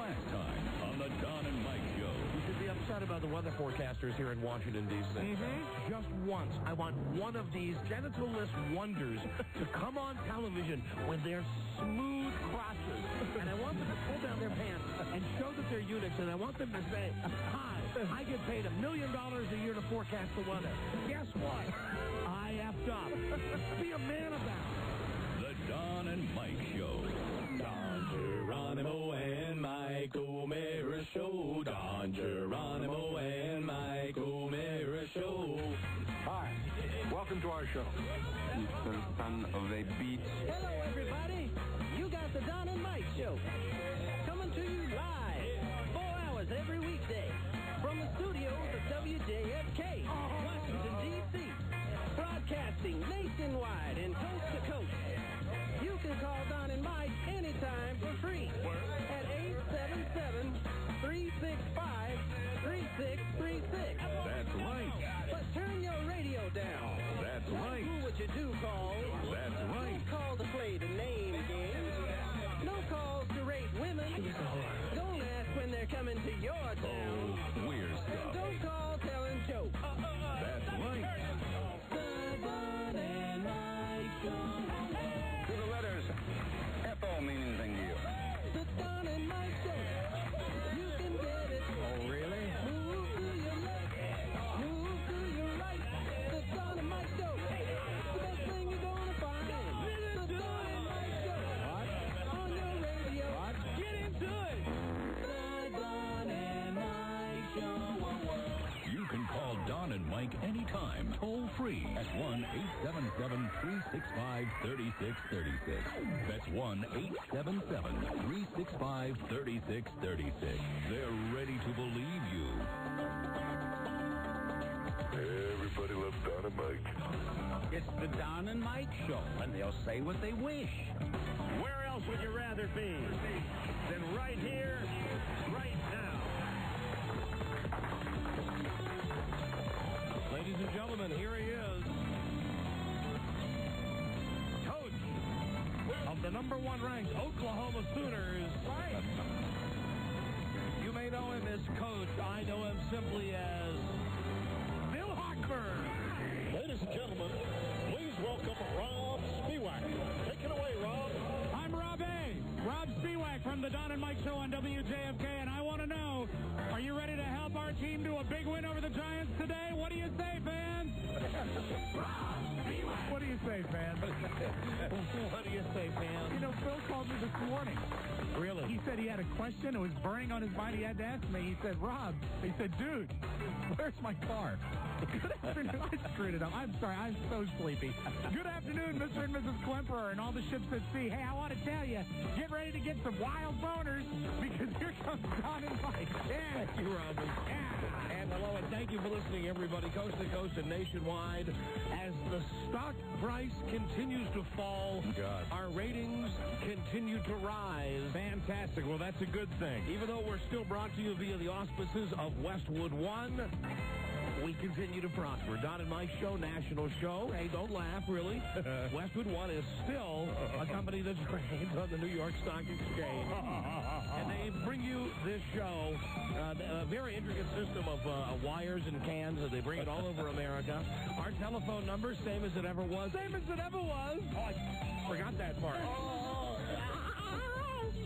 last time on the Don and Mike Show. You should be upset about the weather forecasters here in Washington, D.C. Just once, I want one of these genital-less wonders to come on television with their smooth crotches. And I want them to pull down their pants and show that they're eunuchs. And I want them to say, hi, I get paid $1 million a year to forecast the weather. Guess what? I effed up. Be a man about it. The Don and Mike Show. Don Geronimo and Mike O'Meara Show. Don Geronimo and Mike O'Meara Show. Hi, welcome to our show. Eastern son of a beach. Hello, everybody. You got the Don and Mike Show. Coming to you live, 4 hours every weekday. From the studios of WJFK, Washington, D.C. Broadcasting nationwide and coast to coast. You can call Don and Mike anytime for free at 877-365-3636. That's right. But turn your radio down. That's Not right. do what you do call. That's right. No call to play the name game. No calls to rape women. Don't ask when they're coming to your town. Oh, weird And stuff. don't call telling jokes. That's right. The Don and Mike Show. Do the letters F-O mean anything to you? The Don and Mike Show. You can get it. Oh, really? Move to your left. Move to your right. The Don and Mike Show. The best thing you're gonna find. The Don and Mike Show. What? On your radio. What? Get into it. The Don and Mike Show. You can call Don and Mike anytime, toll free at 1-877-365-3636. That's 1-877-365-3636. They're ready to believe you. Everybody loves Don and Mike. It's the Don and Mike Show, and they'll say what they wish. Where else would you rather be than right here, right now? Ladies and gentlemen, here he is. Coach of the number one ranked Oklahoma Sooners. You may know him as Coach. I know him simply as Bill Hochberg. Ladies and gentlemen, please welcome Rob Spiewak. Take it away, Rob. I'm Rob A. Rob Spiewak from the Don and Mike Show on WJFK, and I want to know, are you ready to help our team do a big win over the Giants today? What do you say, fans? What do you say, fans? What do you say, fans? You know, Phil called me this morning. Really? He said he had a question. It was burning on his mind. He had to ask me. He said, Rob, he said, dude, where's my car? Good afternoon. I screwed it up. I'm sorry. I'm so sleepy. Good afternoon, Mr. and Mrs. Klemperer and all the ships at sea. Hey, I want to tell you, get ready to get some wild boners because here comes Don and Mike. Yeah. Thank you, Robin. Yeah. And hello, and thank you for listening, everybody, coast to coast and nationwide. As the stock price continues to fall, our ratings continue to rise. Fantastic. Well, that's a good thing. Even though we're still brought to you via the auspices of Westwood One, we continue to prosper. Don and Mike Show, national show. Hey, don't laugh, really. Westwood One is still a company that's traded on the New York Stock Exchange. And they bring you this show, a very intricate system of wires and cans, and they bring it all over America. Our telephone number, same as it ever was. Same as it ever was. Oh, I forgot that part.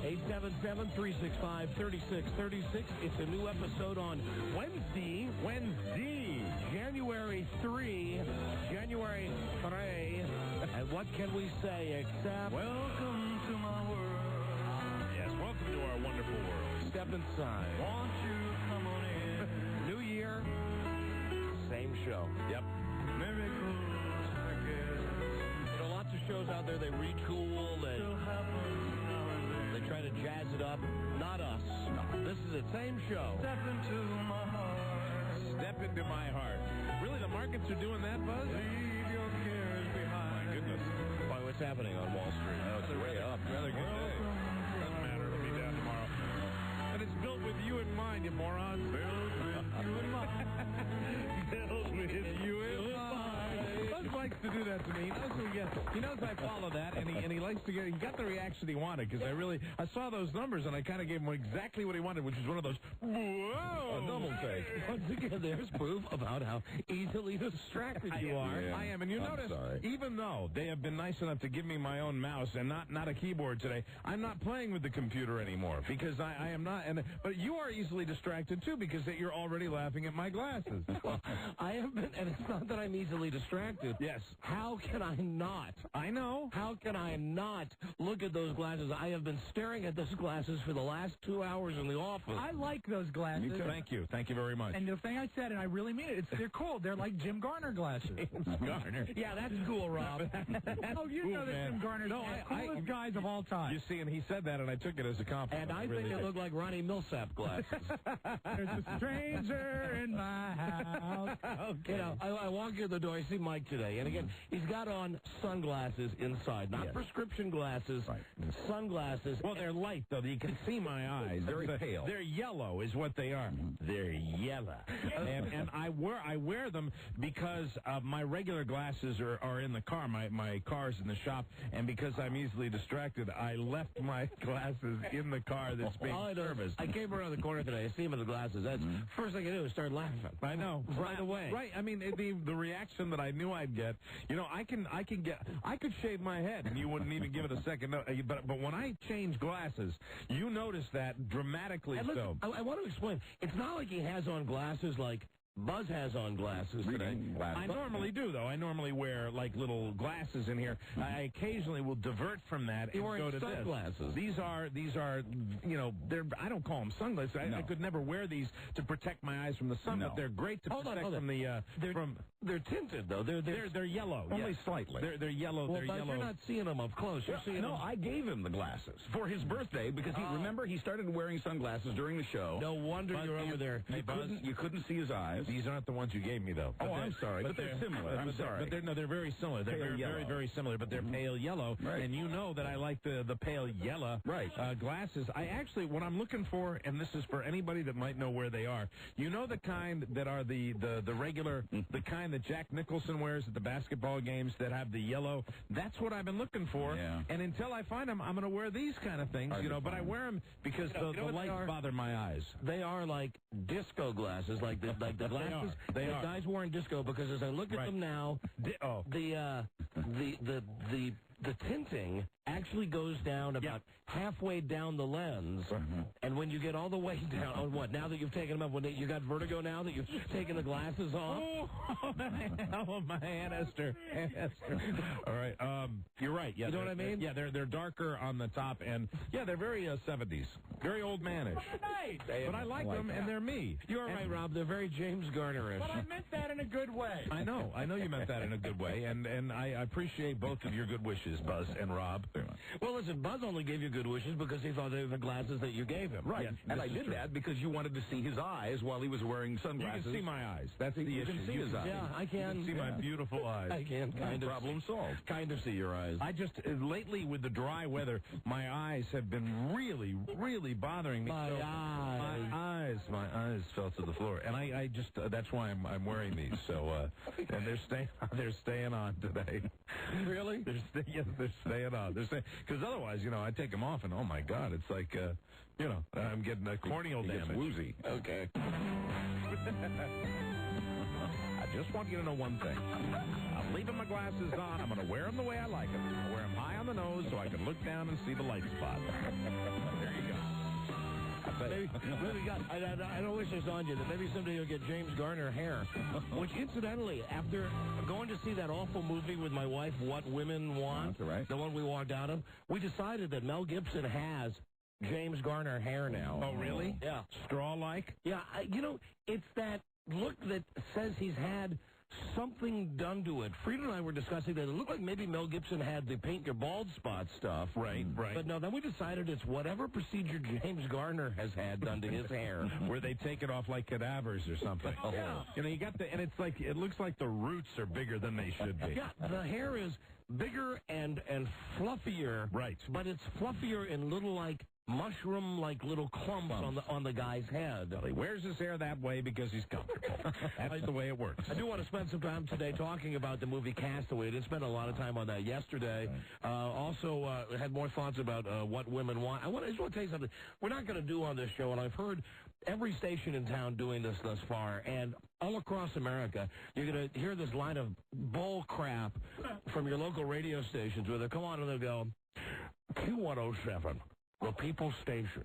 877-365-3636. It's a new episode on Wednesday, January 3. And what can we say except... Welcome to my world. Yes, welcome to our wonderful world. Step inside. Won't you come on in? New year, same show. Yep. Miracles, I guess. You know, lots of shows out there, they retool, Still happens now and then. they try to jazz it up. Not us. This is the same show. Step into my heart. Step into my heart. Really, the markets are doing that, Buzz? Leave your cares behind. My goodness. Why, what's happening on Wall Street? Oh, it's way up. Rather good day. Doesn't matter. It'll be down tomorrow. And it's built with you in mind, you morons. Built with you in mind. Built with you in mind. Buzz likes to do that to me. He knows I follow that, and he likes to get. He got the reaction he wanted because I saw those numbers and I kind of gave him exactly what he wanted, which is one of those whoa double take. Once again, there's proof about how easily distracted you are. Yeah. I am, and you notice, even though they have been nice enough to give me my own mouse and not a keyboard today, I'm not playing with the computer anymore because I am not. But you are easily distracted too because you're already laughing at my glasses. Well, I have been, and it's not that I'm easily distracted. Yes. How can I not? I know. How can I not look at those glasses? I have been staring at those glasses for the last 2 hours in the office. I like those glasses. Thank you. Thank you very much. And the thing I said, and I really mean it, they're cool. They're like Jim Garner glasses. Garner. Yeah, that's cool, Rob. Oh, you know that Jim Garner's one of the coolest guys of all time. You see, and he said that, and I took it as a compliment. And I think they look like Ronnie Millsap glasses. There's a stranger in my house. Okay. You know, I walk in the door, I see Mike today, and again, he's got on sunglasses inside, not prescription glasses, sunglasses. Well, they're light, though. You can see my eyes. They're pale. They're yellow is what they are. They're yellow. and I wear them because my regular glasses are in the car. My car's in the shop, and because I'm easily distracted, I left my glasses in the car that's being serviced. I came around the corner today, I see him in the glasses. That's first thing I do is start laughing. I know. Right away. Right. I mean, the reaction that I knew I'd get, you know, I could shave my head and you wouldn't even give it a second note. But when I change glasses, you notice that dramatically. And listen, I want to explain. It's not like he has on glasses like Buzz has on glasses today. I normally do, though. I normally wear, like, little glasses in here. I occasionally will divert from that and go to sunglasses. These are, you know, I don't call them sunglasses. I could never wear these to protect my eyes from the sun, but they're great to protect from the, They're tinted, though. They're yellow. Only slightly. They're yellow. Well, they're Buzz, yellow. you're not seeing them up close. You're seeing them. I gave him the glasses for his birthday because remember, he started wearing sunglasses during the show. No wonder you're over there. You couldn't see his eyes. These aren't the ones you gave me, though. Oh, I'm sorry, but they're similar. I'm sorry. But they're very similar. They're very, very similar, but they're pale yellow. Right. And you know that I like the pale yellow glasses. I actually, what I'm looking for, and this is for anybody that might know where they are, you know the kind that are the regular, the kind that Jack Nicholson wears at the basketball games that have the yellow? That's what I've been looking for. Yeah. And until I find them, I'm going to wear these kind of things, but I wear them because the lights bother my eyes. They are like disco glasses, like the glasses. They are. Guys wearing disco because as I look at them now, the tinting actually goes down about halfway down the lens, and when you get all the way down, now that you've taken them up, you got vertigo now that you've taken the glasses off? Oh, my Aunt Esther. All right, you're right. Yeah, you know what I mean? Yeah, they're darker on the top, and they're very 70s, very old manish. But I like them, and they're me. You're right, Rob. They're very James Garner-ish. But I meant that in a good way. I know you meant that in a good way, and I appreciate both of your good wishes, Buzz and Rob. Well, listen, Buzz only gave you good wishes because he thought they were the glasses that you gave him. Right. And I did that because you wanted to see his eyes while he was wearing sunglasses. You can see my eyes. That's the issue. You can see his eyes. Yeah, I can. You can see my beautiful eyes. I can. Kind of. Problem solved. Kind of see your eyes. I just, lately with the dry weather, my eyes have been really, really bothering me. My eyes fell to the floor. And I just, that's why I'm wearing these. So, and they're staying on today. Really? They're staying on. Because otherwise, I take them off and, oh my God, it's like, I'm getting a corneal damage. Woozy. Okay. I just want you to know one thing. I'm leaving my glasses on. I'm going to wear them the way I like them. I wear them high on the nose so I can look down and see the light spot. There you go. I don't wish this on you, that maybe someday you'll get James Garner hair. Which, incidentally, after going to see that awful movie with my wife, What Women Want, the one we walked out of, we decided that Mel Gibson has James Garner hair now. Oh, really? Yeah. Straw-like? Yeah, it's that look that says he's had something done to it. Frida and I were discussing that. It looked like maybe Mel Gibson had the paint your bald spot stuff. Right. But no, then we decided it's whatever procedure James Garner has had done to his hair. Where they take it off like cadavers or something. Yeah. You got and it's like, it looks like the roots are bigger than they should be. Yeah, the hair is bigger and fluffier. Right. But it's fluffier in little, like, mushroom like little clumps on the guy's head. Well, he wears his hair that way because he's comfortable. That's the way it works. I do want to spend some time today talking about the movie Castaway. I didn't spend a lot of time on that yesterday. Also, had more thoughts about what women want. I just want to tell you something. We're not going to do on this show, and I've heard every station in town doing this thus far, and all across America, you're going to hear this line of bull crap from your local radio stations where they'll come on and they'll go, Q107, the People's Station.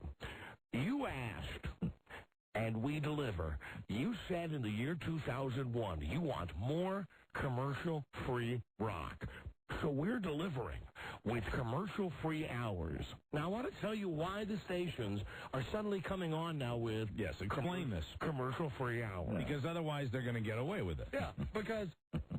You asked, and we deliver. You said in the year 2001, you want more commercial-free rock. So we're delivering with commercial-free hours. Now, I want to tell you why the stations are suddenly coming on now with... Yes, explain this. Commercial-free hours. Because otherwise they're going to get away with it. Yeah, because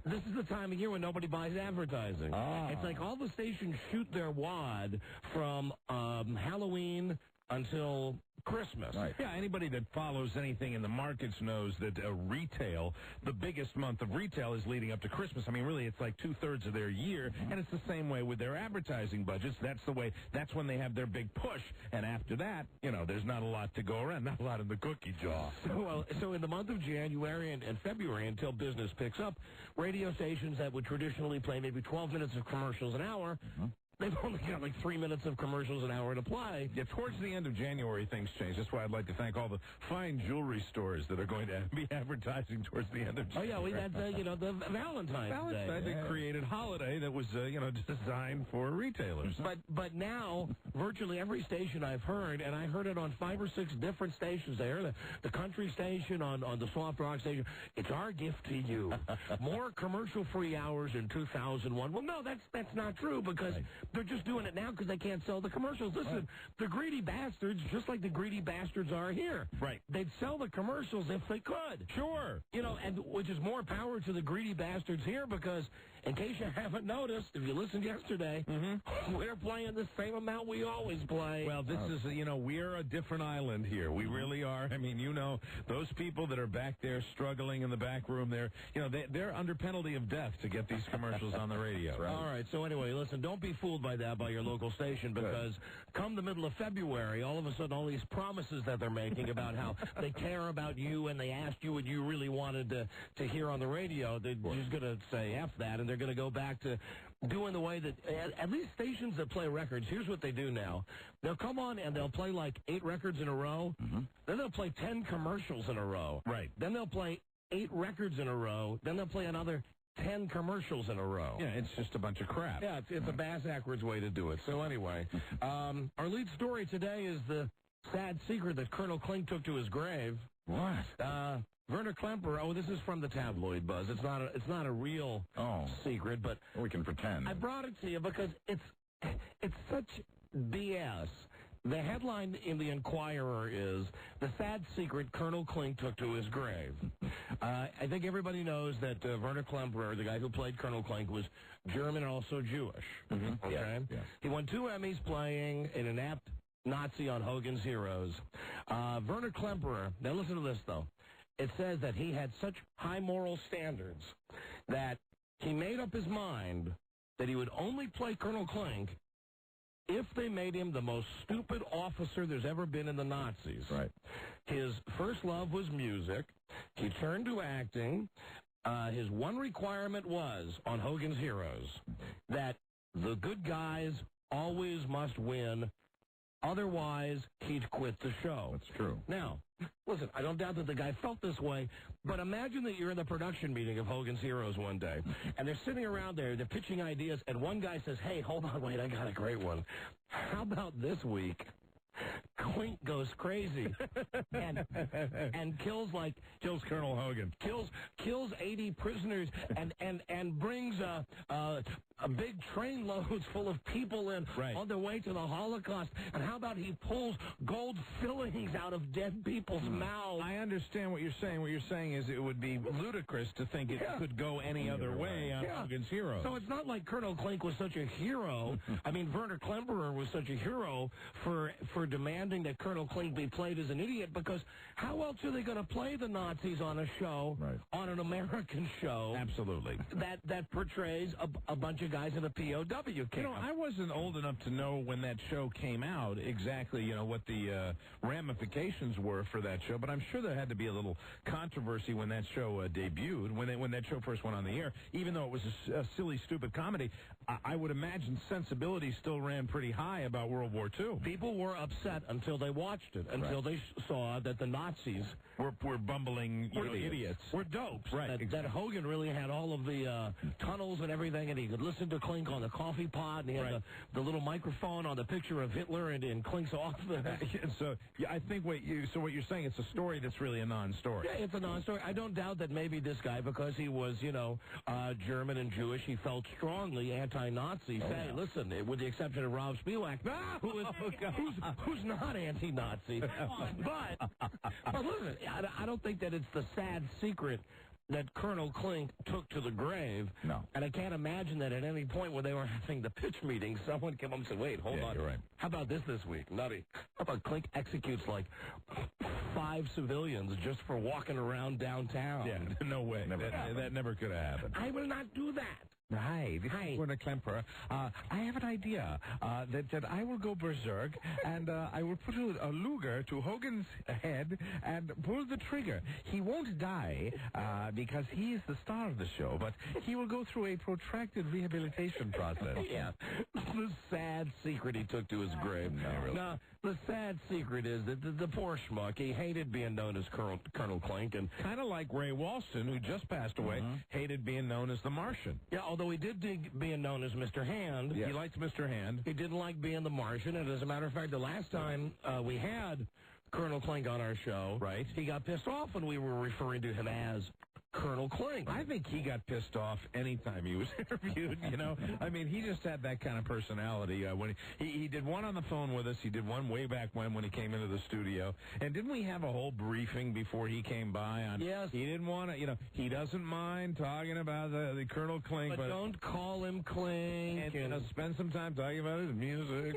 this is the time of year when nobody buys advertising. It's like all the stations shoot their wad from Halloween until Christmas. Right. Yeah, anybody that follows anything in the markets knows that retail, the biggest month of retail is leading up to Christmas. I mean, really, it's like 2/3 of their year, and it's the same way with their advertising budgets. That's when they have their big push, and after that, there's not a lot to go around, not a lot in the cookie jar. So in the month of January and February, until business picks up, radio stations that would traditionally play maybe 12 minutes of commercials an hour, they've only got like 3 minutes of commercials an hour to play. Yeah, towards the end of January, things change. That's why I'd like to thank all the fine jewelry stores that are going to be advertising towards the end of January. Oh, yeah, we had the Valentine's Day. They created holiday that was, designed for retailers. But now, virtually every station I've heard, and I heard it on 5 or 6 different stations there, the country station, on the soft rock station, it's our gift to you. More commercial-free hours in 2001. Well, no, that's not true, because... Right. They're just doing it now because they can't sell the commercials. Listen, the greedy bastards, just like the greedy bastards are here. Right. They'd sell the commercials if they could. Sure. And which is more power to the greedy bastards here because, in case you haven't noticed, if you listened yesterday, we're playing the same amount we always play. Well, this is, we're a different island here. We really are. I mean, those people that are back there struggling in the back room, they're under penalty of death to get these commercials on the radio. Right. All right, so anyway, listen, don't be fooled by that by your local station because come the middle of February, all of a sudden all these promises that they're making about how they care about you and they asked you what you really wanted to hear on the radio, they're just going to say F that and they're going to go back to doing the way that, at least stations that play records, here's what they do now. They'll come on and they'll play like 8 records in a row. Then they'll play 10 commercials in a row. Right. Then they'll play 8 records in a row. Then they'll play another 10 commercials in a row. Yeah, it's just a bunch of crap. Yeah, it's a bass-backwards way to do it. So anyway, our lead story today is the sad secret that Colonel Klink took to his grave. What? Werner Klemperer. Oh, this is from the tabloid buzz. It's not a real secret, but we can pretend. I brought it to you because it's such BS. The headline in the Enquirer is, "The sad secret Colonel Klink took to his grave." I think everybody knows that Werner Klemperer, the guy who played Colonel Klink, was German and also Jewish. Okay? Yes. He won 2 Emmys playing an inept Nazi on Hogan's Heroes. Werner Klemperer, now listen to this, though. It says that he had such high moral standards that he made up his mind that he would only play Colonel Klink if they made him the most stupid officer there's ever been in the Nazis. Right. His first love was music. He turned to acting. His one requirement was, on Hogan's Heroes, that the good guys always must win. Otherwise, he'd quit the show. That's true. Now, listen, I don't doubt that the guy felt this way, but imagine that you're in the production meeting of Hogan's Heroes one day, and they're sitting around there, they're pitching ideas, and one guy says, "Hey, hold on, wait, I got a great one. How about this week? Klink goes crazy and kills Colonel Hogan. Kills 80 prisoners and brings a big train loads full of people in on their way to the Holocaust. And how about he pulls gold fillings out of dead people's mouths?" I understand what you're saying. What you're saying is it would be ludicrous to think it could go any other way on Hogan's Heroes. So it's not like Colonel Klink was such a hero. I mean, Werner Klemperer was such a hero for for demanding that Colonel Klink be played as an idiot, because how else are they going to play the Nazis on a show, on an American show? Absolutely. That portrays a bunch of guys in a POW camp. You know, I wasn't old enough to know when that show came out exactly, you know, what the ramifications were for that show, but I'm sure there had to be a little controversy when that show debuted, when that show first went on the air. Even though it was a silly, stupid comedy, I would imagine sensibility still ran pretty high about World War II. People were upset until they watched it, until they saw that the Nazis were bumbling idiots. Were dopes. Right. That Hogan really had all of the tunnels and everything, and he could listen to Klink on the coffee pot, and he had the little microphone on the picture of Hitler in Klink's office. So I think what you're saying, it's a story that's really a non-story. Yeah, it's a non-story. I don't doubt that maybe this guy, because he was, German and Jewish, he felt strongly anti-Nazi. Hey, listen, with the exception of Rob Spiewak, who's not anti-Nazi. But listen, I don't think that it's the sad secret that Colonel Klink took to the grave. No. And I can't imagine that at any point when they were having the pitch meeting, someone came up and said, wait, hold on. You're right. How about this week? Nutty. How about Klink executes like 5 civilians just for walking around downtown? Yeah, no way. That never could have happened. I will not do that. Hi, this is Werner Klemperer. I have an idea that I will go berserk, and I will put a Luger to Hogan's head and pull the trigger. He won't die because he is the star of the show, but he will go through a protracted rehabilitation process. Yeah, the sad secret he took to his grave. No, the sad secret is that the poor schmuck, he hated being known as Colonel Klink, and kind of like Ray Walston, who just passed away, hated being known as the Martian. Yeah, although he did dig being known as Mr. Hand. Yes. He liked Mr. Hand. He didn't like being the Martian, and as a matter of fact, the last time we had Colonel Klink on our show, he got pissed off when we were referring to him as Colonel Klink. I think he got pissed off anytime he was interviewed, I mean, he just had that kind of personality. When he did one on the phone with us, he did one way back when he came into the studio. And didn't we have a whole briefing before he came by on... Yes. He didn't want to, he doesn't mind talking about the Colonel Klink. But don't call him Klink. And spend some time talking about his music.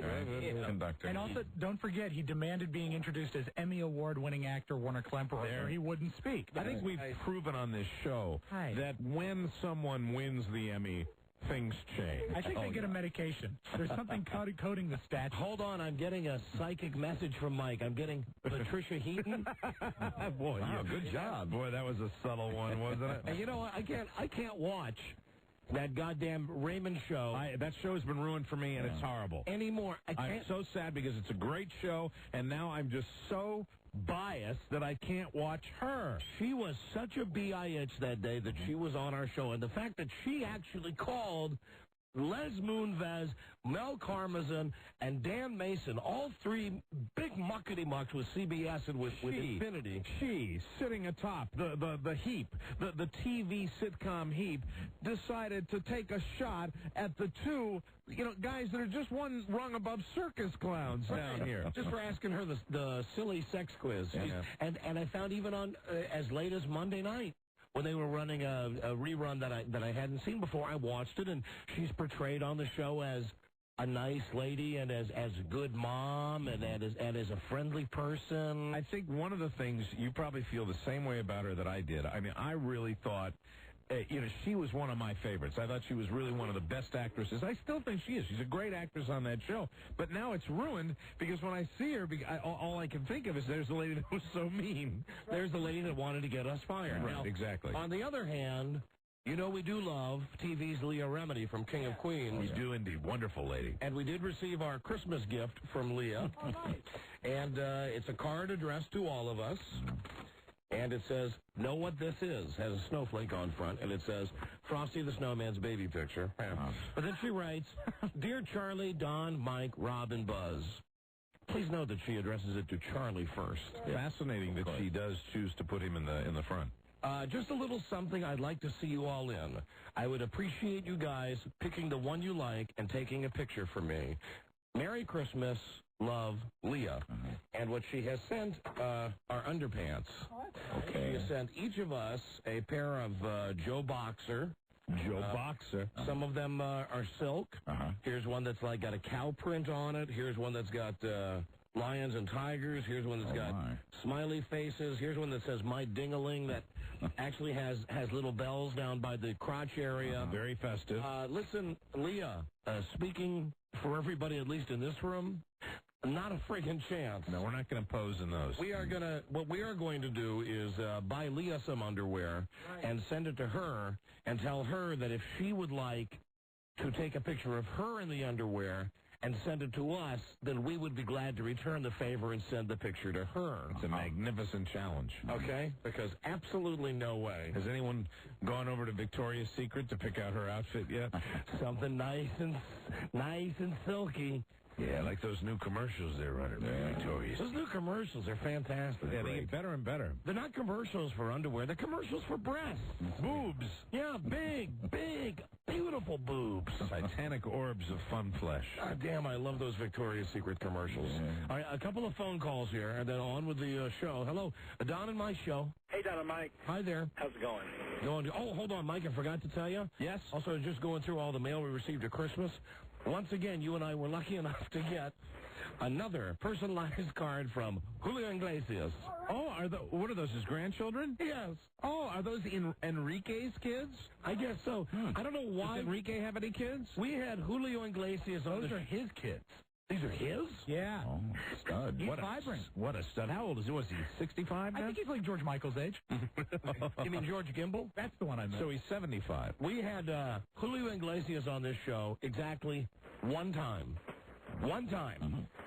Conductor. And also, don't forget, he demanded being introduced as Emmy Award-winning actor Werner Klemperer, or he wouldn't speak. I think we've proven on this show that when someone wins the Emmy, things change. I think they get a medication. There's something coding the stats. Hold on, I'm getting a psychic message from Mike. I'm getting Patricia Heaton. Boy, good job. Boy, that was a subtle one, wasn't it? And you know what? I can't watch that goddamn Raymond show. That show's been ruined for me, and it's horrible. Anymore. I'm so sad because it's a great show, and now I'm just so biased that I can't watch her. She was such a bitch that day that she was on our show, and the fact that she actually called Les Moonves, Mel Karmazin, and Dan Mason, all 3 big muckety-mucks with CBS and with Infinity. She, sitting atop the heap, the TV sitcom heap, decided to take a shot at the 2, guys that are just one rung above circus clowns down here. Just for asking her the silly sex quiz. Yeah. And I found even on as late as Monday night, when they were running a rerun that I hadn't seen before, I watched it, and she's portrayed on the show as a nice lady and as a good mom and as a friendly person. I think one of the things, you probably feel the same way about her that I did. I mean, I really thought... she was one of my favorites. I thought she was really one of the best actresses. I still think she is. She's a great actress on that show. But now it's ruined because when I see her, all I can think of is there's the lady that was so mean. There's the lady that wanted to get us fired. Right, now, exactly. On the other hand, we do love TV's Leah Remini from King of Queens. We do indeed. Wonderful lady. And we did receive our Christmas gift from Leah. Oh, nice. And it's a card addressed to all of us. And it says, know what this is, has a snowflake on front, and it says, Frosty the Snowman's baby picture. But then she writes, Dear Charlie, Don, Mike, Rob, and Buzz, please note that she addresses it to Charlie first. Fascinating that she does choose to put him in the front. Just a little something I'd like to see you all in. I would appreciate you guys picking the one you like and taking a picture for me. Merry Christmas. Love, Leah. And what she has sent are underpants. Okay. She has sent each of us a pair of Joe Boxer. Joe Boxer. Some of them are silk. Here's one that's got a cow print on it. Here's one that's got lions and tigers. Here's one that's got smiley faces. Here's one that says "My Ding-a-ling" that actually has little bells down by the crotch area. Very festive. Listen, Leah, speaking for everybody, at least in this room, not a friggin' chance. No, we're not going to pose in those. What we are going to do is buy Leah some underwear and send it to her and tell her that if she would like to take a picture of her in the underwear and send it to us, then we would be glad to return the favor and send the picture to her. It's a magnificent challenge. Okay? Because absolutely no way. Has anyone gone over to Victoria's Secret to pick out her outfit yet? Something nice and silky. Yeah, like those new commercials they're running at Victoria's. Those new commercials are fantastic. Yeah, they get better and better. They're not commercials for underwear. They're commercials for breasts. Boobs. Yeah, big, beautiful boobs. Titanic orbs of fun flesh. God damn, I love those Victoria's Secret commercials. All right, a couple of phone calls here, and then on with the show. Hello, Don and Mike show. Hey, Don and Mike. Hi there. How's it going? Oh, hold on, Mike, I forgot to tell you. Yes? Also, just going through all the mail we received at Christmas. Once again, you and I were lucky enough to get another personalized card from Julio Iglesias. Oh, what are those, his grandchildren? Yes. Oh, are those Enrique's kids? I guess so. I don't know why. Does Enrique have any kids? We had Julio Iglesias on. Those are his kids. These are his? Yeah. Oh, stud. He's vibrant. What a stud. How old is he? Was he 65 now? I think he's like George Michael's age. You mean George Gimble? That's the one I meant. So he's 75. We had Julio Iglesias on this show exactly one time.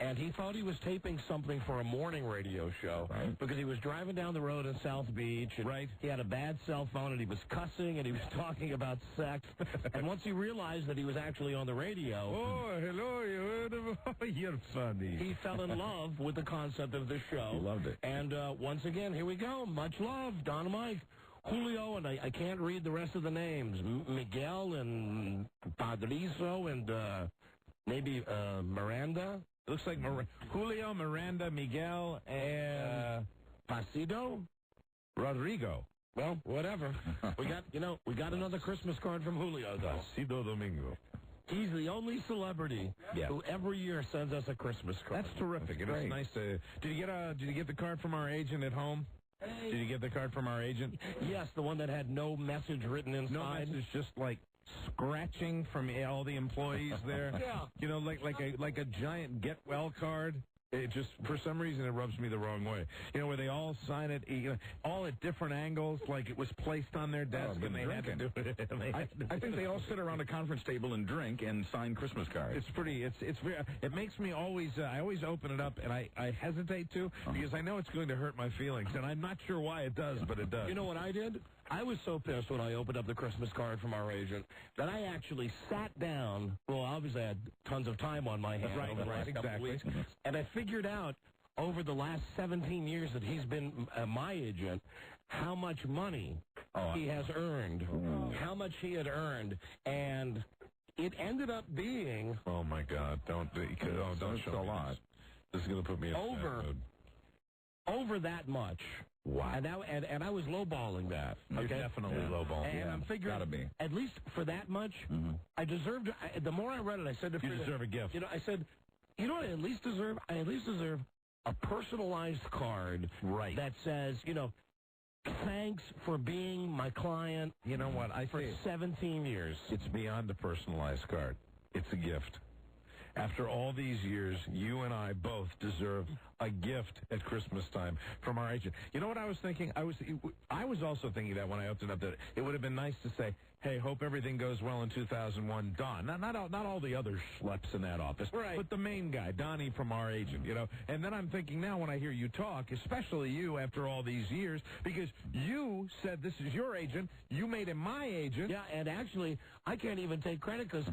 And he thought he was taping something for a morning radio show because he was driving down the road in South Beach. And he had a bad cell phone, and he was cussing, and he was talking about sex. And once he realized that he was actually on the radio... Oh, hello, you're funny. He fell in love with the concept of the show. He loved it. And once again, here we go. Much love, Don and Mike. Julio, and I can't read the rest of the names. Miguel and Padrizo and... maybe Miranda? Looks like Julio, Miranda, Miguel, and Placido? Rodrigo. Well, whatever. We got another Christmas card from Julio, though. Placido Domingo. He's the only celebrity who every year sends us a Christmas card. That's terrific. It's nice to. Did you get the card from our agent at home? Hey. Did you get the card from our agent? Yes, the one that had no message written inside. No message, just like scratching from all the employees there. Yeah. Like a giant get well card. It just, for some reason, it rubs me the wrong way. Where they all sign it, all at different angles, like it was placed on their desk and they had to do it. I think they all sit around a conference table and drink and sign Christmas cards. It's very, it makes me always, I always open it up and I hesitate to because I know it's going to hurt my feelings and I'm not sure why it does, but it does. You know what I did? I was so pissed when I opened up the Christmas card from our agent that I actually sat down. Well, obviously I had tons of time on my hands over the last couple of weeks. And I figured out over the last 17 years that he's been my agent how much money he has earned, how much he had earned. And it ended up being... Oh, my God. Don't show a lot. This is going to put me in over that much. Wow. And I was lowballing that. You're definitely lowballing. And I'm figuring, gotta be. At least for that much, I deserved, the more I read it, I said to you deserve a gift. I said, what I at least deserve? I at least deserve a personalized card that says, thanks for being my client. You know what? For 17 years. It's beyond a personalized card. It's a gift. After all these years, you and I both deserve a gift at Christmas time from our agent. You know what I was thinking? I was also thinking that when I opened up that it would have been nice to say, hey, hope everything goes well in 2001, Don. Not all the other schleps in that office, but the main guy, Donnie from our agent, And then I'm thinking now when I hear you talk, especially you after all these years, because you said this is your agent, you made him my agent. Yeah, and actually, I can't even take credit because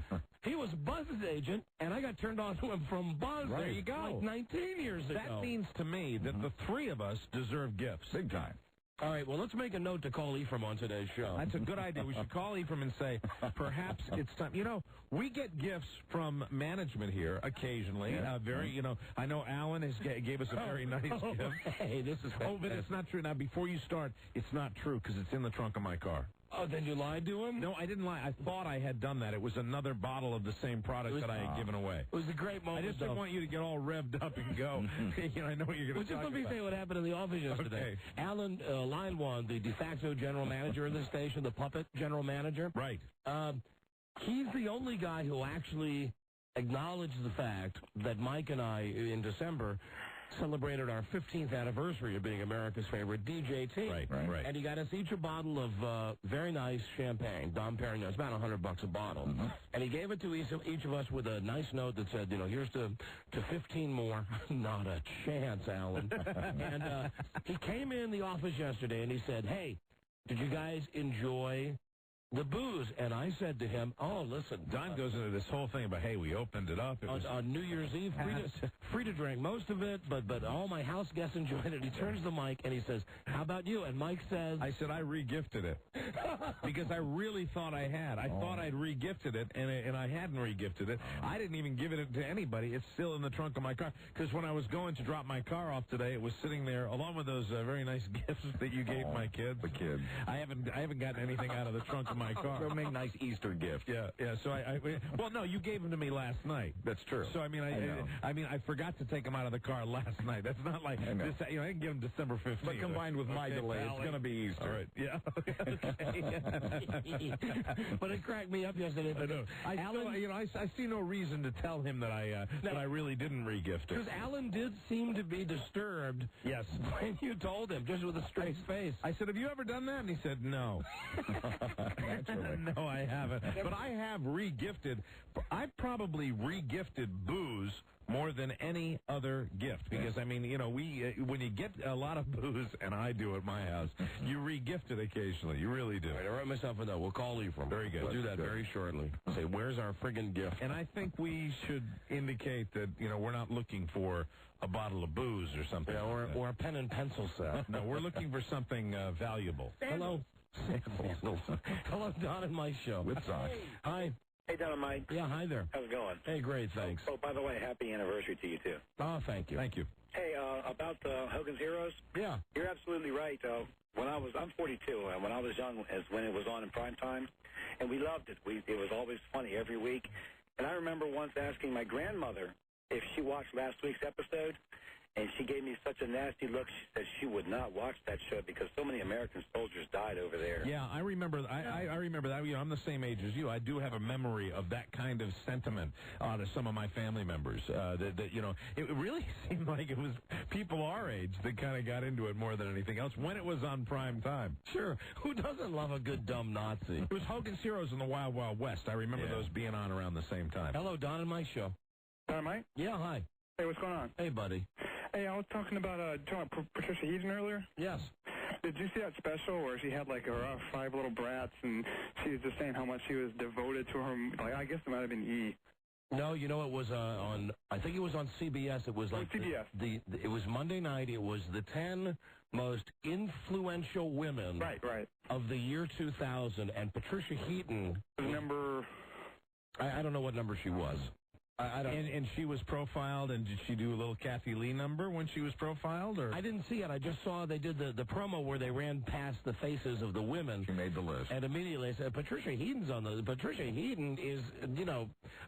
he was Buzz's agent, and I got turned on to him from Buzz. There you go. Like 19 years ago. That means to me that the three of us deserve gifts. Big time. All right, well, let's make a note to call Ephraim on today's show. That's a good idea. We should call Ephraim and say, perhaps it's time. We get gifts from management here occasionally. I know Alan gave us a very nice gift. Hey, this is fantastic. But it's not true. Now, before you start, it's not true because it's in the trunk of my car. Oh, then you lied to him? No, I didn't lie. I thought I had done that. It was another bottle of the same product that I had given away. It was a great moment. I just didn't want you to get all revved up and go. I know what you're going to talk about. Just let me say what happened in the office yesterday. Okay. Alan Line One, the de facto general manager of the station, the puppet general manager. Right. He's the only guy who actually acknowledged the fact that Mike and I, in December, celebrated our 15th anniversary of being America's favorite DJ team. Right. And he got us each a bottle of very nice champagne, Dom Perignon. It's about $100 a bottle. Mm-hmm. And he gave it to each of us with a nice note that said, here's to 15 more. Not a chance, Alan. And he came in the office yesterday and he said, hey, did you guys enjoy the booze? And I said to him, oh, listen. Don goes into this whole thing about, hey, we opened it up. It was on New Year's Eve, free to drink most of it, but all my house guests enjoyed it. He turns to Mike and he says, how about you? And Mike says... I said, I re-gifted it. Because I really thought I had. I thought I'd re-gifted it, and I hadn't re-gifted it. I didn't even give it to anybody. It's still in the trunk of my car. Because when I was going to drop my car off today, it was sitting there, along with those very nice gifts that you gave my kids. The kids. I haven't gotten anything out of the trunk of my car. They'll make nice Easter gift. Yeah. So well, no, you gave them to me last night. That's true. So I forgot to take them out of the car last night. That's not like I didn't give them December 15th. But combined with my delay, it's going to be Easter. All right. Yeah. But it cracked me up yesterday. I know. I see no reason to tell him that I really didn't re-gift it. Because Alan did seem to be disturbed. Yes. When you told him, just with a straight face. I said, have you ever done that? And he said, no. Naturally. No, I haven't. But I have re-gifted. I've probably re-gifted booze more than any other gift. Because, when you get a lot of booze, and I do at my house, you re-gift it occasionally. You really do. All right, I wrote myself a note. We'll call Ephraim. Very good. We'll do that very shortly. Say, where's our friggin' gift? And I think we should indicate that, we're not looking for a bottle of booze or something. Yeah, or a pen and pencil set. No, we're looking for something valuable. Hello. Hello, Don and Mike show. With socks. Hi. Hey, Don and Mike. Yeah, hi there. How's it going? Hey, great, thanks. Oh, by the way, happy anniversary to you, too. Oh, thank you. Thank you. Hey, about Hogan's Heroes? Yeah. You're absolutely right. I'm 42, and when I was young, as when it was on in prime time, and we loved it. It was always funny every week. And I remember once asking my grandmother if she watched last week's episode, and she gave me such a nasty look. She said she would not watch that show because so many American soldiers died over there. Yeah, I remember. I remember that. I'm the same age as you. I do have a memory of that kind of sentiment to some of my family members. It really seemed like it was people our age that kind of got into it more than anything else when it was on prime time. Sure. Who doesn't love a good dumb Nazi? It was Hogan's Heroes in the Wild Wild West. I remember those being on around the same time. Hello, Don and Mike show. Don and Mike? Yeah, hi. Hey, what's going on? Hey, buddy. Hey, I was talking about Patricia Heaton earlier. Yes. Did you see that special where she had like her 5 little brats and she was just saying how much she was devoted to her? I guess it might have been E. No, it was I think it was on CBS. It was like CBS. It was Monday night. It was the 10 most influential women of the year 2000, and Patricia Heaton was number. I don't know what number she was. I don't. And she was profiled, and did she do a little Kathy Lee number when she was profiled? Or I didn't see it. I just saw they did the promo where they ran past the faces of the women. She made the list. And immediately I said, Patricia Heaton's on the... Patricia Heaton is,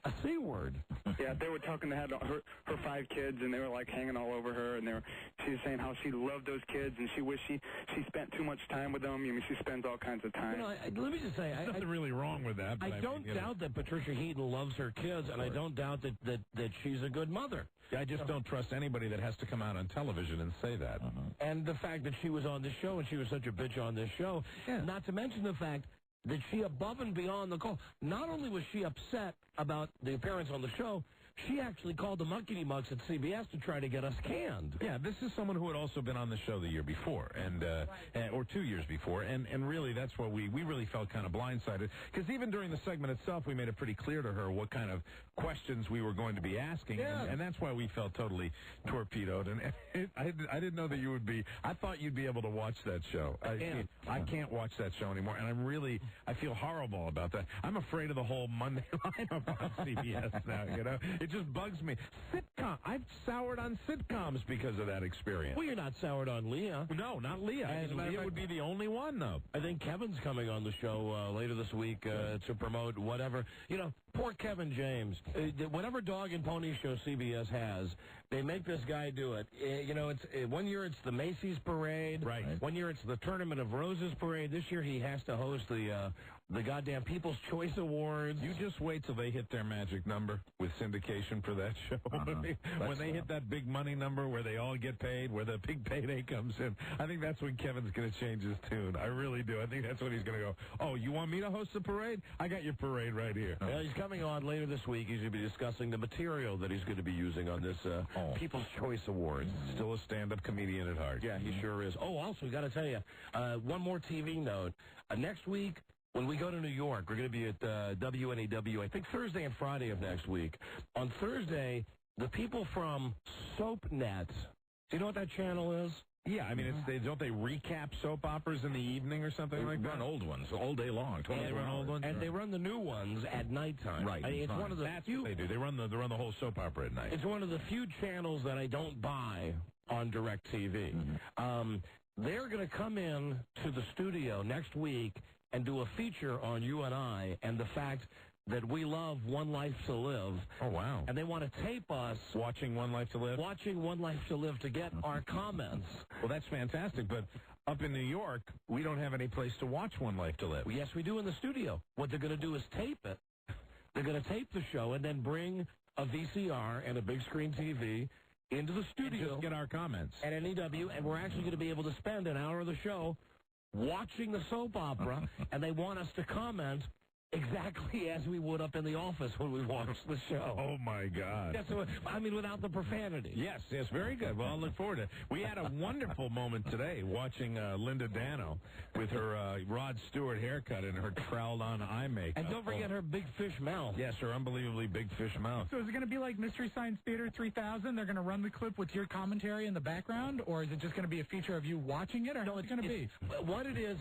a C word. Yeah, they were talking, they had her 5 kids, and they were, like, hanging all over her, and she was saying how she loved those kids, and she wished she spent too much time with them. She spends all kinds of time. Let me just say... There's nothing really wrong with that. I don't doubt that Patricia Heaton loves her kids, and I don't doubt that she's a good mother. I just don't trust anybody that has to come out on television and say that. And the fact that she was on this show, and she was such a bitch on this show, not to mention the fact that she, above and beyond the call, not only was she upset about the appearance on the show, she actually called the Monkey Mugs at CBS to try to get us canned. Yeah, this is someone who had also been on the show the year before, or 2 years before, and really that's what we really felt kind of blindsided, because even during the segment itself, we made it pretty clear to her what kind of questions we were going to be asking, and that's why we felt totally torpedoed. And I didn't know that you would be. I thought you'd be able to watch that show. I can't watch that show anymore, and I feel horrible about that. I'm afraid of the whole Monday lineup on CBS now. It just bugs me. Sitcom. I've soured on sitcoms because of that experience. Well, you're not soured on Leah. No, not Leah. And Leah would be the only one, though. I think Kevin's coming on the show later this week to promote whatever. You know, poor Kevin James. Whatever dog and pony show CBS has, they make this guy do it. You know, it's one year it's the Macy's Parade. Right. One year it's the Tournament of Roses Parade. This year he has to host the goddamn People's Choice Awards. You just wait till they hit their magic number with syndication for that show. When they hit that big money number where they all get paid, where the big payday comes in, I think that's when Kevin's going to change his tune. I really do. I think that's when he's going to go, oh, you want me to host the parade? I got your parade right here. Well, he's coming on later this week. He's going to be discussing the material that he's going to be using on this People's Choice Awards. Still a stand-up comedian at heart. Yeah, he sure is. Oh, also, got to tell you, one more TV note. Next week, when we go to New York, we're going to be at WNEW, I think Thursday and Friday of next week. On Thursday, the people from SoapNet, do you know what that channel is? Yeah, I mean, don't they recap soap operas in the evening or something like that? They run old ones all day long. They run old ones? And they run the new ones at nighttime. Right. I mean, it's one of the few... What they do. They run the whole soap opera at night. It's one of the few channels that I don't buy on DirecTV. They're going to come in to the studio next week and do a feature on you and I and the fact that we love One Life to Live. Oh, wow. And they want to tape us... Watching One Life to Live? Watching One Life to Live to get our comments. Well, that's fantastic, but up in New York, we don't have any place to watch One Life to Live. Well, yes, we do in the studio. What they're going to do is tape it. They're going to tape the show and then bring a VCR and a big screen TV into the studio. And just get our comments. At NEW, and we're actually going to be able to spend an hour of the show watching the soap opera, and they want us to comment exactly as we would up in the office when we watched the show. Oh, my God. That's what, I mean, without the profanity. Yes, very good. Well, I'll look forward to it. We had a wonderful moment today watching Linda Dano with her Rod Stewart haircut and her troweled-on eye makeup. And don't forget her big fish mouth. Yes, her unbelievably big fish mouth. So is it going to be like Mystery Science Theater 3000? They're going to run the clip with your commentary in the background? Or is it just going to be a feature of you watching it? Or no, it's going to be? What it is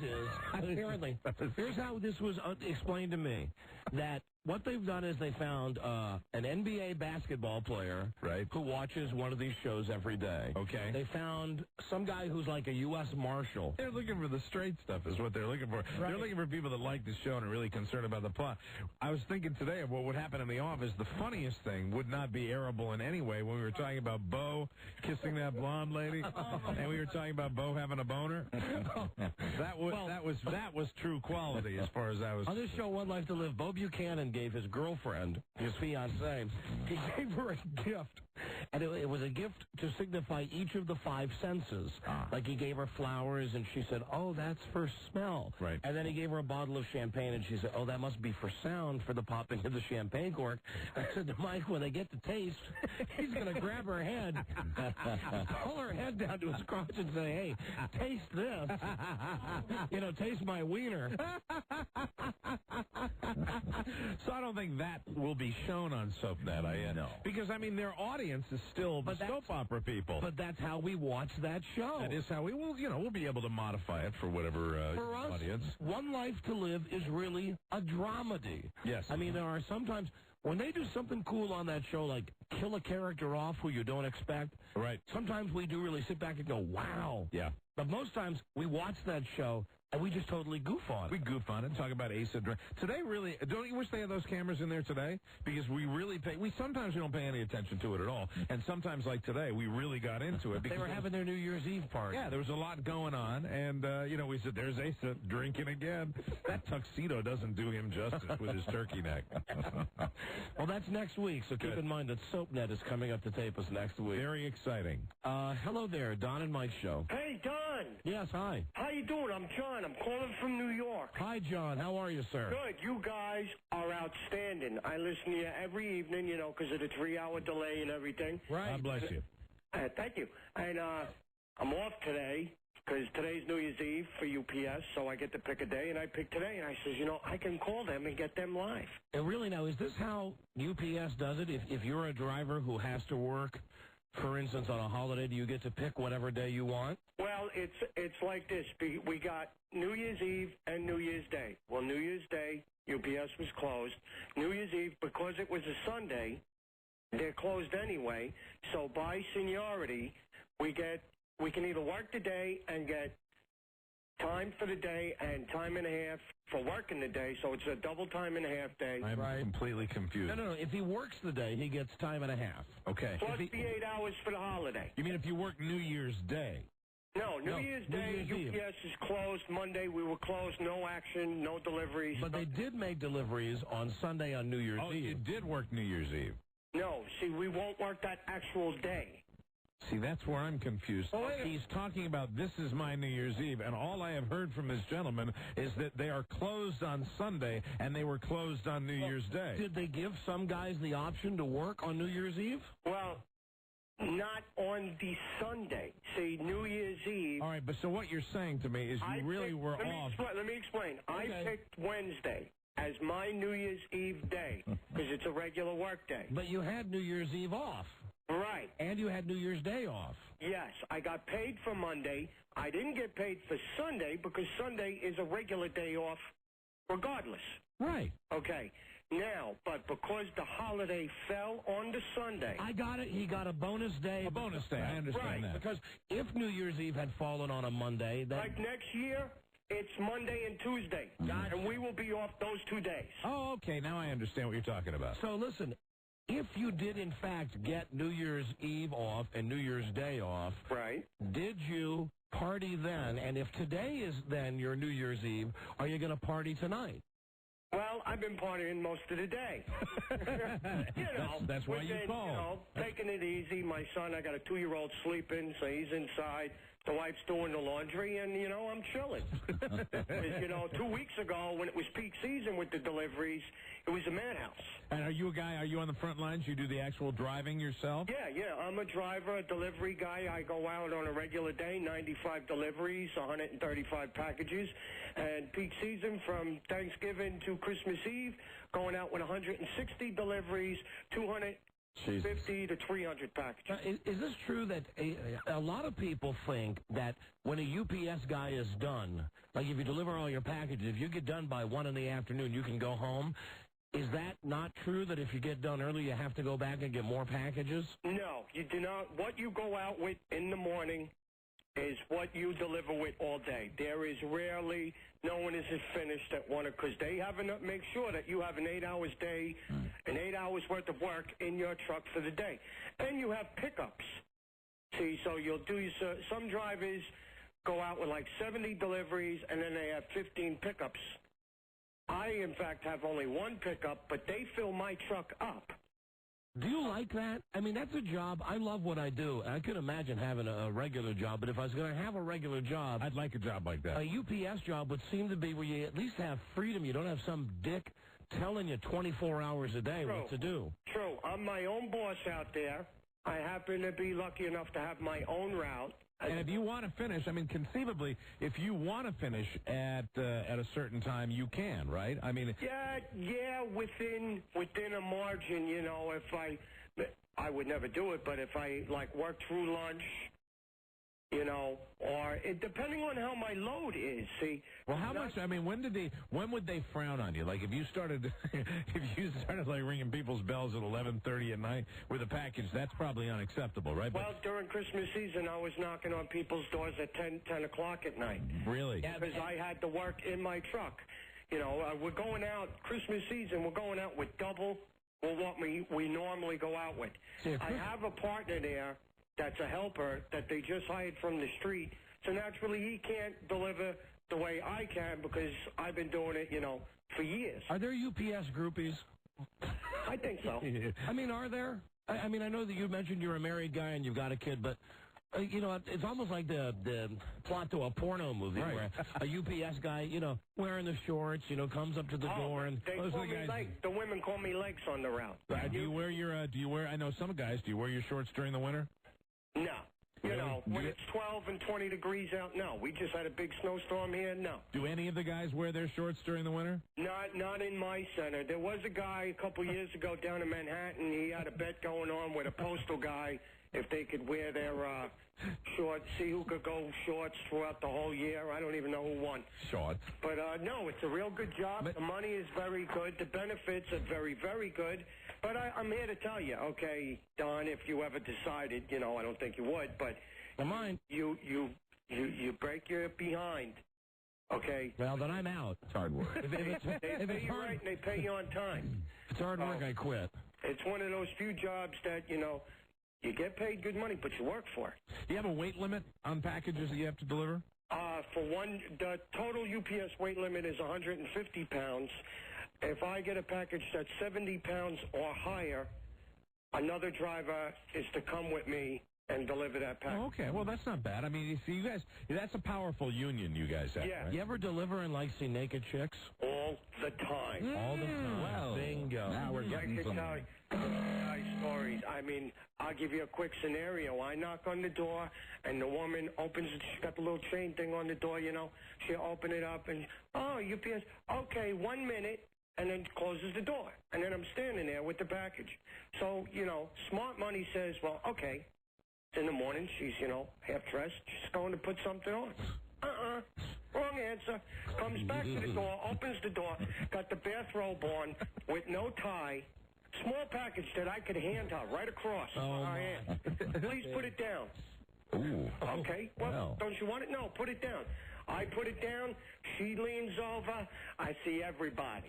apparently, here's how this was explained to me, that what they've done is they found an NBA basketball player who watches one of these shows every day. Okay. They found some guy who's like a U.S. Marshal. They're looking for the straight stuff is what they're looking for. Right. They're looking for people that like the show and are really concerned about the plot. I was thinking today of what would happen in the office. The funniest thing would not be airable in any way when we were talking about Bo kissing that blonde lady, and we were talking about Bo having a boner. That was true quality as far as I was. On this show, One Life to Live, Bo Buchanan gave his girlfriend, his fiancée, he gave her a gift. And it was a gift to signify each of the five senses. Like he gave her flowers, and she said, oh, that's for smell. Right. And then he gave her a bottle of champagne, and she said, oh, that must be for sound, for the popping of the champagne cork. I said to Mike, when they get to taste, he's going to grab her head, pull her head down to his crotch and say, hey, taste this. Taste my wiener. So I don't think that will be shown on SoapNet. No. Because, I mean, their audience is still the soap opera people. But that's how we watch that show. That is how we will, we'll be able to modify it for whatever for us, audience. One Life to Live is really a dramedy. Yes. I mean, there are sometimes, when they do something cool on that show, like kill a character off who you don't expect, right? Sometimes we do really sit back and go, wow. Yeah. But most times we watch that show and we just totally goof on it. We goof on it and talk about Ace Attorney. Today, really, don't you wish they had those cameras in there today? Because we really sometimes we don't pay any attention to it at all. And sometimes, like today, we really got into it. They were having their New Year's Eve party. Yeah, there was a lot going on. And, we said, there's Ace drinking again. That tuxedo doesn't do him justice with his turkey neck. Well, that's next week, so keep in mind that SoapNet is coming up to tape us next week. Very exciting. Hello there, Don and Mike Show. Hey, Don. Yes, hi. How you doing? I'm John. I'm calling from New York. Hi, John. How are you, sir? Good. You guys are outstanding. I listen to you every evening, because of the 3-hour delay and everything. Right. God bless you. Thank you. And I'm off today because today's New Year's Eve for UPS, so I get to pick a day, and I pick today. And I says, I can call them and get them live. And really now, is this how UPS does it? If you're a driver who has to work, for instance, on a holiday, do you get to pick whatever day you want? Well, it's like this. We got New Year's Eve and New Year's Day. Well, New Year's Day, UPS was closed. New Year's Eve, because it was a Sunday, they're closed anyway. So by seniority, we can either work the day and get time for the day and time and a half for working the day, so it's a double time and a half day. I'm completely confused. No. If he works the day, he gets time and a half. Okay. Plus the 8 hours for the holiday. You mean if you work New Year's Day? No, New Year's Day, UPS is closed. Monday, we were closed. No action, no deliveries. But they did make deliveries on Sunday on New Year's Eve. Oh, you did work New Year's Eve? No, see, we won't work that actual day. See, that's where I'm confused. He's talking about this is my New Year's Eve, and all I have heard from this gentleman is that they are closed on Sunday, and they were closed on New Year's Day. Did they give some guys the option to work on New Year's Eve? Well, not on the Sunday. See, New Year's Eve. All right, but so what you're saying to me is you really were off. Let me explain. Okay. I picked Wednesday as my New Year's Eve day because it's a regular work day. But you had New Year's Eve off. Right. And you had New Year's Day off. Yes, I got paid for Monday. I didn't get paid for Sunday because Sunday is a regular day off regardless. Right. Okay. Now, but because the holiday fell on the Sunday. I got it. He got a bonus day. A bonus day. I understand that. Because if New Year's Eve had fallen on a Monday, then... Like next year, it's Monday and Tuesday. Gotcha. And we will be off those 2 days. Oh, okay. Now I understand what you're talking about. So listen, if you did in fact get New Year's Eve off and New Year's Day off, right? Did you party then? And if today is then your New Year's Eve, are you going to party tonight? Well, I've been partying most of the day. That's why you called. Taking it easy. My son, I got a 2-year-old sleeping, so he's inside. The wife's doing the laundry, and, I'm chilling. 2 weeks ago, when it was peak season with the deliveries, it was a madhouse. And are you on the front lines? You do the actual driving yourself? Yeah. I'm a driver, a delivery guy. I go out on a regular day, 95 deliveries, 135 packages. And peak season from Thanksgiving to Christmas Eve, going out with 160 deliveries, 250 to 300 packages. Is this true that a lot of people think that when a UPS guy is done, like if you deliver all your packages, if you get done by 1 in the afternoon, you can go home? Is that not true, that if you get done early, you have to go back and get more packages? No, you do not. What you go out with in the morning is what you deliver with all day. There is rarely, no one is finished at 1, because they have to make sure that you have an 8 hours day, an 8 hours worth of work in your truck for the day. And you have pickups. See, so you'll do, some drivers go out with like 70 deliveries, and then they have 15 pickups. I, in fact, have only 1 pickup, but they fill my truck up. Do you like that? I mean, that's a job. I love what I do. I could imagine having a regular job, but if I was going to have a regular job... I'd like a job like that. A UPS job would seem to be where you at least have freedom. You don't have some dick telling you 24 hours a day what to do. True. I'm my own boss out there. I happen to be lucky enough to have my own route. And if you want to finish, I mean, conceivably, if you want to finish at a certain time, you can, right? I mean, yeah, within a margin, if I would never do it, but if I work through lunch, or depending on how my load is. See. Well, how much? I mean, when would they frown on you? Like if you started like ringing people's bells at 11:30 at night with a package, that's probably unacceptable, right? Well, during Christmas season, I was knocking on people's doors at 10 o'clock at night. Really? Yeah, because I had to work in my truck. We're going out Christmas season. We're going out with double what we normally go out with. I have a partner there that's a helper that they just hired from the street. So naturally, he can't deliver the way I can because I've been doing it, for years. Are there UPS groupies? I think so. I mean, are there? I mean, I know that you mentioned you're a married guy and you've got a kid, but, it's almost like the plot to a porno movie where a UPS guy, wearing the shorts, comes up to the door and... They call me legs. The women call me legs on the route. Do you wear, I know some guys, do you wear your shorts during the winter? No. When it's 12 and 20 degrees out, no. We just had a big snowstorm here, no. Do any of the guys wear their shorts during the winter? Not in my center. There was a guy a couple years ago down in Manhattan. He had a bet going on with a postal guy if they could wear their shorts, see who could go shorts throughout the whole year. I don't even know who won. Shorts. But, no, it's a real good job. The money is very good. The benefits are very, very good. But I'm here to tell you, okay, Don, if you ever decided, I don't think you would, but Don't mind. You break your behind, okay? Well, then I'm out. It's hard work. They pay you right and they pay you on time. If it's hard work, I quit. It's one of those few jobs that, you get paid good money, but you work for it. Do you have a weight limit on packages that you have to deliver? For one, the total UPS weight limit is 150 pounds. If I get a package that's 70 pounds or higher, another driver is to come with me and deliver that package. Oh, okay. Well, that's not bad. I mean, you see, you guys, that's a powerful union you guys have, Yeah. right? You ever deliver and, see naked chicks? All the time. All the time. Well, bingo. now we're getting I can some... tell you stories. I mean, I'll give you a quick scenario. I knock on the door, and the woman opens it. She's got the little chain thing on the door, She'll open it up, and, UPS, okay, 1 minute, and then closes the door. And then I'm standing there with the package. So, smart money says, well, okay. In the morning, she's, half dressed. She's going to put something on. Wrong answer. Comes back to the door, opens the door, got the bathrobe on with no tie. Small package that I could hand her right across her hand. Please put it down. Ooh. Okay. Well, don't you want it? No, put it down. I put it down. She leans over. I see everybody.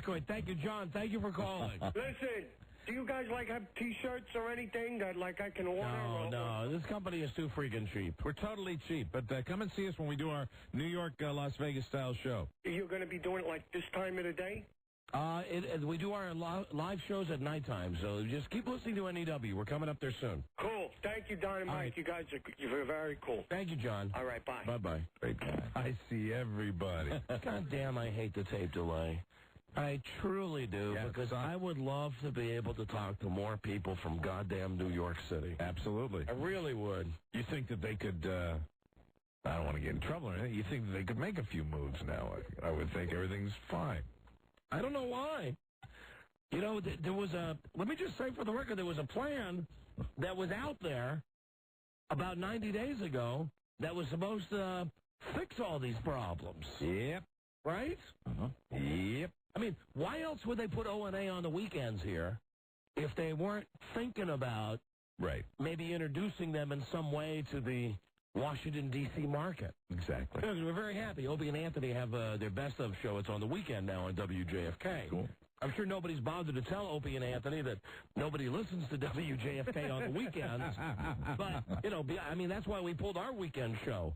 Good. Thank you, John. Thank you for calling. Listen. Do you guys have T-shirts or anything that I can order? No. This company is too freaking cheap. We're totally cheap, but come and see us when we do our New York, Las Vegas style show. You're going to be doing it this time of the day? We do our live shows at nighttime, so just keep listening to NEW. We're coming up there soon. Cool. Thank you, Don and Mike. Right. You guys you're very cool. Thank you, John. All right, bye. Bye-bye. Great guy. I see everybody. God damn, I hate the tape delay. I truly do, because I would love to be able to talk to more people from goddamn New York City. Absolutely. I really would. You think that they could, I don't want to get in trouble or anything, you think that they could make a few moves now? I would think everything's fine. I don't know why. There was let me just say for the record, there was a plan that was out there about 90 days ago that was supposed to fix all these problems. Yep. Right? Uh-huh. Yep. I mean, why else would they put O&A on the weekends here if they weren't thinking about maybe introducing them in some way to the Washington, D.C. market? Exactly. Because we're very happy. Opie and Anthony have their best of show. It's on the weekend now on WJFK. Cool. I'm sure nobody's bothered to tell Opie and Anthony that nobody listens to WJFK on the weekends. But, that's why we pulled our weekend show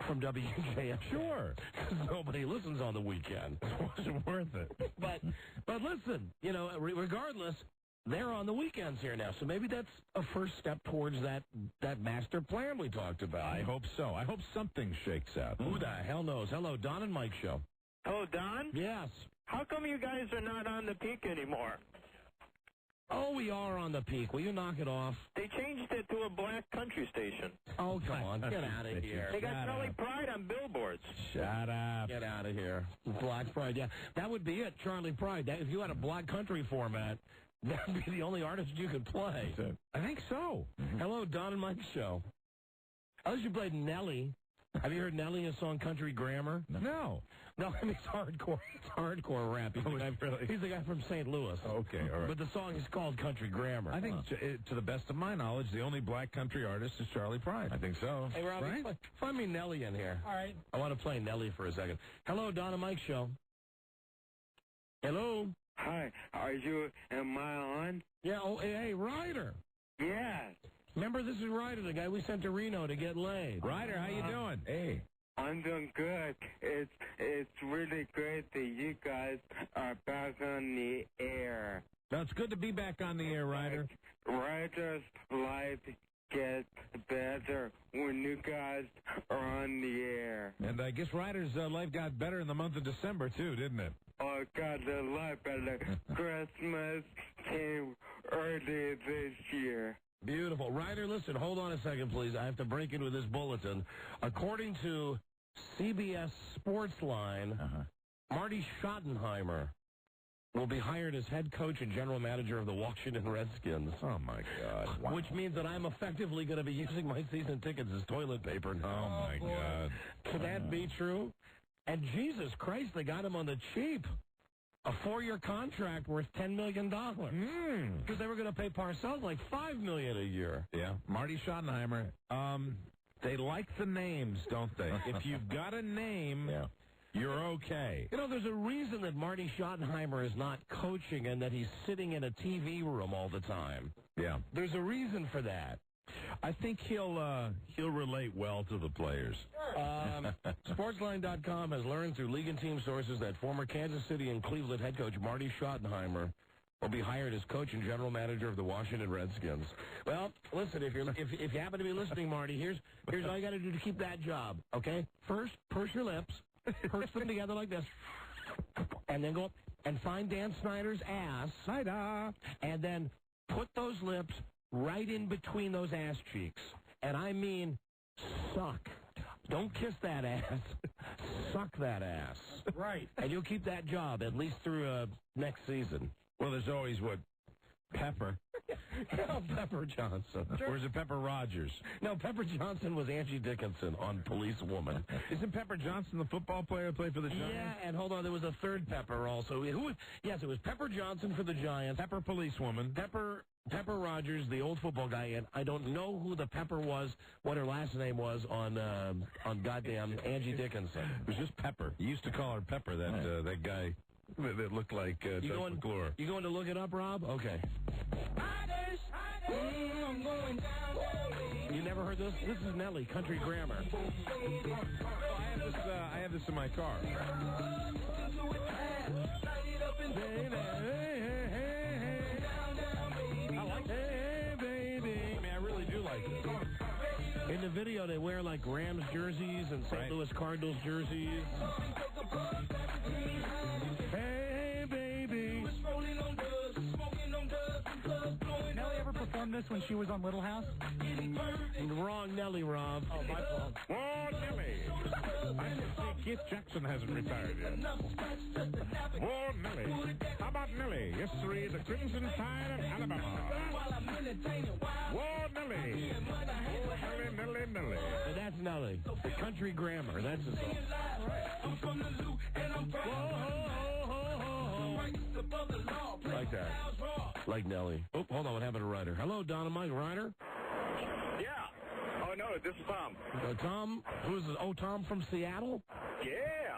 from WJFK. Sure. Because nobody listens on the weekend. It wasn't worth it. But listen, regardless, they're on the weekends here now. So maybe that's a first step towards that master plan we talked about. I hope so. I hope something shakes out. Who the hell knows? Hello, Don and Mike Show. Hello, Don? Yes. How come you guys are not on the Peak anymore? Oh, we are on the Peak. Will you knock it off? They changed it to a black country station. Oh, come on. Get out of here. They got Charlie Pride on billboards. Shut up. Get out of here. Black Pride, yeah. That would be it, Charlie Pride. If you had a black country format, that would be the only artist you could play. I think so. Hello, Don and Mike Show. I you played Nelly. Have you heard Nelly a song Country Grammar? No. No, I mean, it's hardcore. It's hardcore rap. He's the guy from St. Louis. Okay, all right. But the song is called Country Grammar. I think, to the best of my knowledge, the only black country artist is Charlie Pride. I think so. Hey, Robbie, right? find me Nelly in here. All right. I want to play Nelly for a second. Hello, Don and Mike Show. Hello? Hi, am I on? Yeah, hey, Ryder. Yes. Remember, this is Ryder, the guy we sent to Reno to get laid. Ryder, how you doing? Hey. I'm doing good. It's really great that you guys are back on the air. No, it's good to be back on the air, Ryder. Ryder's life gets better when you guys are on the air. And I guess Ryder's life got better in the month of December, too, didn't it? Oh, it got a lot better. Christmas came early this year. Beautiful. Ryder, listen, hold on a second, please. I have to break into this bulletin. According to CBS Sportsline, Marty Schottenheimer will be hired as head coach and general manager of the Washington Redskins. Oh, my God. Wow. Which means that I'm effectively going to be using my season tickets as toilet paper now. Oh, my God. Can that be true? And Jesus Christ, they got him on the cheap. a 4-year contract worth $10 million. Because they were going to pay Parcells like $5 million a year. Yeah, Marty Schottenheimer. They like the names, don't they? If you've got a name, you're okay. You know, there's a reason that Marty Schottenheimer is not coaching and that he's sitting in a TV room all the time. Yeah. There's a reason for that. I think he'll relate well to the players. Sportsline.com has learned through league and team sources that former Kansas City and Cleveland head coach Marty Schottenheimer will be hired as coach and general manager of the Washington Redskins. Well, listen, if you happen to be listening, Marty, here's all you got to do to keep that job, okay? First, purse your lips, purse them together like this, and then go up and find Dan Snyder's ass, and then put those lips right in between those ass cheeks. And I mean suck. Don't kiss that ass. Suck that ass. Right. And you'll keep that job at least through next season. Well, there's always Pepper. No, Pepper Johnson. Or is it Pepper Rogers? No, Pepper Johnson was Angie Dickinson on Police Woman. Isn't Pepper Johnson the football player who played for the Giants? Yeah, and hold on, there was a third Pepper also. Yes, it was Pepper Johnson for the Giants. Pepper Police Woman. Pepper Rogers, the old football guy, and I don't know who the Pepper was, what her last name was on goddamn Angie Dickinson. It was just Pepper. You used to call her Pepper, that guy that looked like Chuck McClure. You going to look it up, Rob? Okay. You never heard this? This is Nelly, Country Grammar. I have this in my car. Hey, baby. I mean, I really do like it. In the video, they wear, like, Rams jerseys and St. Louis Cardinals jerseys. Hey, baby. Nelly ever performed this when she was on Little House? Wrong Nelly, Rob. Oh, my fault. Oh, Nelly. I see Keith Jackson hasn't retired yet. Oh, Nelly. How about Nelly? Yesterday, the Crimson Tide of Alabama. Oh, Nelly. Oh, Nelly. And that's Nelly. The Country Grammar. That's his song. Like that. Like Nelly. Oh, hold on. What happened to Ryder? Hello, Don and Mike. Ryder? Yeah. Oh, no, this is Tom. Tom? Who is it? Oh, Tom from Seattle? Yeah.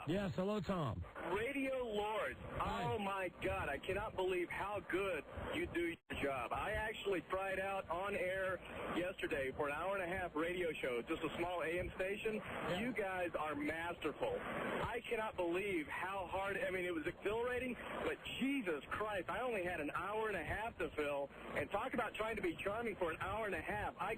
Yes, hello, Tom. Radio Lord. Oh, my God. I cannot believe how good you do your job. I actually tried out on air yesterday for an hour-and-a-half radio show, just a small AM station. Yeah. You guys are masterful. I cannot believe how hard, I mean, it was exhilarating, but Jesus Christ, I only had an hour-and-a-half to fill, and talk about trying to be charming for an hour-and-a-half. I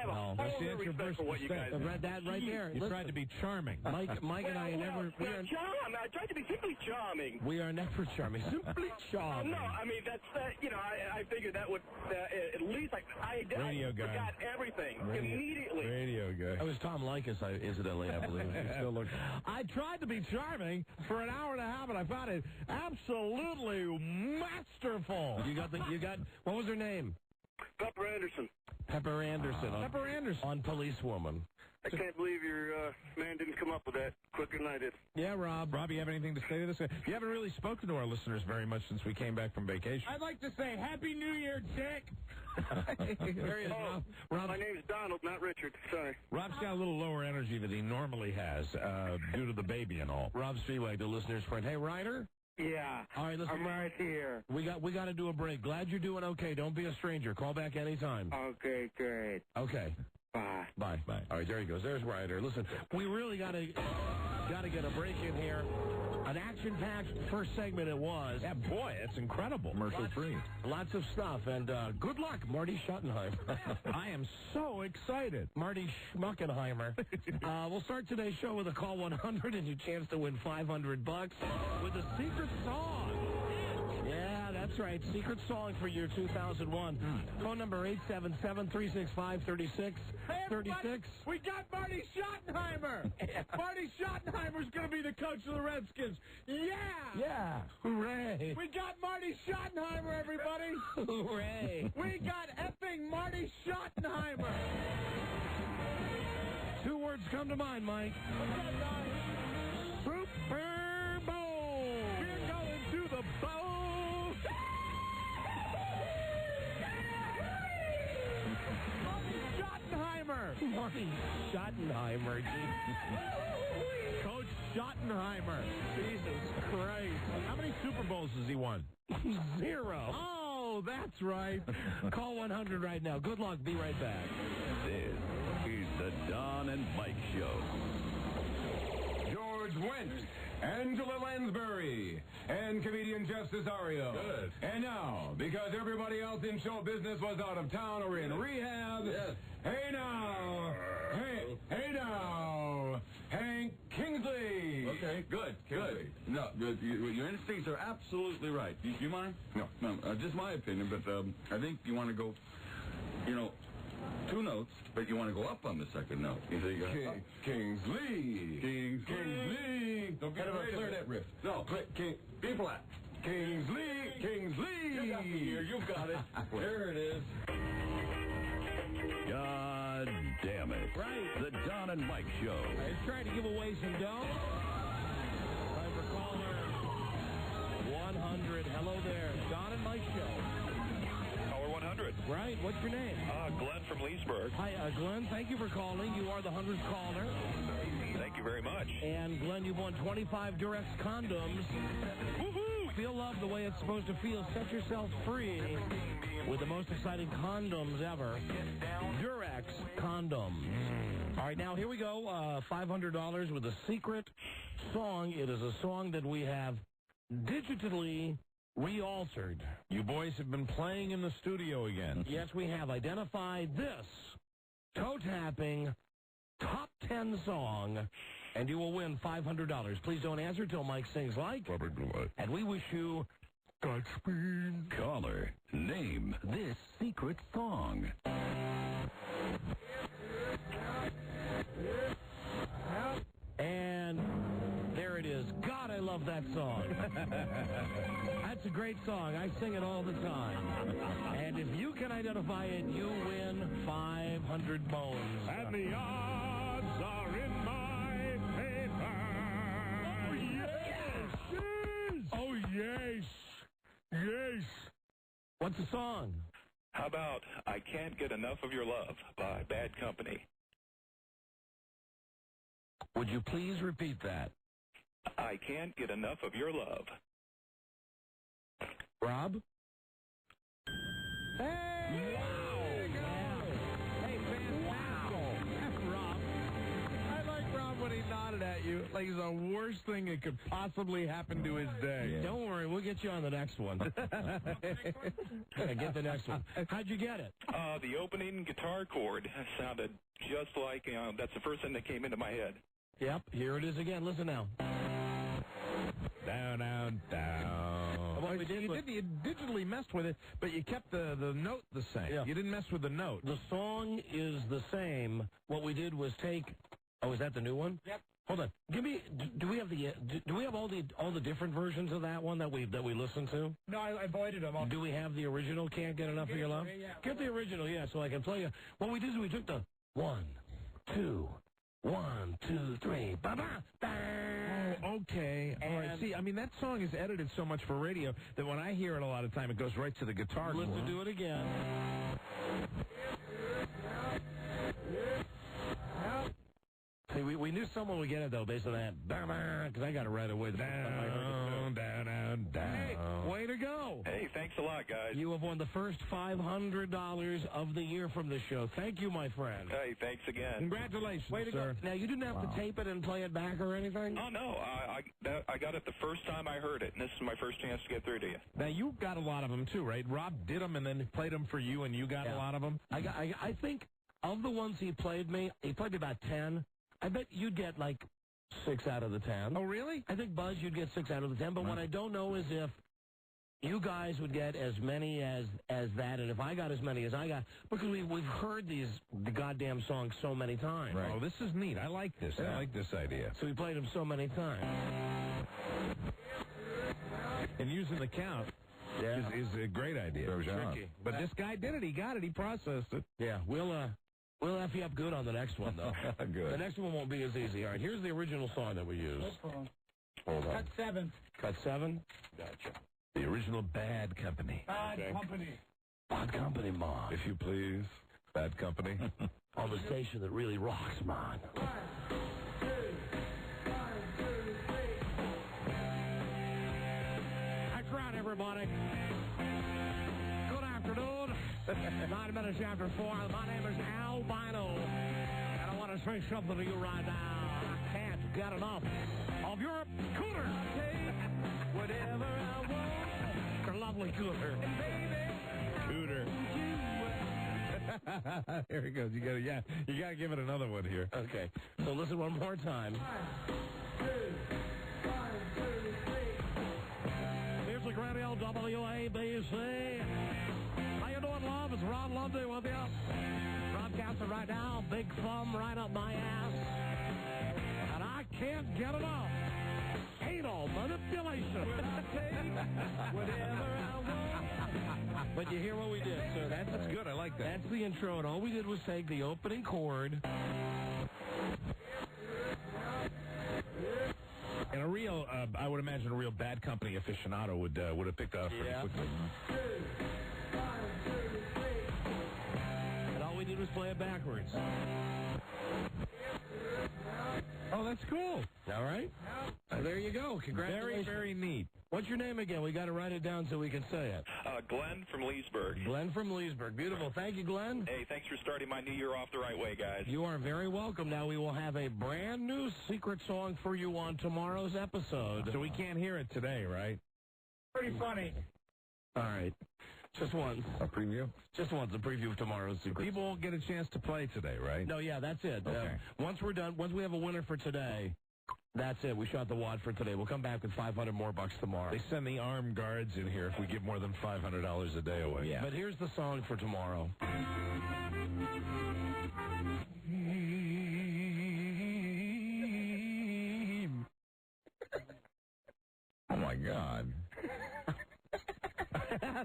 have a whole new respect for what you guys do. That right there. You tried to be charming. Mike and I never... I tried to be simply charming. We are never charming. Simply charming. No, I mean, that's, I figured that would, at least, I forgot everything immediately. Radio guy. That was Tom Likas, incidentally, I believe. I tried to be charming for an hour and a half, and I found it absolutely masterful. You got, what was her name? Pepper Anderson. Pepper Anderson. On Police Woman. I can't believe your man didn't come up with that quicker than I did. Yeah, Rob. Rob, you have anything to say to this? You haven't really spoken to our listeners very much since we came back from vacation. I'd like to say Happy New Year, Dick. There he is, Rob. My name's Donald, not Richard. Sorry. Rob's got a little lower energy than he normally has due to the baby and all. Rob Streetwag, the listener's friend. Hey, Ryder? Yeah. All right, listen. I'm right here. We got to do a break. Glad you're doing okay. Don't be a stranger. Call back anytime. Okay, great. Okay. Bye. All right, there he goes. There's Ryder. Listen, we really got to get a break in here. An action-packed first segment it was. Yeah, boy, it's incredible. Commercial-free. Lots of stuff, and good luck, Marty Schottenheimer. I am so excited. Marty Schmuckenheimer. We'll start today's show with a Call 100 and your chance to win $500 with a secret song. Yeah, that's right. Secret song for year 2001. Phone number 877-365-3636. We got Marty Schottenheimer. Marty Schottenheimer's going to be the coach of the Redskins. Yeah. Hooray. We got Marty Schottenheimer, everybody. Hooray. We got effing Marty Schottenheimer. 2 words come to mind, Mike. What's up, guys? Super Bowl. We're going to Marty Schottenheimer. Coach Schottenheimer. Jesus Christ. How many Super Bowls has he won? 0. Oh, that's right. Call 100 right now. Good luck. Be right back. This is the Don and Mike Show. George Wendt, Angela Lansbury, and comedian Jeff Cesario. Good. And now, because everybody else in show business was out of town or in rehab, hey now, Hank Kingsley. Okay, good. No, your instincts are absolutely right. Do you mind? No, just my opinion, but I think you want to go, 2 notes, but you want to go up on the second note. You think, Kingsley. Kingsley. Don't get a clarinet riff. No, B flat. Kingsley. You got it. There it is. God damn it. Right. The Don and Mike Show. I was trying to give away some dough. Time for caller 100. Hello there. Don and Mike Show. Caller 100. Right. What's your name? Glenn from Leesburg. Hi, Glenn. Thank you for calling. You are the 100th caller. Thank you very much. And, Glenn, you've won 25 Durex condoms. Woohoo! Feel love the way it's supposed to feel. Set yourself free with the most exciting condoms ever. Durex condoms. All right, now here we go. $500 with a secret song. It is a song that we have digitally re-altered. You boys have been playing in the studio again. Yes, we have. Identified this toe-tapping top 10 song, and you will win $500. Please don't answer till Mike sings like. And we wish you Godspeed. Caller, name this secret song. And there it is. God, I love that song. That's a great song. I sing it all the time. And if you can identify it, you win 500 bones. And the odds are in my favor. Oh, yes. Yes. What's the song? How about I Can't Get Enough of Your Love by Bad Company? Would you please repeat that? I can't get enough of your love. Rob? Hey! Wow! Hey, fantastic. Rob. I like Rob when he nodded at you like he's the worst thing that could possibly happen to his day. Yeah. Don't worry, we'll get you on the next one. Get the next one. How'd you get it? The opening guitar chord sounded just like, that's the first thing that came into my head. Yep, here it is again. Listen now. Down, down, down. What we did you digitally messed with it, but you kept the note the same. Yeah. You didn't mess with the note. The song is the same. What we did was take. Oh, is that the new one? Yep. Hold on. Give me. Do we have all the different versions of that one that we listened to? No, I avoided them. Do we have the original? Can't Get Enough of Your Love. Yeah. Get the original, yeah, so I can play you. What we did is we took the 1, 2, 1, 2, 3. Ba ba ba. Oh, okay. All right. See, I mean, that song is edited so much for radio that when I hear it a lot of time, it goes right to the guitar. Let's do it again. See, we knew someone would get it, though, based on that. Because I got it right away. Down, down. Hey, way to go. Hey, thanks a lot, guys. You have won the first $500 of the year from the show. Thank you, my friend. Hey, thanks again. Congratulations, way to sir. go. Now, you didn't have to tape it and play it back or anything? Oh, no. I got it the first time I heard it, and this is my first chance to get through to you. Now, you got a lot of them, too, right? Rob did them and then played them for you, and you got a lot of them? I think of the ones he played me about 10. I bet you'd get like 6 out of the 10. Oh, really? I think, Buzz, you'd get 6 out of the 10. But what I don't know is if you guys would get as many as that, and if I got as many as I got, because we've heard the goddamn songs so many times. Right. Oh, this is neat. I like this. Yeah. I like this idea. So we played them so many times. And using the count is a great idea. Tricky. But this guy did it. He got it. He processed it. Yeah, We'll F you up good on the next one, though. Good. The next one won't be as easy. All right, here's the original song that we used. Hold on. Cut 7. Cut 7? Gotcha. The original Bad Company. Bad Company, Mom. If you please. Bad Company. on the station that really rocks, man. That's right, everybody. Good afternoon. 9 minutes after 4. My name is Albino, and I want to say something to you right now. I can't get enough of your cooter. Whatever I want. Your lovely cooter. Cooter. Here it goes. You gotta give it another one here. Okay. So listen one more time. Music Radio WABC. How you doing, love? It's Ron Lundy with you. Broadcasting right now. Big thumb right up my ass. And I can't get enough. Anal manipulation. Whatever I want. But you hear what we did, sir. That's good. I like that. That's the intro, and all we did was take the opening chord. And a real, I would imagine a real Bad Company aficionado would have picked that up pretty quickly. And all we did was play it backwards. Oh, that's cool. All right. So there you go. Congratulations. Very, very neat. What's your name again? We got to write it down so we can say it. Glenn from Leesburg. Glenn from Leesburg. Beautiful. Thank you, Glenn. Hey, thanks for starting my new year off the right way, guys. You are very welcome. Now, we will have a brand new secret song for you on tomorrow's episode. So we can't hear it today, right? Pretty funny. All right. Just once. A preview? Just once, a preview of tomorrow's secret. People won't get a chance to play today, right? No, yeah, that's it. Okay. Once we're done, once we have a winner for today, that's it. We shot the wad for today. We'll come back with $500 more tomorrow. They send the armed guards in here if we give more than $500 a day away. Yeah. But here's the song for tomorrow. Oh, my God.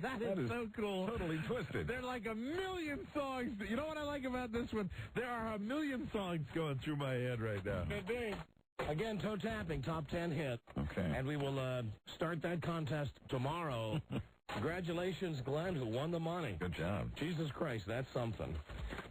that is so cool. Totally twisted. There are like a million songs. You know what I like about this one? There are a million songs going through my head right now. Again, toe tapping, top 10 hit. Okay. And we will start that contest tomorrow. Congratulations, Glenn, who won the money. Good job. Jesus Christ, that's something.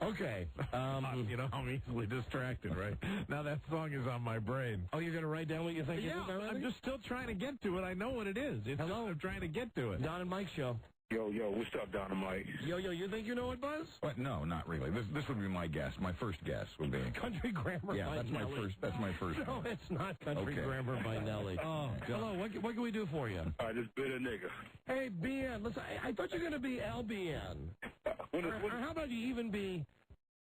Okay. You know, I'm easily distracted, right? Now that song is on my brain. Oh, you're going to write down what you think it is already? I'm just still trying to get to it. I know what it is. Hello? I'm trying to get to it. Don and Mike Show. Yo, what's up, Don and Mike? Yo, you think you know what, Buzz? What? No, not really. This would be my guess. My first guess would be Country Grammar Yeah, by that's Nelly. my first. No, it's not Country Okay. Grammar by Nelly. Oh, Hello, what can we do for you? I just bit a nigga. Hey, BN, listen, I thought you were going to be LBN. Or how about you even be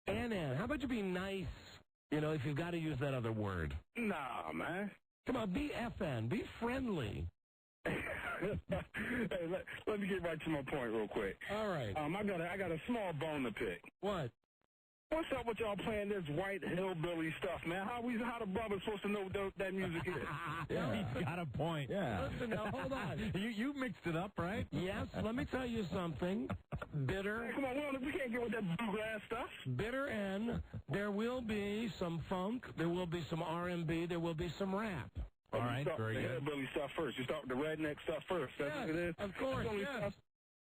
NN? How about you be nice, you know, if you've got to use that other word? Nah, man. Come on, be FN. Be friendly. Hey, let me get right to my point real quick. All right. I got a small bone to pick. What? What's up with y'all playing this white hillbilly stuff, man? How the brothers supposed to know what that music is? Yeah. He's got a point. Yeah. Listen, now, hold on. You mixed it up, right? Yes, let me tell you something. Bitter. Hey, come on, we can't get with that bluegrass stuff. Bitter N. There will be some funk. There will be some R&B. There will be some rap. All right, very the good. hillbilly stuff first. You start with the redneck stuff first. That's Yes, what it is. of course, yes.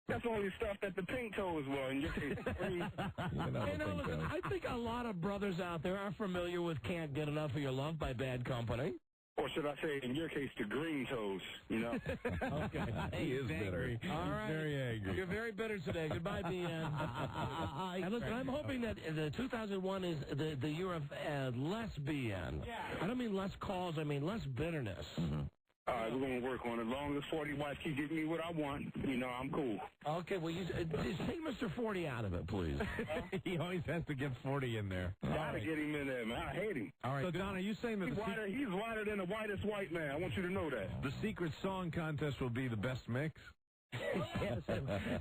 That's the only stuff that the pink toes were. In your case, Listen, I think a lot of brothers out there are familiar with Can't Get Enough of Your Love by Bad Company. or should I say, in your case, the green toes, you know? Okay. He is bitter. All right. Very angry. You're very bitter today. Goodbye, BN. And listen, I'm hoping that the 2001 is the year of less BN. I don't mean less calls. I mean less bitterness. Mm-hmm. All right, we're going to work on it. As long as 40 White keep giving me what I want, you know, I'm cool. Okay, well, just take Mr. 40 out of it, please. He always has to get 40 in there. Gotta get him in there, man. I hate him. All right. So, Don, are you saying that he's whiter than the whitest white man? I want you to know that. The secret song contest will be the best mix?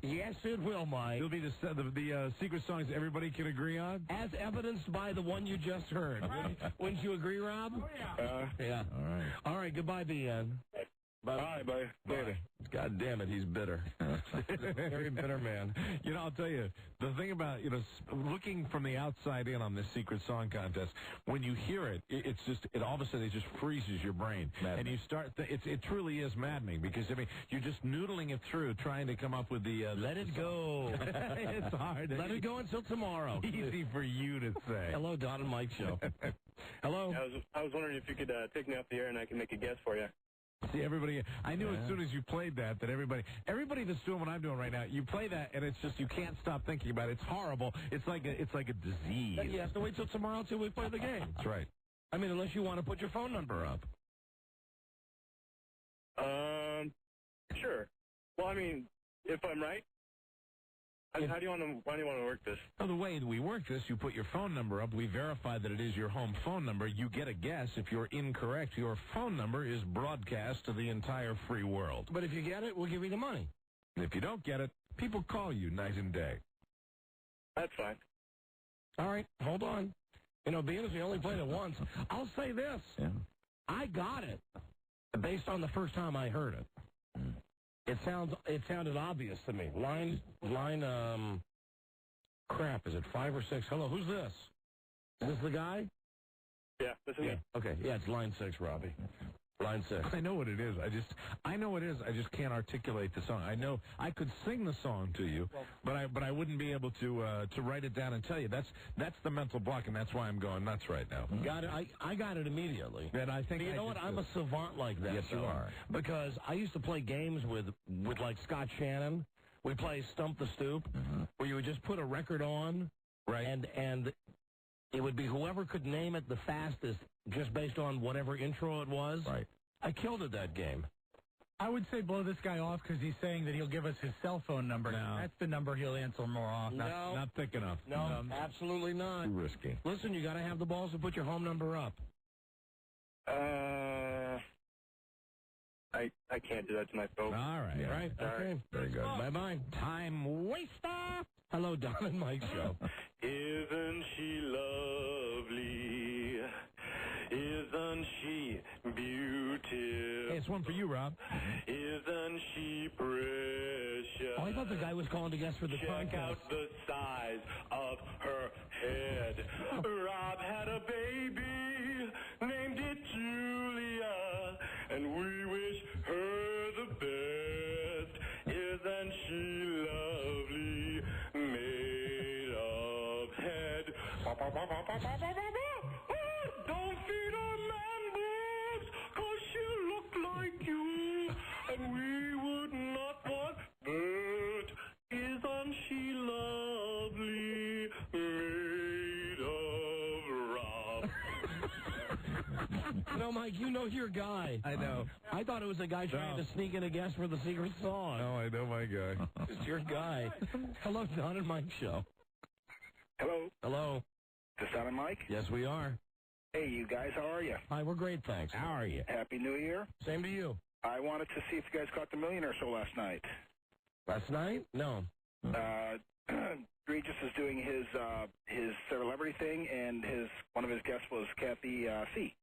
Yes, it will, Mike. It'll be the secret songs everybody can agree on? As evidenced by the one you just heard. Wouldn't you agree, Rob? Yeah. Yeah. All right. All right, goodbye, BN. Bye, buddy. Later. God damn it, he's bitter. Very bitter man. You know, I'll tell you, the thing about, looking from the outside in on this secret song contest, when you hear it, it's just, all of a sudden it just freezes your brain. And you start, it truly is maddening because, I mean, you're just noodling it through, trying to come up with the... Let it go. It's hard. Let it go until tomorrow. Easy for you to say. Hello, Don and Mike Show. Hello. I was wondering if you could take me off the air and I can make a guess for you. See, everybody, I knew as soon as you played that everybody that's doing what I'm doing right now, you play that and it's just, you can't stop thinking about it. It's horrible. It's like a disease. You have to wait till tomorrow till we play the game. That's right. I mean, unless you want to put your phone number up. Sure. Well, I mean, if I'm right, I mean, why do you want to work this? Well, the way we work this, you put your phone number up, we verify that it is your home phone number, you get a guess. If you're incorrect, your phone number is broadcast to the entire free world. But if you get it, we'll give you the money. And if you don't get it, people call you night and day. That's fine. All right, hold on. Being as we only played it once, I'll say this. Yeah. I got it based on the first time I heard it. It sounded obvious to me. Crap, is it 5 or 6? Hello, who's this? Is this the guy? Yeah, this is it. Okay, yeah, it's line 6, Robbie. Line 6. I know what it is. I know what it is. I just can't articulate the song. I know I could sing the song to you, but I wouldn't be able to write it down and tell you. That's the mental block, and that's why I'm going nuts right now. Got it. I got it immediately. And I think you know what? I'm a savant like that. Yes, you are. Because I used to play games with like Scott Shannon. We play Stump the Stoop, where you would just put a record on, right? And it would be whoever could name it the fastest, just based on whatever intro it was. Right. I killed at that game. I would say blow this guy off because he's saying that he'll give us his cell phone number. No. That's the number he'll answer more often. No. Not thick enough. No, absolutely not. Too risky. Listen, you got to have the balls to put your home number up. I can't do that to my phone. All right. Yeah. Right. Okay. Very good. Bye-bye. Time waster. Hello, Don and Mike Show. Isn't she lovely? Isn't she beautiful? Hey, it's one for you, Rob. Isn't she precious? Oh, I thought the guy was calling to guess for the Check out the size of her head. Rob had a baby, named it Julia, and we wish her the best. Isn't she lovely? Made of head. Don't feed her man boobs, 'cause she'll look like you, and we would not want that. Isn't she lovely? Made of Rob. No, Mike, you know your guy. I know. I thought it was a guy trying to sneak in a guess for the secret song. No, I know my guy. It's your guy. Hello, Don and Mike Show. Hello. Hello. Is this Don and Mike? Yes, we are. Hey, you guys, how are you? Hi, we're great, thanks. How are you? Happy New Year. Same to you. I wanted to see if you guys caught the Millionaire Show last night. Last night? No. Regis is doing his celebrity thing, and one of his guests was Kathy C.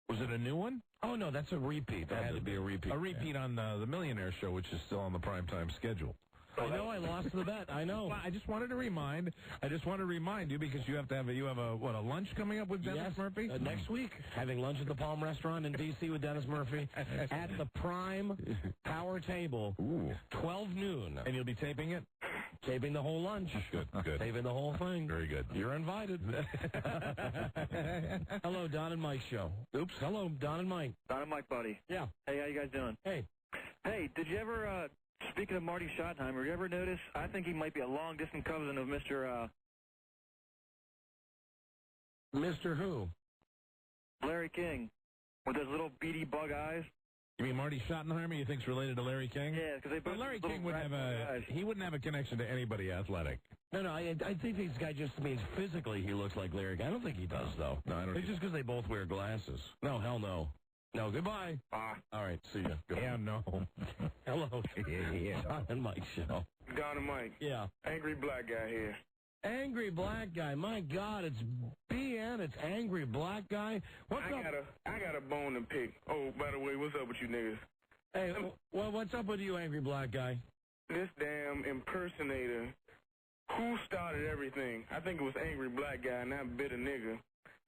Was it a new one? Oh, no, that's a repeat. That had to be a repeat. A repeat on the Millionaire Show, which is still on the primetime schedule. I know I lost the bet. I know. Well, I just want to remind you because you have a lunch coming up with Dennis Murphy next week. Having lunch at the Palm Restaurant in D.C. with Dennis Murphy at the Prime Power Table. Ooh. 12 noon. And you'll be taping it? Taping the whole lunch. Good. Taping the whole thing. Very good. You're invited. Hello, Don and Mike Show. Oops. Hello, Don and Mike. Don and Mike, buddy. Yeah. Hey, how you guys doing? Hey. Hey, did you ever, speaking of Marty Schottenheimer, did you ever notice, I think he might be a long-distance cousin of Mr. Mr. Who? Larry King, with those little beady bug eyes. You mean Marty Schottenheimer you think's related to Larry King? Yeah, because they both... But Larry King wouldn't have a connection to anybody athletic. No, I think this guy just means physically he looks like Larry King. I don't think he does, though. No, I don't. It's just because they both wear glasses. No, hell no. No, goodbye. All right, see ya. Yeah, no. Hello. Don and Mike Show. Don and Mike. Yeah. Angry black guy here. Angry black guy. My God, it's BN. It's angry black guy. What's up? I got a bone to pick. Oh, by the way, what's up with you niggas? Hey, well, what's up with you, angry black guy? This damn impersonator, who started everything? I think it was Angry Black Guy, not Bitter Nigga.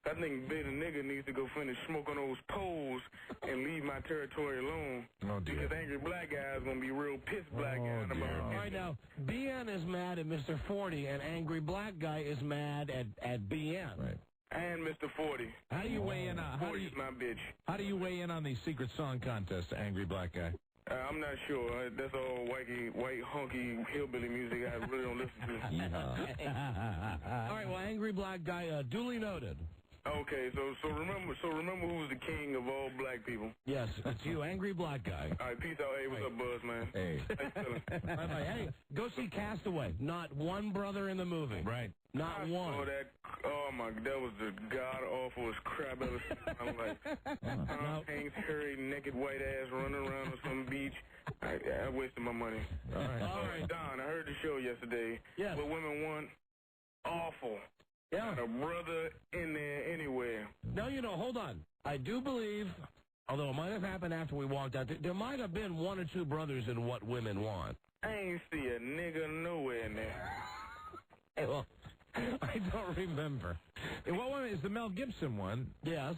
I think Bitter Nigga needs to go finish smoking those poles and leave my territory alone. Oh, dear. Because Angry Black Guy is going to be real pissed black guy. All right, now, BN is mad at Mr. 40, and angry black guy is mad at BN. Right. And Mr. 40. How do you weigh in? How do you, my bitch. How do you weigh in on the secret song contest, Angry Black Guy? I'm not sure. That's all white hunky hillbilly music I really don't listen to. All right, well, angry black guy, duly noted. Okay, so remember who's the king of all black people? Yes, it's you, angry black guy. All right, peace out. Hey, what's up, Buzz, man? Hey. Bye-bye. Hey, go see Castaway. Not one brother in the movie. Right. Not one. Oh my, that was the god-awfulest crap I've ever seen in my life. Tom Hanks, hairy, naked white ass running around on some beach. I wasted my money. All right. Don, I heard the show yesterday. Yes. What women want, awful. Yeah. Not a brother in there anywhere. No, hold on. I do believe, although it might have happened after we walked out, there might have been one or two brothers in What Women Want. I ain't see a nigga nowhere in there. Hey, well, I don't remember. What one is the Mel Gibson one? Yes.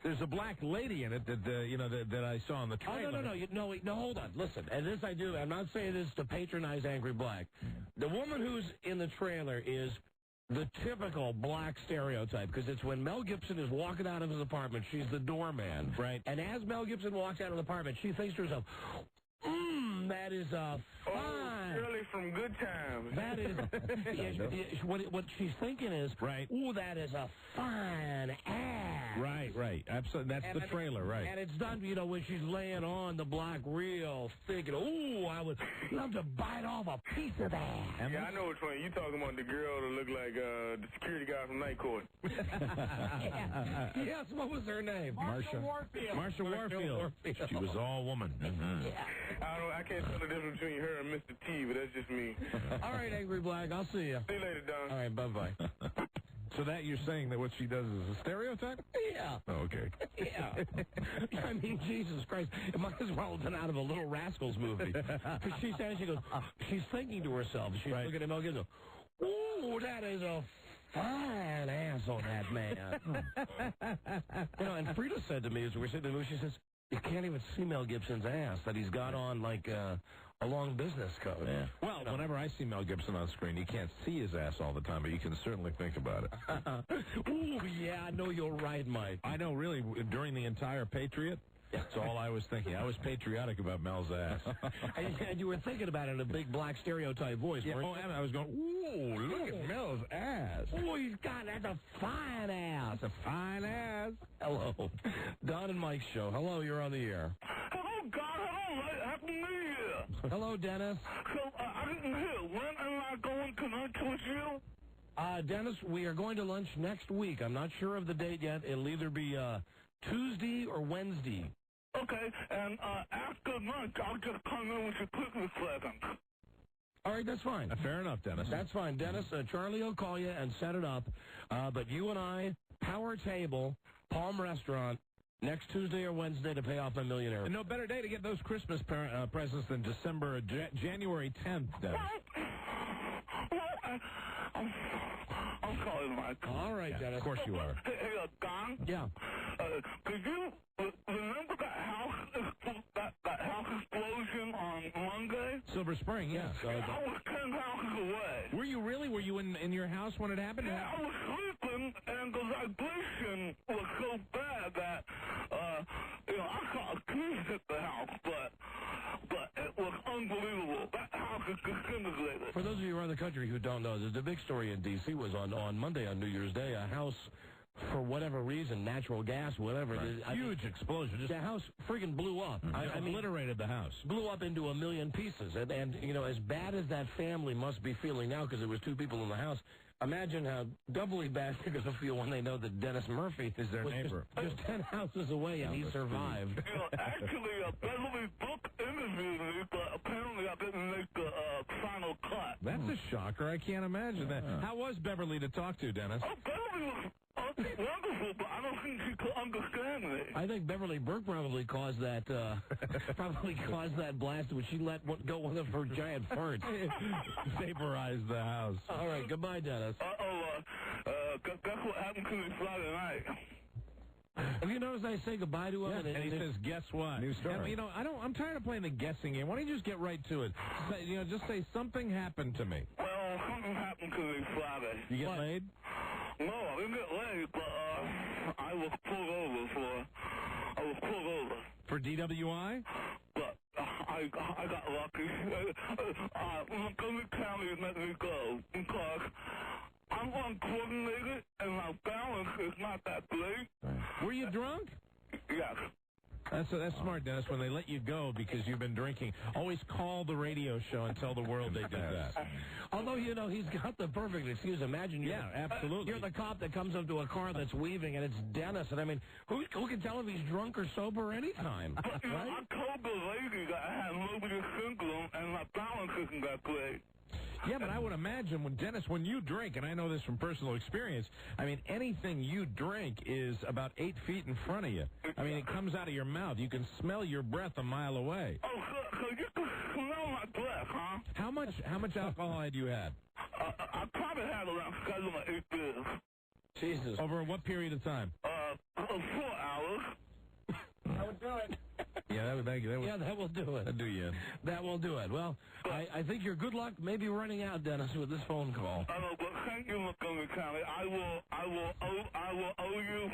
There's a black lady in it that I saw on the trailer. No, hold on. Listen, and this I do. I'm not saying this to patronize Angry Black. The woman who's in the trailer is the typical black stereotype, because it's when Mel Gibson is walking out of his apartment, she's the doorman. Right. And as Mel Gibson walks out of the apartment, she thinks to herself, that is a fine. Shirley from Good Times. That is, what she's thinking is, right. Ooh, that is a fine ass. Right. Absolutely. That's the trailer, right. And it's done, when she's laying on the black reel, thinking, ooh, I would love to bite off a piece of that. Yeah, I know which one. You talking about the girl that looked like the security guy from Night Court. Yes, what was her name? Marsha Warfield. She was all woman. Mm-hmm. Yeah. I can't tell the difference between her and Mr. T, but that's just me. All right, Angry Black, I'll see you. See you later, Don. All right, bye-bye. So that you're saying that what she does is a stereotype? Yeah. Oh, okay. Yeah. I mean, Jesus Christ. It might as well have been out of a Little Rascals movie. Because she says, she's thinking to herself. She's looking at Mel Gibson. Ooh, that is a fine ass on that man. And Frida said to me as we were sitting in the movie, she says, you can't even see Mel Gibson's ass, that he's got on, like, a long business coat. Yeah. Well, whenever I see Mel Gibson on screen, you can't see his ass all the time, but you can certainly think about it. Ooh, yeah, I know you're right, Mike. I know, really, during the entire Patriot, that's all I was thinking. I was patriotic about Mel's ass. And you were thinking about it in a big black stereotype voice, weren't you? And I was going, ooh, look at Mel's ass. Oh, that's a fine ass. That's a fine ass. Hello. Don and Mike's show. Hello, you're on the air. Hello, God. Hello. Happy New Year. Hello, Dennis. So, I didn't hear. When am I going to lunch with you? Dennis, we are going to lunch next week. I'm not sure of the date yet. It'll either be Tuesday or Wednesday. Okay, and after lunch, I'll just come in with your Christmas present. All right, that's fine. Fair enough, Dennis. That's fine. Dennis, Charlie will call you and set it up. But you and I, Power Table, Palm Restaurant, next Tuesday or Wednesday to pay off my millionaire. And no better day to get those Christmas presents than January 10th, Dennis. I'm sorry, Mike. All right, Dennis. Of course you are. Hey, Don? Yeah. Could you remember that house explosion on Monday? Silver Spring, yes. I was 10 houses away. Were you really? Were you in your house when it happened? Yeah, I was sleeping, and the vibration was so bad that, I saw a key hit the house, but it was unbelievable. That house is disintegrated. For those of you around the country who don't know, the big story in D.C. was on Monday, on New Year's Day, a house, for whatever reason, natural gas, whatever. Right. Huge explosion. The house friggin' blew up. I mean, obliterated the house. Blew up into 1 million pieces. And as bad as that family must be feeling now because there was 2 people in the house, imagine how doubly bad they're going to feel when they know that Dennis Murphy is their neighbor. Just 10 houses away, and he survived. Actually, Beverly Book interviewed me, but apparently I didn't make the final cut. That's a shocker. I can't imagine that. How was Beverly to talk to, Dennis? Oh, Beverly was wonderful, but I don't think she could understand me. I think Beverly Burke probably caused that blast when she let go one of her giant farts. Vaporized the house. All right, goodbye, Dennis. Guess what happened to me Friday night? Have you noticed I say goodbye to him? Yeah, and he says, guess what? New story. And, I'm tired of playing the guessing game. Why don't you just get right to it? Say, just say something happened to me. Well, something happened to me Friday. You get laid? No, I didn't get laid, but I was pulled over. For DWI? But I got lucky. Montgomery County let me go because I'm uncoordinated and my balance is not that great. Were you drunk? Yes. That's smart, Dennis, when they let you go because you've been drinking. Always call the radio show and tell the world they did that. Although, he's got the perfect excuse. Imagine absolutely. You're the cop that comes up to a car that's weaving, and it's Dennis. And, I mean, who can tell if he's drunk or sober anytime? But, right? I told the lady that I had Mobius syndrome and my balance isn't that great. Yeah, but I would imagine when you drink, and I know this from personal experience, I mean, anything you drink is about 8 feet in front of you. I mean, it comes out of your mouth. You can smell your breath a mile away. Oh, so you can smell my breath, huh? How much alcohol had you had? I probably had around 7 or 8 beers. Jesus. Over what period of time? 4 hours. I would do it. Yeah, that will do it. That'll do you. That will do it. Well, I think your good luck may be running out, Dennis, with this phone call. But thank you, Montgomery County. I will owe you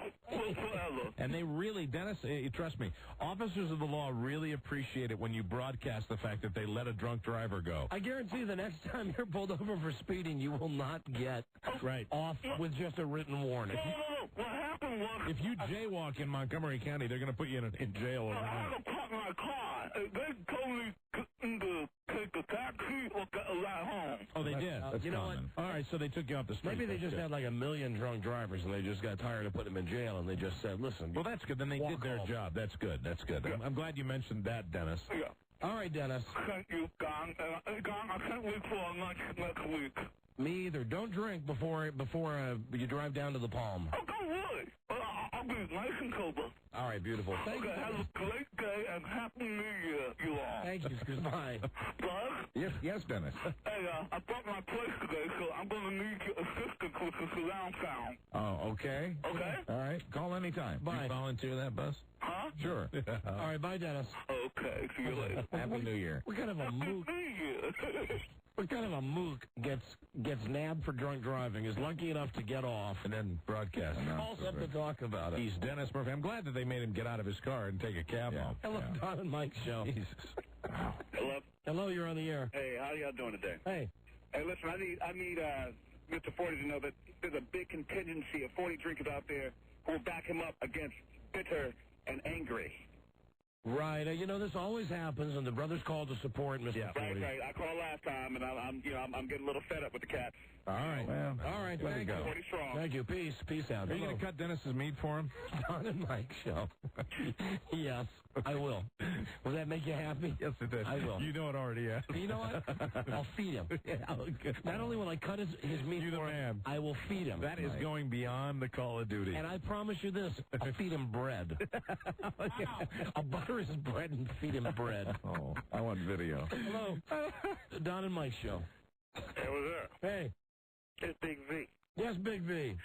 forever. And they really, Dennis, trust me, officers of the law really appreciate it when you broadcast the fact that they let a drunk driver go. I guarantee the next time you're pulled over for speeding, you will not get off with just a written warning. No. What happened was... If you jaywalk in Montgomery County, they're going to put you in jail I overnight. had to park my car. They told me to take a taxi or get a ride home. Oh, they did? You know what? All right, so they took you off the street. Maybe they just had like 1 million drunk drivers, and they just got tired of putting them in jail, and they just said, listen. Well, that's good. Then they did their job. That's good. Yeah. I'm glad you mentioned that, Dennis. Yeah. All right, Dennis. Thank you, Don. Don, I can't wait for our lunch next week. Me either. Don't drink before you drive down to the Palm. Oh, don't worry. I'll be nice and sober. All right, beautiful. Thank you. Have a great day and Happy New Year, you all. Thank you. Goodbye. Buzz? Yes, Dennis. Hey, I bought my place today, so I'm going to need your assistance with the surround sound. Oh, okay. Okay? All right. Call anytime. Bye. You volunteer that, Buzz? Huh? Sure. All right, bye, Dennis. Okay, see you later. Happy New Year. What kind of a mook? Happy New Year. What kind of a mook gets nabbed for drunk driving, is lucky enough to get off, And then broadcast. calls up to talk about it? He's Dennis Murphy. I'm glad that they made him get out of his car and take a cab home. Hello, Don and Mike show. Jesus. Hello? Hello, you're on the air. Hey, how y'all doing today? Hey. Hey, listen, I need Mr. 40 to know that there's a big contingency of 40 drinkers out there who will back him up against bitter and angry. Right. This always happens, and the brothers call to support Mr. 40. Right. I called last time, and I'm getting a little fed up with the cats. All right. Well, All right, there thank you you. go. 40 strong. Thank you. Peace out. Are you going to cut Dennis's meat for him? Don and Mike show. Yes, I will. Will that make you happy? Yes, it did. I will. You know it already, yeah. You know what? I'll feed him. Not only will I cut his meat You're the for him, man. I will feed him. That is going beyond the Call of Duty. And I promise you this, I'll feed him bread. I'll butter his bread and feed him bread. Oh, I want video. Hello. Don and Mike show. Hey, what's up? Hey. It's Big V. Yes, Big V.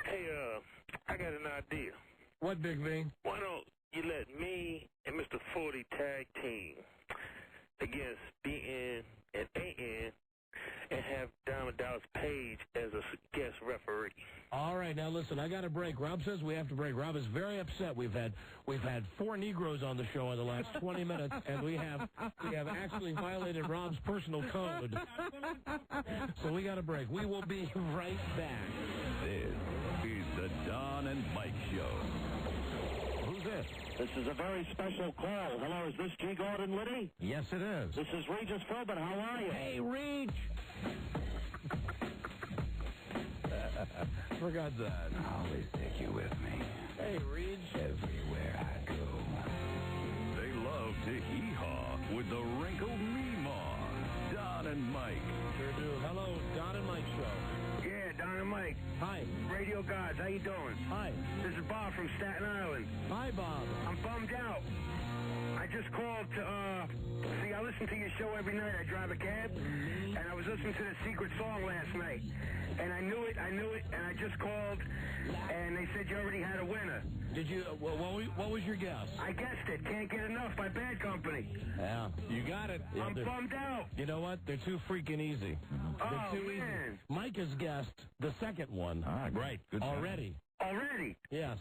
Hey, I got an idea. What, Big V? Why don't you let me and Mr. 40 tag team against BN and AN and have Diamond Dallas Page as a guest referee? All right, now listen, I got a break. Rob says we have to break. Rob is very upset. We've had 4 Negroes on the show in the last 20 minutes, and we have actually violated Rob's personal code. So we got a break. We will be right back. This is the Don and Mike Show. Who's this? This is a very special call. Hello, is this G. Gordon Liddy? Yes, it is. This is Regis Philbin. How are you? Hey, Reach. Forgot that. I'll always take you with me. Hey, Reach. Everywhere I go. They love to hee-haw with the wrinkled Meemaw. Don and Mike. Sure do. Hello, Don and Mike show. Yeah, Don and Mike. Hi. Radio Gods, how you doing? Hi. This is Bob from Staten Island. Hi, Bob. I'm bummed out. I just called to, see, I listen to your show every night. I drive a cab, and I was listening to the secret song last night. And I knew it, and I just called, and they said you already had a winner. Did you, what was your guess? I guessed it. Can't Get Enough by Bad Company. Yeah. You got it. Yeah, I'm bummed out. You know what? They're too freaking easy. They're too easy. Mike has guessed the second one. Right. Good already. Already? Yes.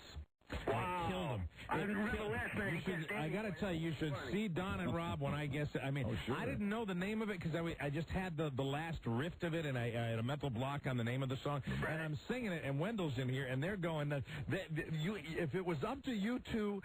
Wow. Killed him. I remember last night. I got to tell you, you should see Don and Rob when I guess it. I mean, I didn't know the name of it because I just had the last riff of it, and I had a mental block on the name of the song. Right. And I'm singing it, and Wendell's in here, and they're going, if it was up to you two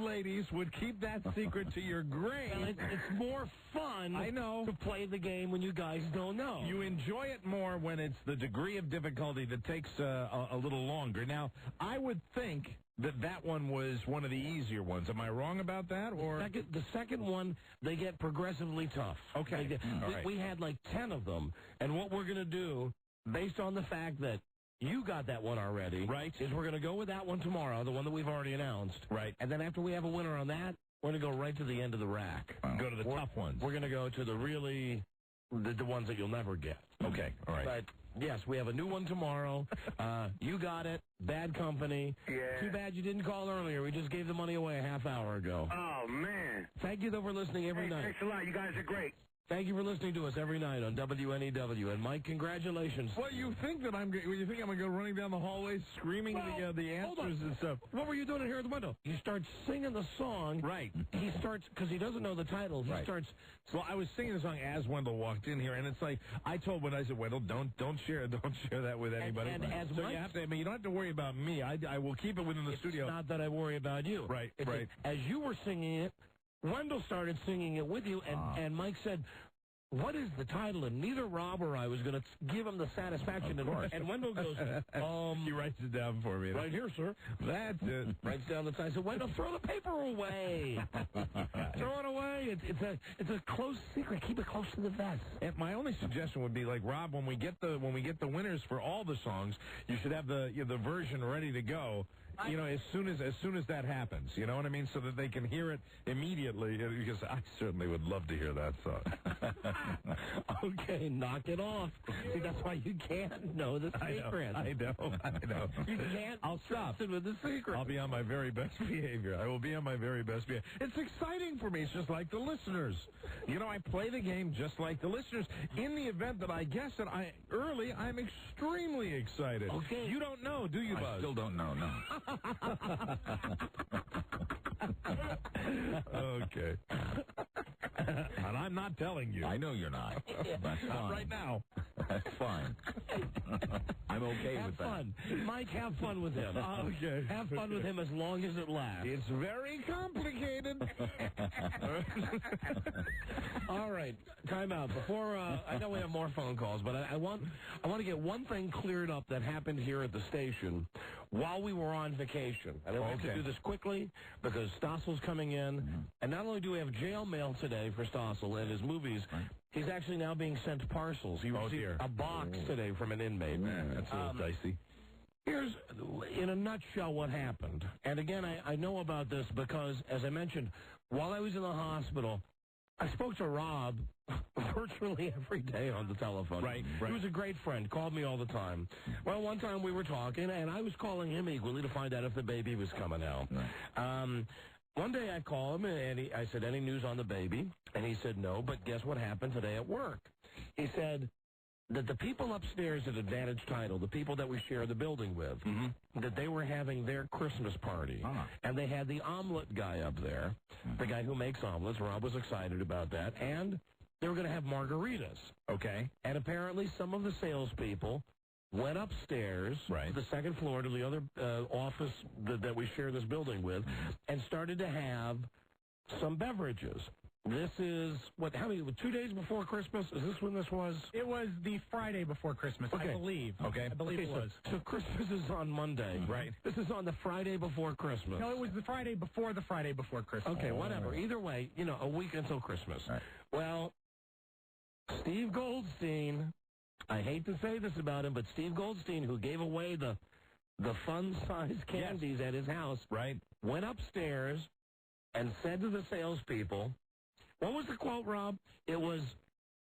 ladies would keep that secret to your grave. Well, it's more fun I know. to play the game when you guys don't know. You enjoy it more when it's the degree of difficulty that takes a little longer. Now, I would think that one was one of the easier ones. Am I wrong about that? Or the second one, they get progressively tough. Okay. We had like 10 of them, and what we're going to do, based on the fact that you got that one already, right, is we're going to go with that one tomorrow, the one that we've already announced. Right. And then after we have a winner on that, we're going to go right to the end of the rack. Go to the tough ones. We're going to go to the really, the ones that you'll never get. Okay. All right. But yes, we have a new one tomorrow. You got it. Bad Company. Yeah. Too bad you didn't call earlier. We just gave the money away a half hour ago. Oh, man. Thank you, though, for listening every night. Thanks a lot. You guys are great. Thank you for listening to us every night on WNEW. And, Mike, congratulations. Well, you think I'm going to go running down the hallway screaming the answers and stuff? What were you doing here at the window? You start singing the song. Right. He starts, because he doesn't know the title, he starts. So I was singing the song as Wendell walked in here, and it's like, I told Wendell, I said, Wendell, don't share that with anybody. And as so Mike, you have to, you don't have to worry about me. I will keep it within the studio. It's not that I worry about you. Right, As you were singing it, Wendell started singing it with you, and Mike said, what is the title? And neither Rob or I was going to give him the satisfaction. And Wendell goes, he writes it down for me. Right here, sir. That's it. Writes down the title. I said, Wendell, throw the paper away. Throw it away. It's a close secret. Keep it close to the vest. And my only suggestion would be, like, Rob, when we get the winners for all the songs, you should have the version ready to go. As soon as that happens, you know what I mean, so that they can hear it immediately. Because I certainly would love to hear that song. Okay, knock it off. See, that's why you can't know the secret. I know. You can't. I'll stop with the secret. I'll be on my very best behavior. I will be on my very best behavior. It's exciting for me. It's just like the listeners. I play the game just like the listeners. In the event that I guess it early, I'm extremely excited. Okay. You don't know, do you, Buzz? I still don't know, no. Okay. And I'm not telling you. I know you're not. That's not fine. Right now. That's fine. I'm okay with that. Have fun. Mike, have fun with him. Okay. Have fun with him as long as it lasts. It's very complicated. All right. Time out. Before, I know we have more phone calls, but I want to get one thing cleared up that happened here at the station while we were on vacation. And I have to do this quickly because Stossel's coming in. And not only do we have jail mail today for Stossel and his movies, he's actually now being sent parcels. He received a box today from an inmate. That's a little dicey. Here's, in a nutshell, what happened. And again, I know about this because, as I mentioned, while I was in the hospital, I spoke to Rob virtually every day on the telephone. Right. He was a great friend, called me all the time. Well, one time we were talking, and I was calling him equally to find out if the baby was coming out. One day I called him, and I said, any news on the baby? And he said, no, but guess what happened today at work? He said that the people upstairs at Advantage Title, the people that we share the building with, that they were having their Christmas party. And they had the omelet guy up there, the guy who makes omelets. Rob was excited about that. And they were going to have margaritas. Okay. And apparently some of the salespeople went upstairs to the second floor to the other office that we share this building with and started to have some beverages. This is, 2 days before Christmas? Is this when this was? It was the Friday before Christmas, I believe. Okay. I believe it was. So Christmas is on Monday. Right. This is on the Friday before Christmas. No, it was the Friday before Christmas. Okay, whatever. Either way, a week until Christmas. Right. Well, Steve Goldstein, I hate to say this about him, but Steve Goldstein, who gave away the the fun-sized candies at his house, right, went upstairs and said to the salespeople, what was the quote, Rob? It was,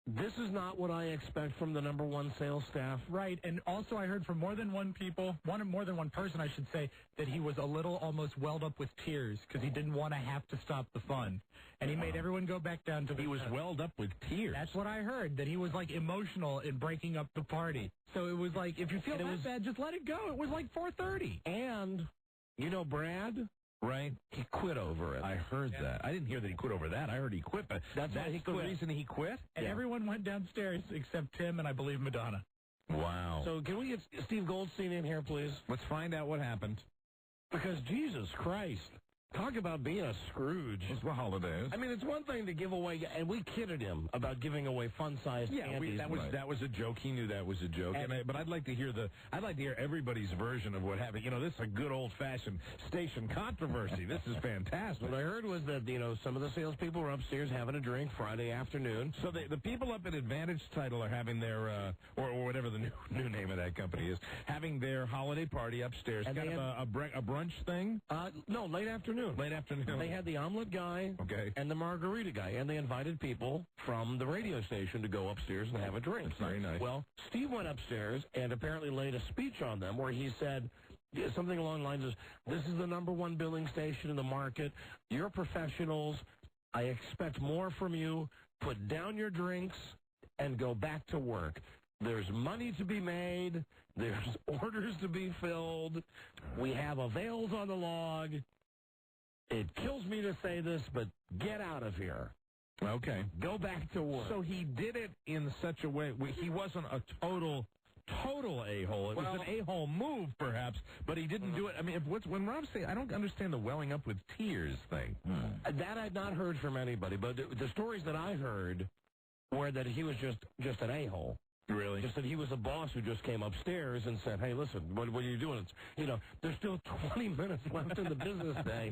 this is not what I expect from the number one sales staff. Right, and also I heard from more than one person, I should say, that he was a little almost welled up with tears because he didn't want to have to stop the fun. And he made everyone go back down to the... He was welled up with tears. That's what I heard, that he was, like, emotional in breaking up the party. So it was like, if you feel that bad, just let it go. It was like 4:30. And, you know, Brad... Right? He quit over it. I heard that. I didn't hear that he quit over that. I heard he quit, but that's the reason he quit? And everyone went downstairs except Tim and I believe Madonna. Wow. So can we get Steve Goldstein in here, please? Let's find out what happened. Because Jesus Christ, talk about being a Scrooge. It's the holidays. I mean, it's one thing to give away, and we kidded him about giving away fun-sized candies. That was a joke. He knew that was a joke. But I'd like to hear everybody's version of what happened. You know, this is a good old-fashioned station controversy. This is fantastic. What I heard was that, you know, some of the salespeople were upstairs having a drink Friday afternoon. So the people up at Advantage Title are having their, or whatever the new name of that company is, having their holiday party upstairs. And kind of a brunch thing? No, late afternoon. Late afternoon. They had the omelet guy and the margarita guy, and they invited people from the radio station to go upstairs and have a drink. That's very nice. Well, Steve went upstairs and apparently laid a speech on them where he said something along the lines of, this is the number one billing station in the market. You're professionals. I expect more from you. Put down your drinks and go back to work. There's money to be made. There's orders to be filled. We have avails on the log. It kills me to say this, but get out of here. Okay. Go back to work. So he did it in such a way, he wasn't a total a-hole. It was an a-hole move, perhaps, but he didn't do it. I mean, when Rob says, I don't understand the welling up with tears thing. That I'd not heard from anybody, but the stories that I heard were that he was just an a-hole. Really? Just that he was a boss who just came upstairs and said, hey, listen, what are you doing? It's, you know, there's still 20 minutes left in the business day.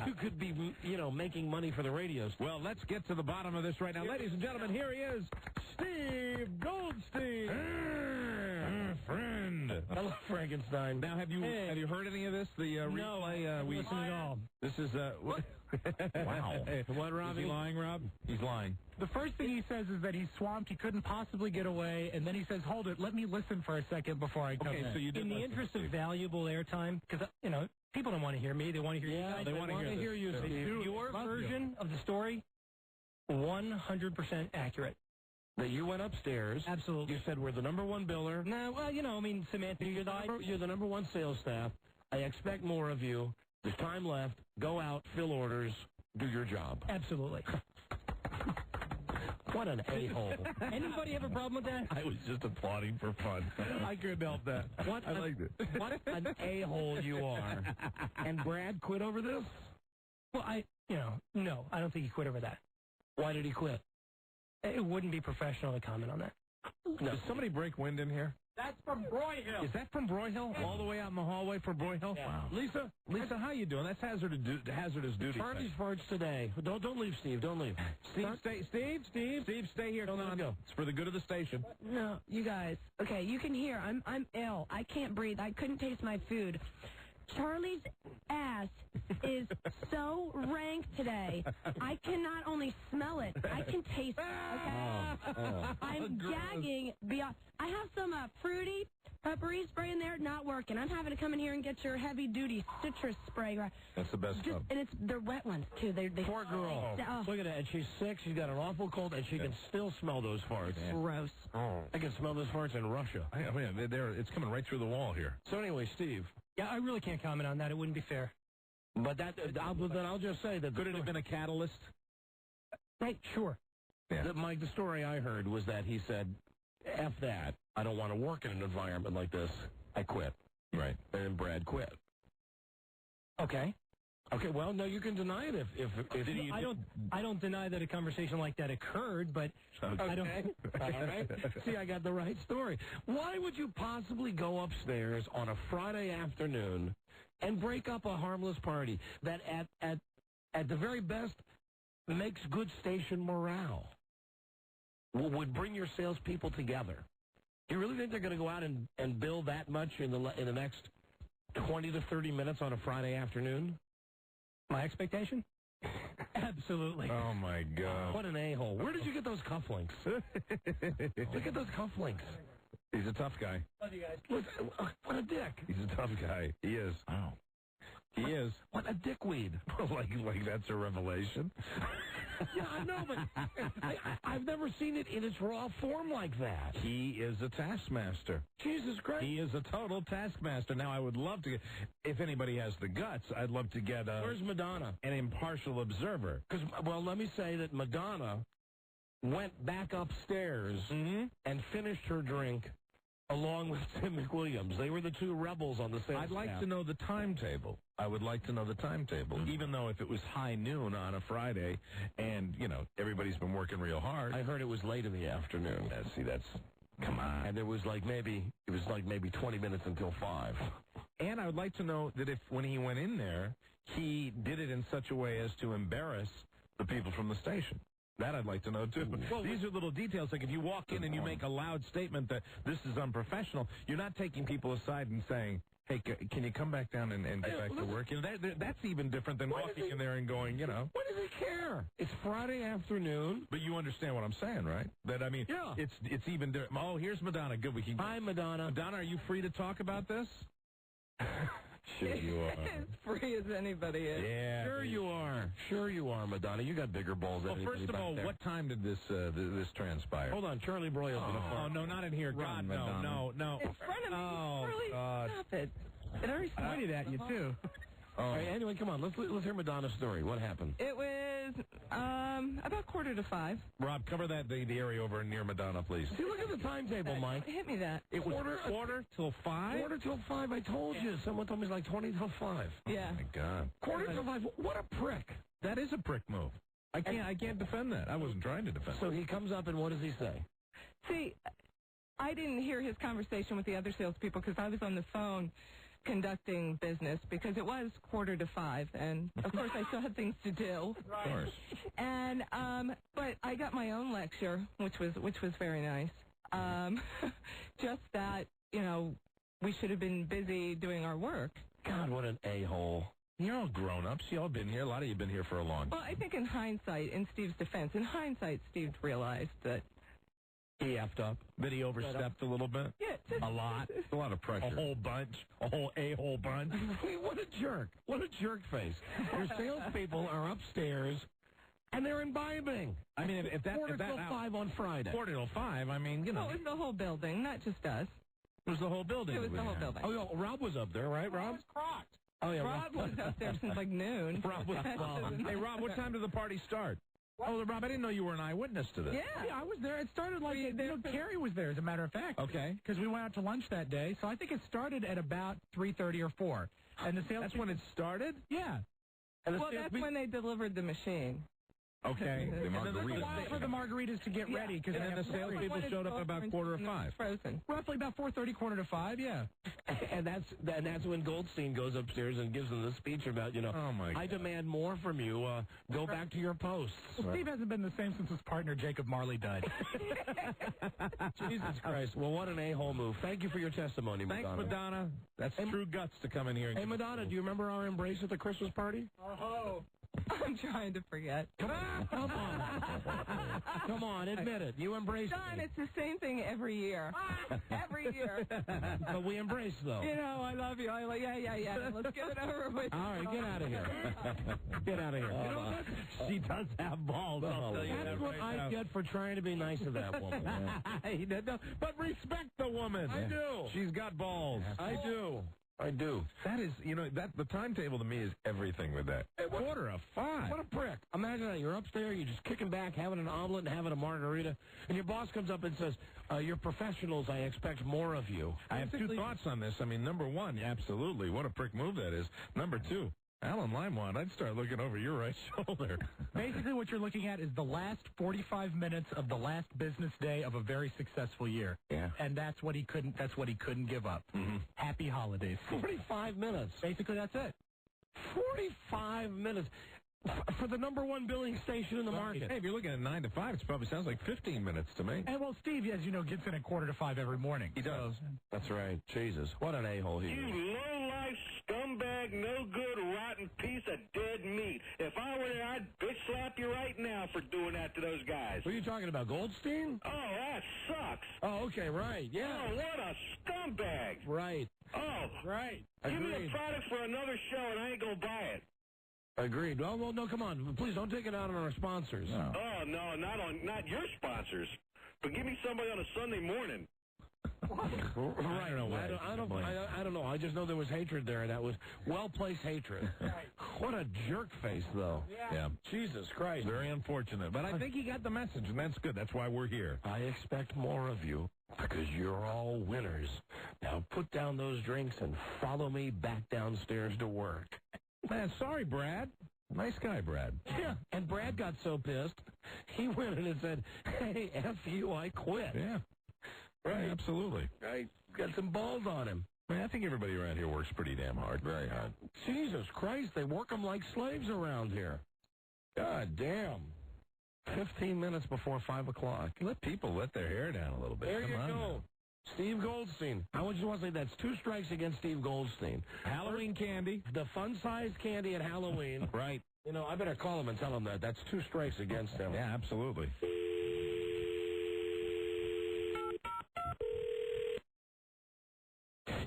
You could be, you know, making money for the radio station. Well, let's get to the bottom of this right now. Ladies and gentlemen, here he is, Steve Goldstein. Friend. Hello, Frankenstein. Now, have you heard any of this? The replay? We listened at all. This is wow. What, Rob? Is he lying, Rob? He's lying. The first thing he says is that he's swamped, he couldn't possibly get away, and then he says, hold it, let me listen for a second before I come in. So you did in the interest of valuable airtime, because, you know, people don't want to hear me, they want to hear you guys. They want to hear you, Steve. Your version of the story, 100% accurate. That you went upstairs. Absolutely. You said we're the number one biller. No, well, you know, I mean, semantics. You're the number one sales staff. I expect more of you. There's time left. Go out, fill orders, do your job. Absolutely. What an a-hole. Anybody have a problem with that? I was just applauding for fun. I couldn't help that. I liked it. What an a-hole you are. And Brad quit over this? Well, no, I don't think he quit over that. Why did he quit? It wouldn't be professional to comment on that. No. Did somebody break wind in here? That's from Broyhill. Is that from Broyhill? All the way out in the hallway from Broyhill? Yeah. Wow. Lisa, how you doing? That's hazardous duty. Turn these parts today. Don't leave, Steve. Don't leave. Steve, stay here. Don't go. It's for the good of the station. No, you guys. Okay, you can hear. I'm ill. I can't breathe. I couldn't taste my food. Charlie's ass is so rank today. I can not only smell it, I can taste it. Okay? I'm gagging beyond. I have some fruity peppery spray in there, not working. I'm having to come in here and get your heavy-duty citrus spray. That's the best stuff. And they're wet ones, too. They Poor girl. Look at that. And she's sick. She's got an awful cold, and she can still smell those farts. Gross. I can smell those farts in Russia. I mean, it's coming right through the wall here. So anyway, Steve. Yeah, I really can't comment on that. It wouldn't be fair. But I'll just say that... Could it have been a catalyst? Right, sure. Yeah. Mike, the story I heard was that he said, F that. I don't want to work in an environment like this. I quit. Right. And Brad quit. Okay. Okay, well, no, you can deny it if I don't deny that a conversation like that occurred, but okay. I don't... All right. See, I got the right story. Why would you possibly go upstairs on a Friday afternoon and break up a harmless party that at the very best makes good station morale? Would bring your salespeople together. You really think they're going to go out and bill that much in the next 20 to 30 minutes on a Friday afternoon? My expectation? Absolutely. Oh, my God. What an a-hole. Where did you get those cufflinks? Look at those cufflinks. He's a tough guy. Love you guys. What a dick. He's a tough guy. He is. Oh. He is. What a dickweed. like that's a revelation. Yeah, I know, but I've never seen it in its raw form like that. He is a taskmaster. Jesus Christ. He is a total taskmaster. Now, I would love to, if anybody has the guts, I'd love to get Where's Madonna? An impartial observer. Because, well, let me say that Madonna went back upstairs and finished her drink along with Tim McWilliams. They were the two rebels on the same I'd like staff. to know the timetable. I would like to know the timetable, even though if it was high noon on a Friday and, everybody's been working real hard. I heard it was late in the afternoon. Come on. And it was like maybe 20 minutes until 5. And I would like to know that if, when he went in there, he did it in such a way as to embarrass the people from the station. That I'd like to know, too. Well, these are little details. Like if you walk in and you make a loud statement that this is unprofessional, you're not taking people aside and saying, hey, can you come back down and get back to work? That's even different than walking in there and going, What does he care? It's Friday afternoon. But you understand what I'm saying, right? That, yeah. It's even different. Oh, here's Madonna. Good, we can go. Hi, Madonna. Madonna, are you free to talk about this? Sure you are. As free as anybody is. Yeah. Sure you are. Sure you are, Madonna. You got bigger balls than anybody first of all, back there. what time did this transpire? Hold on, Charlie Broyle's going to Oh, no, not in here. God, no. In front of me. Charlie, stop it. It already pointed at you, too. All right, anyway, come on. Let's hear Madonna's story. What happened? It was about 4:45. Rob, cover the area over near Madonna, please. See, look at the timetable, Mike. Hit me that. It was quarter till 5? Quarter till 5, I told you. Someone told me it's like 20 till 5. Yeah. Oh, my God. Quarter till 5. What a prick. That is a prick move. I can't defend that. I wasn't trying to defend So it. he comes up, and what does he say? See, I didn't hear his conversation with the other salespeople because I was on the phone conducting business because it was 4:45, and of course I still had things to do. Of course. And but I got my own lecture, which was very nice. Just that we should have been busy doing our work. God, what an a-hole. You're all grown-ups. You all been here. A lot of you been here for a long time. Well, I think in hindsight, in Steve's defense, Steve realized that he effed up. That he overstepped a little bit? Yeah. A lot. A lot of pressure. A whole bunch. A whole a-hole bunch. What a jerk. What a jerk face. Your salespeople are upstairs, and they're imbibing. I mean, if that... 4 till 5 on Friday. 4 till 5, I mean, Well, it was the whole building, not just us. It was the whole building. It was the whole building. Oh, yeah, Rob was up there, right, Rob? Crocked. Oh, yeah. Rob was up there since like noon. Rob was Hey, Rob, what time did the party start? Oh, Rob, I didn't know you were an eyewitness to this. Yeah, I was there. It started like, Carrie was there, as a matter of fact. Okay. Because we went out to lunch that day, so I think it started at about 3:30 or 4. And the sales... That's when it started? Yeah. And Well, that's when they delivered the machine. Okay. The And then margarita. there's a while for the margaritas to get ready. Cause And then the salespeople showed up about 4:45. Frozen. Roughly about 4:30, 4:45, yeah. And that's when Goldstein goes upstairs and gives them the speech about, Oh, my I God. demand more from you. Go back to your posts. Well, Steve hasn't been the same since his partner, Jacob Marley, died. Jesus Christ. Well, what an a-hole move. Thank you for your testimony, Thanks, Madonna. Madonna. That's true guts to come in here. And Hey, Madonna, do you remember our embrace at the Christmas party? Oh. I'm trying to forget. Come on. Come on, admit it. You embraced Don, me. it's the same thing every year. Every year. But we embraced, though. I love you. Yeah. Let's get it over with. All right, get out of here. Get out of here. She does have balls. I'll tell you That's that what right I now. get for trying to be nice to that woman. But respect the woman. I do. She's got balls. I do. That is, the timetable to me is everything with that. 4:45. What a prick. Imagine that. You're upstairs, you're just kicking back, having an omelet and having a margarita, and your boss comes up and says, you're professionals, I expect more of you. I have two thoughts on this. I mean, number one, absolutely. What a prick move that is. Number two, Alan Limewand, I'd start looking over your right shoulder. Basically, what you're looking at is the last 45 minutes of the last business day of a very successful year. Yeah. And that's what he couldn't give up. Mm-hmm. Happy holidays. 45 minutes. Basically, that's it. 45 minutes. For the number one billing station in the market. Hey, if you're looking at 9 to 5, it probably sounds like 15 minutes to me. And, well, Steve, as you know, gets in at 4:45 every morning. He does. That's right. Jesus. What an a-hole he is. You low-life scumbag, no good, rotten piece of dead meat. If I were there, I'd bitch slap you right now for doing that to those guys. What are you talking about, Goldstein? Oh, that sucks. Oh, okay, right, yeah. Oh, what a scumbag. Right. Oh, right. Give me Agreed. a product for another show, and I ain't gonna buy it. Agreed. Well, no, come on. Please don't take it out on our sponsors. No. Oh, no, not your sponsors. But give me somebody on a Sunday morning. Right. I don't know. I just know there was hatred there. That was well-placed hatred. What a jerk face, though. Yeah. Jesus Christ. Very unfortunate. But I think he got the message, and that's good. That's why we're here. I expect more of you because you're all winners. Now put down those drinks and follow me back downstairs to work. Man, sorry, Brad. Nice guy, Brad. Yeah, and Brad got so pissed, he went in and said, hey, F you, I quit. Yeah. Right. Absolutely. I got some balls on him. I think everybody around here works pretty damn hard. Very hard. Jesus Christ, they work them like slaves around here. God damn. 15 minutes before 5 o'clock. Let people let their hair down a little bit. There Come you on go. now. Steve Goldstein. I just want to say that's 2 strikes against Steve Goldstein. Halloween candy. The fun-sized candy at Halloween. Right. You know, I better call him and tell him that. That's 2 strikes against him. Yeah, absolutely.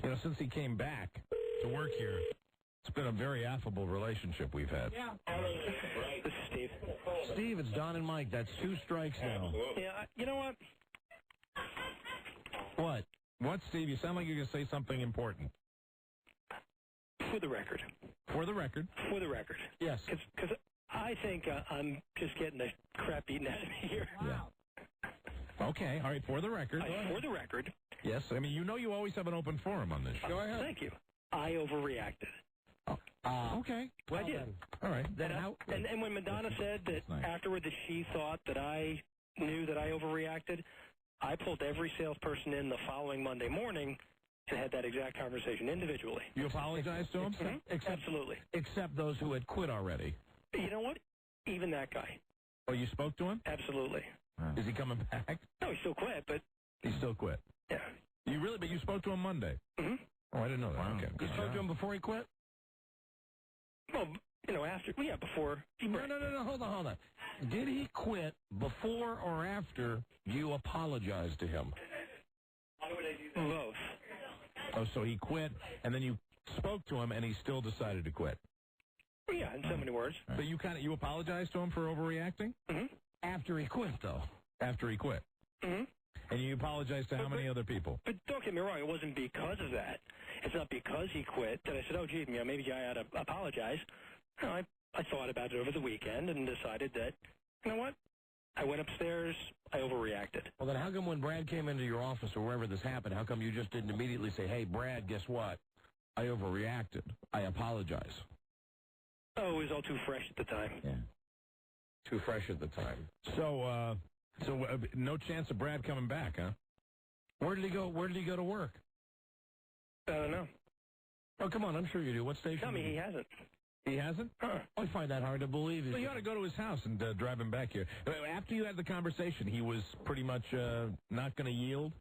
You know, since he came back to work here, it's been a very affable relationship we've had. Yeah. This is Steve. Steve, it's Don and Mike. That's 2 strikes now. Yeah, you know what? What? What, Steve? You sound like you're going to say something important. For the record. For the record? For the record. Yes. Because I think I'm just getting the crap eaten out of me here. Yeah. Okay, all right, for the record. For the record. Yes, I mean, you know you always have an open forum on this show. Go ahead. Thank you. I overreacted. Okay. Well, I did. All right. And when Madonna said that afterward that she thought that I knew that I overreacted, I pulled every salesperson in the following Monday morning and had that exact conversation individually. You apologized to him? Mm-hmm. Absolutely. Except those who had quit already. You know what? Even that guy. Oh, you spoke to him? Absolutely. Is he coming back? No, he still quit, but... He still quit? Yeah. You really? But you spoke to him Monday? Mm-hmm. Oh, I didn't know that. Wow. Okay. You spoke to him before he quit? Well, you know, after... Well, yeah, before... No, hold on. Did he quit before or after you apologized to him? Both. Oh, so he quit, and then you spoke to him, and he still decided to quit. Well, yeah, in so many words. But you apologized to him for overreacting? Mm-hmm. After he quit, though. After he quit. Mm-hmm. And you apologized to how many other people? But don't get me wrong, it wasn't because of that. It's not because he quit that I said, oh, gee, you know, maybe I ought to apologize. No, I thought about it over the weekend and decided that, you know what? I went upstairs, I overreacted. Well, then how come when Brad came into your office or wherever this happened, how come you just didn't immediately say, hey, Brad, guess what? I overreacted. I apologize. Oh, it was all too fresh at the time. Yeah. Too fresh at the time. So no chance of Brad coming back, huh? Where did he go? Where did he go to work? I don't know. Oh, come on, I'm sure you do. What station? Tell me he hasn't. He hasn't? I find that hard to believe. Well, you ought to go to his house and drive him back here. After you had the conversation, he was pretty much not going to yield?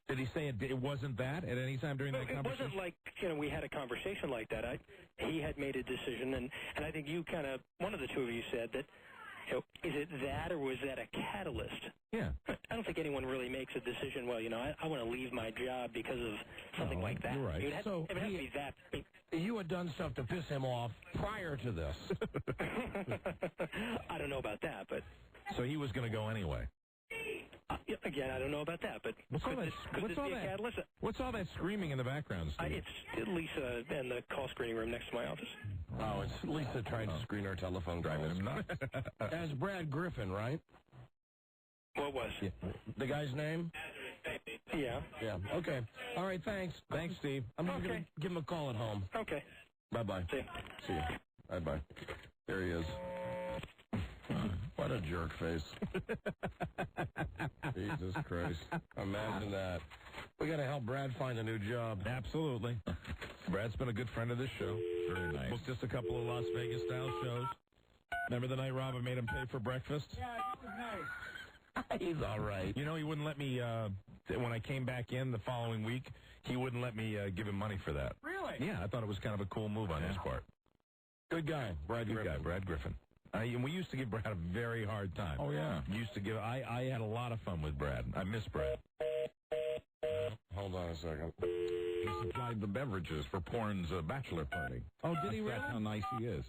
Did he say it wasn't that at any time during that conversation? It wasn't like, you know, we had a conversation like that. He had made a decision, and I think you kind of, one of the two of you said that, you know, is it that or was that a catalyst? Yeah. I don't think anyone really makes a decision, well, you know, I want to leave my job because of something like that. You're right. It would have to be that. You had done stuff to piss him off prior to this. I don't know about that, but... So he was going to go anyway? Again, I don't know about that, but could this be a catalyst? What's all that screaming in the background, Steve? It's Lisa in the call screening room next to my office. Oh, it's Lisa trying to screen our telephone calls. As Brad Griffin, right? What was? Yeah. The guy's name? Yeah. Yeah. Okay. All right, thanks. Thanks, Steve. I'm just going to give him a call at home. Okay. Bye-bye. See you. Bye-bye. There he is. What a jerk face. Jesus Christ. Imagine that. We got to help Brad find a new job. Absolutely. Brad's been a good friend of this show. Very nice. Booked just a couple of Las Vegas-style shows. Remember the night Robin made him pay for breakfast? Yeah, it was nice. He's all right. You know, he wouldn't let me, when I came back in the following week, he wouldn't let me give him money for that. Really? Yeah, I thought it was kind of a cool move on his part. Good guy, Brad Griffin. Good guy, Brad Griffin. And we used to give Brad a very hard time. Oh, yeah. I had a lot of fun with Brad. I miss Brad. Hold on a second. He supplied the beverages for Porn's bachelor party. Oh, did he really? That's how nice he is.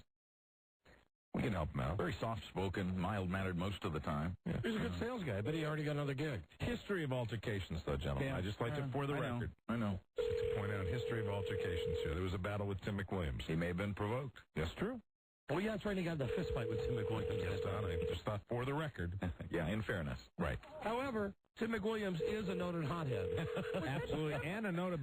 We can help him out. Very soft-spoken, mild-mannered most of the time. Yeah. He's a good sales guy. I bet he already got another gig. History of altercations, though, gentlemen. Yeah. I just like to, for the record. I know. Just to point out, history of altercations here. There was a battle with Tim McWilliams. He may have been provoked. Yes, true. Oh, yeah, that's right. He got in a fist fight with Tim McWilliams. Yes, Don, I just thought for the record. Yeah, in fairness. Right. However, Tim McWilliams is a noted hothead. Absolutely. And a note of,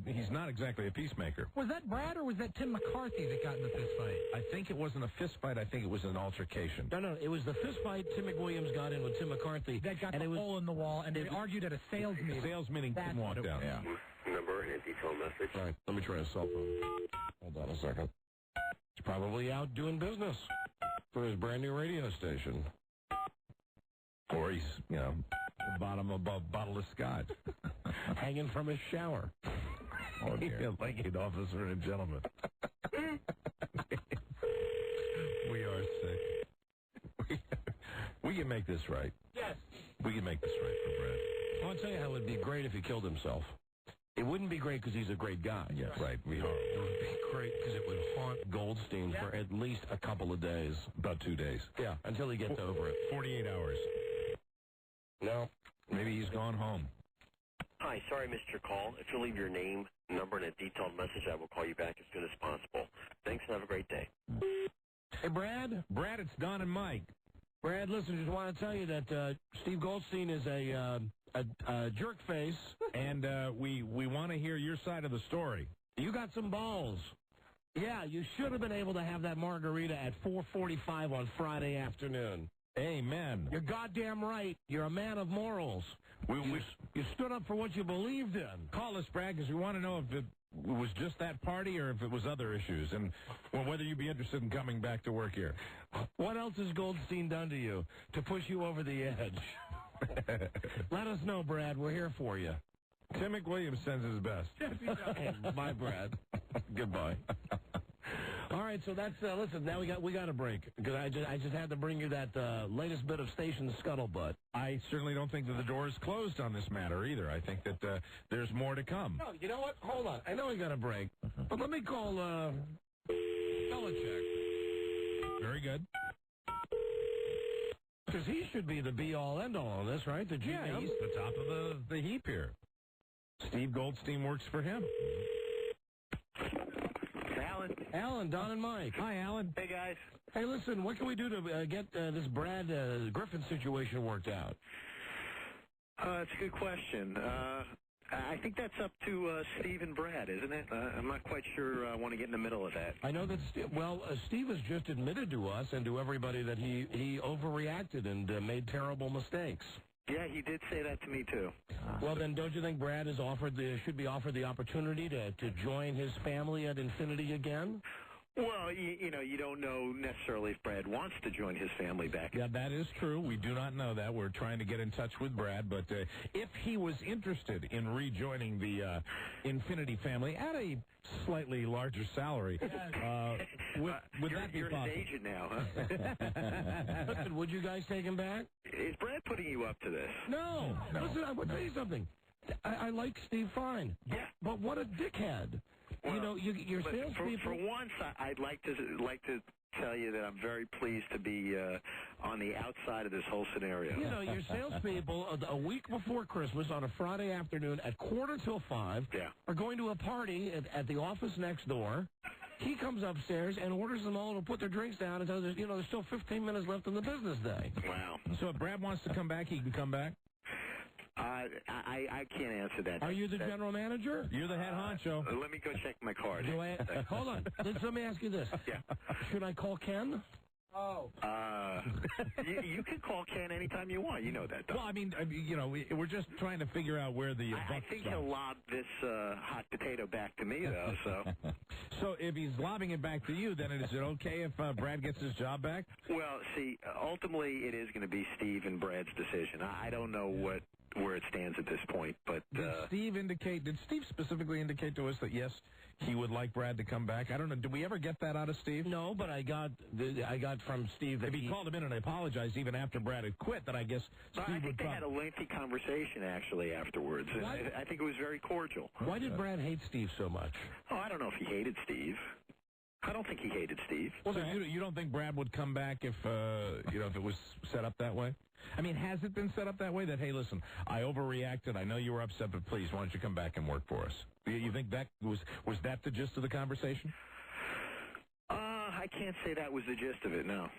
he's not exactly a peacemaker. Was that Brad or was that Tim McCarthy that got in the fist fight? I think it wasn't a fist fight. I think it was an altercation. No, it was the fist fight Tim McWilliams got in with Tim McCarthy. That got the hole in the wall, and they argued at a sales meeting. Sales meeting, Tim walked down. Yeah. Number and a detailed message. All right, let me try a cell phone. Hold on a second. He's probably out doing business for his brand new radio station. Or he's, bottom of a bottle of scotch. Hanging from his shower. Oh, dear. Like an officer and a gentleman. We are sick. We can make this right. Yes. We can make this right for Brad. I'll tell you how it would be great if he killed himself. It wouldn't be great because he's a great guy. Yes. Right. It would be great because it would haunt Goldstein for at least a couple of days. About 2 days. Yeah, until he gets over it. 48 hours. No. Maybe he's gone home. Hi, sorry I missed your call. If you'll leave your name, number, and a detailed message, I will call you back as soon as possible. Thanks and have a great day. Hey, Brad? Brad, it's Don and Mike. Brad, listen, just want to tell you that Steve Goldstein is a jerk face. And we want to hear your side of the story. You got some balls. Yeah, you should have been able to have that margarita at 4:45 on Friday afternoon. Amen. You're goddamn right. You're a man of morals. You stood up for what you believed in. Call us, Brad, because we want to know if it was just that party or if it was other issues, and whether you'd be interested in coming back to work here. What else has Goldstein done to you to push you over the edge? Let us know, Brad. We're here for you. Tim McWilliams sends his best. Bye, Brad. Goodbye. All right, so that's listen. Now we got a break because I just had to bring you that latest bit of station scuttlebutt. I certainly don't think that the door is closed on this matter either. I think that there's more to come. No, you know what? Hold on. I know we got a break, but let me call Belichick. Very good. Because he should be the be-all, end-all on this, right? The GM? Yeah, he's the top of the heap here. Steve Goldstein works for him. Alan, Don, and Mike. Hi, Alan. Hey, guys. Hey, listen, what can we do to get this Brad Griffin situation worked out? That's a good question. I think that's up to Steve and Brad, isn't it? I'm not quite sure I want to get in the middle of that. I know that, Steve has just admitted to us and to everybody that he overreacted and made terrible mistakes. Yeah, he did say that to me, too. Well, then, don't you think Brad is should be offered the opportunity to join his family at Infinity again? Well, you don't know necessarily if Brad wants to join his family back. Yeah, that is true. We do not know that. We're trying to get in touch with Brad, but if he was interested in rejoining the Infinity family at a slightly larger salary, would that be you're possible? his agent now, huh? Listen, would you guys take him back? Is Brad putting you up to this? No. Listen, I will tell you something. I like Steve fine. Yeah. But what a dickhead. Well, your salespeople. For once, I'd like to tell you that I'm very pleased to be on the outside of this whole scenario. Your salespeople a week before Christmas on a Friday afternoon at 4:45 are going to a party at the office next door. He comes upstairs and orders them all to put their drinks down and tells us, there's still 15 minutes left in the business day. Wow. So if Brad wants to come back, he can come back? I can't answer that. Are you the general manager? You're the head honcho. Let me go check my card. Hold on. Let me ask you this. Yeah. Should I call Ken? Oh. You can call Ken anytime you want. You know that, though. Well, I mean, we're just trying to figure out where the I think he'll lob this hot potato back to me, though. So. So if he's lobbing it back to you, then is it okay if Brad gets his job back? Well, see, ultimately it is going to be Steve and Brad's decision. I don't know where it stands at this point, but Did Steve specifically indicate to us that yes, he would like Brad to come back. I don't know. Did we ever get that out of Steve? No, but I got from Steve that he called him in and apologized even after Brad had quit. That I guess Steve I think they had a lengthy conversation actually afterwards. And I think it was very cordial. Why did Brad hate Steve so much? Oh, I don't know if he hated Steve. I don't think he hated Steve. Well, so you don't think Brad would come back if if it was set up that way? I mean, has it been set up that way that, hey, listen, I overreacted. I know you were upset, but please, why don't you come back and work for us? You think that was that the gist of the conversation? I can't say that was the gist of it, no.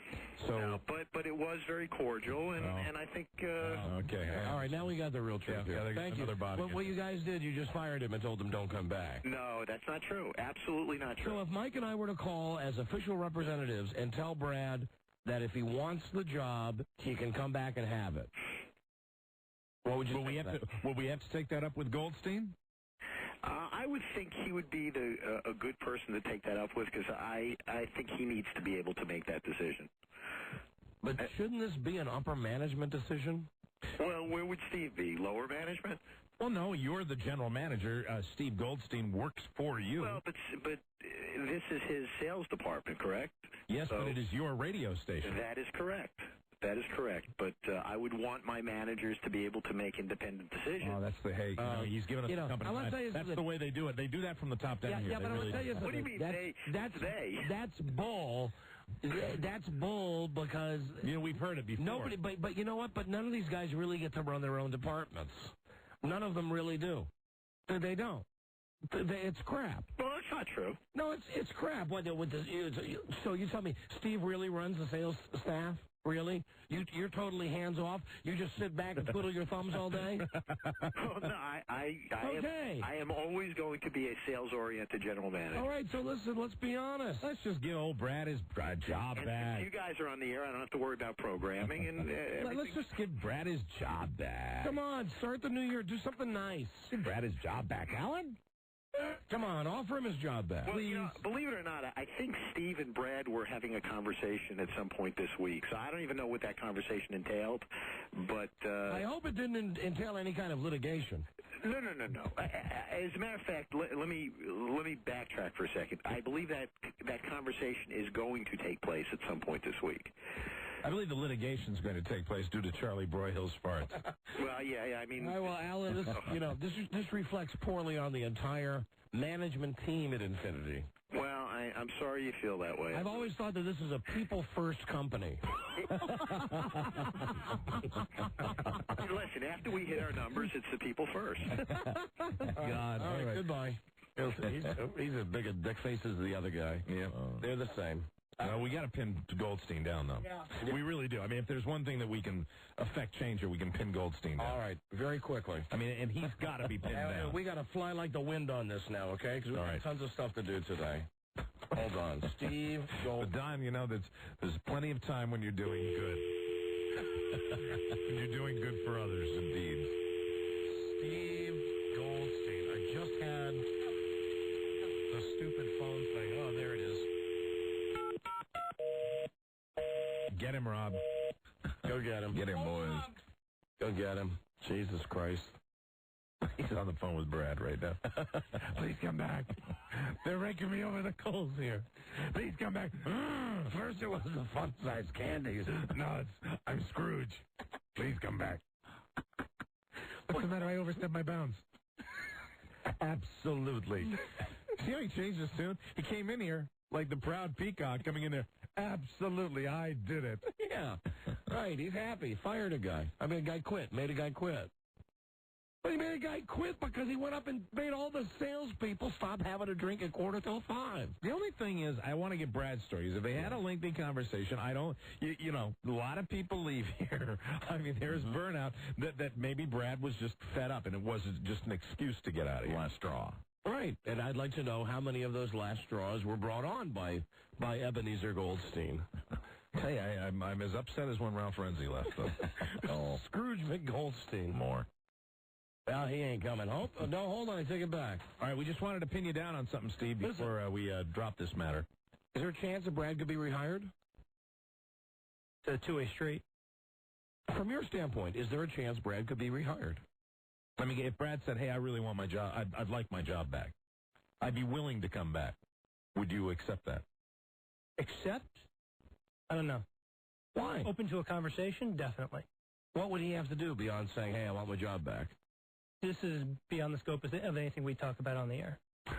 So, no, but it was very cordial, and I think... okay. All right, now we got the real truth here. Thank you. What you guys did, you just fired him and told him don't come back. No, that's not true. Absolutely not true. So if Mike and I were to call as official representatives and tell Brad that if he wants the job, he can come back and have it, what would you think? Will we have to take that up with Goldstein? I would think he would be a good person to take that up with, because I think he needs to be able to make that decision. But shouldn't this be an upper management decision? Well, where would Steve be? Lower management? Well, no, you're the general manager. Steve Goldstein works for you. Well, but this is his sales department, correct? Yes, but it is your radio station. That is correct. That is correct, but I would want my managers to be able to make independent decisions. Oh, that's the he's given us the company. That's the way they do it. They do that from the top down here. Yeah, but I want to tell you something. What do you mean That's bull. That's bull because we've heard it before. Nobody, but you know what? But none of these guys really get to run their own departments. None of them really do. They don't. It's crap. Well, that's not true. No, it's crap. So you tell me, Steve really runs the sales staff? Really? You're totally hands off? You just sit back and twiddle your thumbs all day? Oh, no, I am always going to be a sales-oriented general manager. All right, so listen, let's be honest. Let's just give old Brad his job back. If you guys are on the air, I don't have to worry about programming. And let's just give Brad his job back. Come on, start the new year. Do something nice. Give Brad his job back, Alan. Come on, offer him his job back. Well, believe it or not, I think Steve and Brad were having a conversation at some point this week, so I don't even know what that conversation entailed, but... I hope it didn't entail any kind of litigation. No. As a matter of fact, let me backtrack for a second. I believe that conversation is going to take place at some point this week. I believe the litigation is going to take place due to Charlie Broyhill's farts. Well, yeah, I mean... Well, Alan, this reflects poorly on the entire management team at Infinity. Well, I'm sorry you feel that way. I've always thought that this is a people-first company. Listen, after we hit our numbers, it's the people first. God. All right, goodbye. He's as big a dick face as the other guy. Yeah. They're the same. We got to pin Goldstein down, though. Yeah. We really do. I mean, if there's one thing that we can affect change here, we can pin Goldstein down. All right, very quickly. I mean, and he's got to be pinned down. We got to fly like the wind on this now, okay? Because we got tons of stuff to do today. Hold on. Steve Goldstein. But Don, there's plenty of time when you're doing good. When you're doing good for others, indeed. Steve Goldstein. I just had the stupid phone thing. Oh, there it is. Get him, Rob. Go get him. Get him, boys. Go get him. Jesus Christ. He's on the phone with Brad right now. Please come back. They're raking me over the coals here. Please come back. First it was the fun-sized candies. Now I'm Scrooge. Please come back. What's the matter? I overstepped my bounds. Absolutely. See how he changed his tune? He came in here like the proud peacock coming in there. Absolutely, I did it. Yeah, right. He's happy. Fired a guy. I mean, a guy quit. Made a guy quit. But he made a guy quit because he went up and made all the salespeople stop having a drink at 4:45. The only thing is, I want to get Brad's stories. If they had a lengthy conversation, I don't, a lot of people leave here. I mean, there's burnout that maybe Brad was just fed up and it wasn't just an excuse to get out of here. Last straw. Right, and I'd like to know how many of those last straws were brought on by Ebenezer Goldstein. Hey, I'm as upset as when Ralph Renzi left, though. Oh. Scrooge McGoldstein. More. Well, he ain't coming. No, hold on, I take it back. All right, we just wanted to pin you down on something, Steve, before we drop this matter. Is there a chance that Brad could be rehired? To the two-way street. From your standpoint, is there a chance Brad could be rehired? I mean, if Brad said, hey, I really want my job, I'd like my job back. I'd be willing to come back. Would you accept that? Except? I don't know. Why? Open to a conversation? Definitely. What would he have to do beyond saying, hey, I want my job back? This is beyond the scope of anything we talk about on the air. Wow.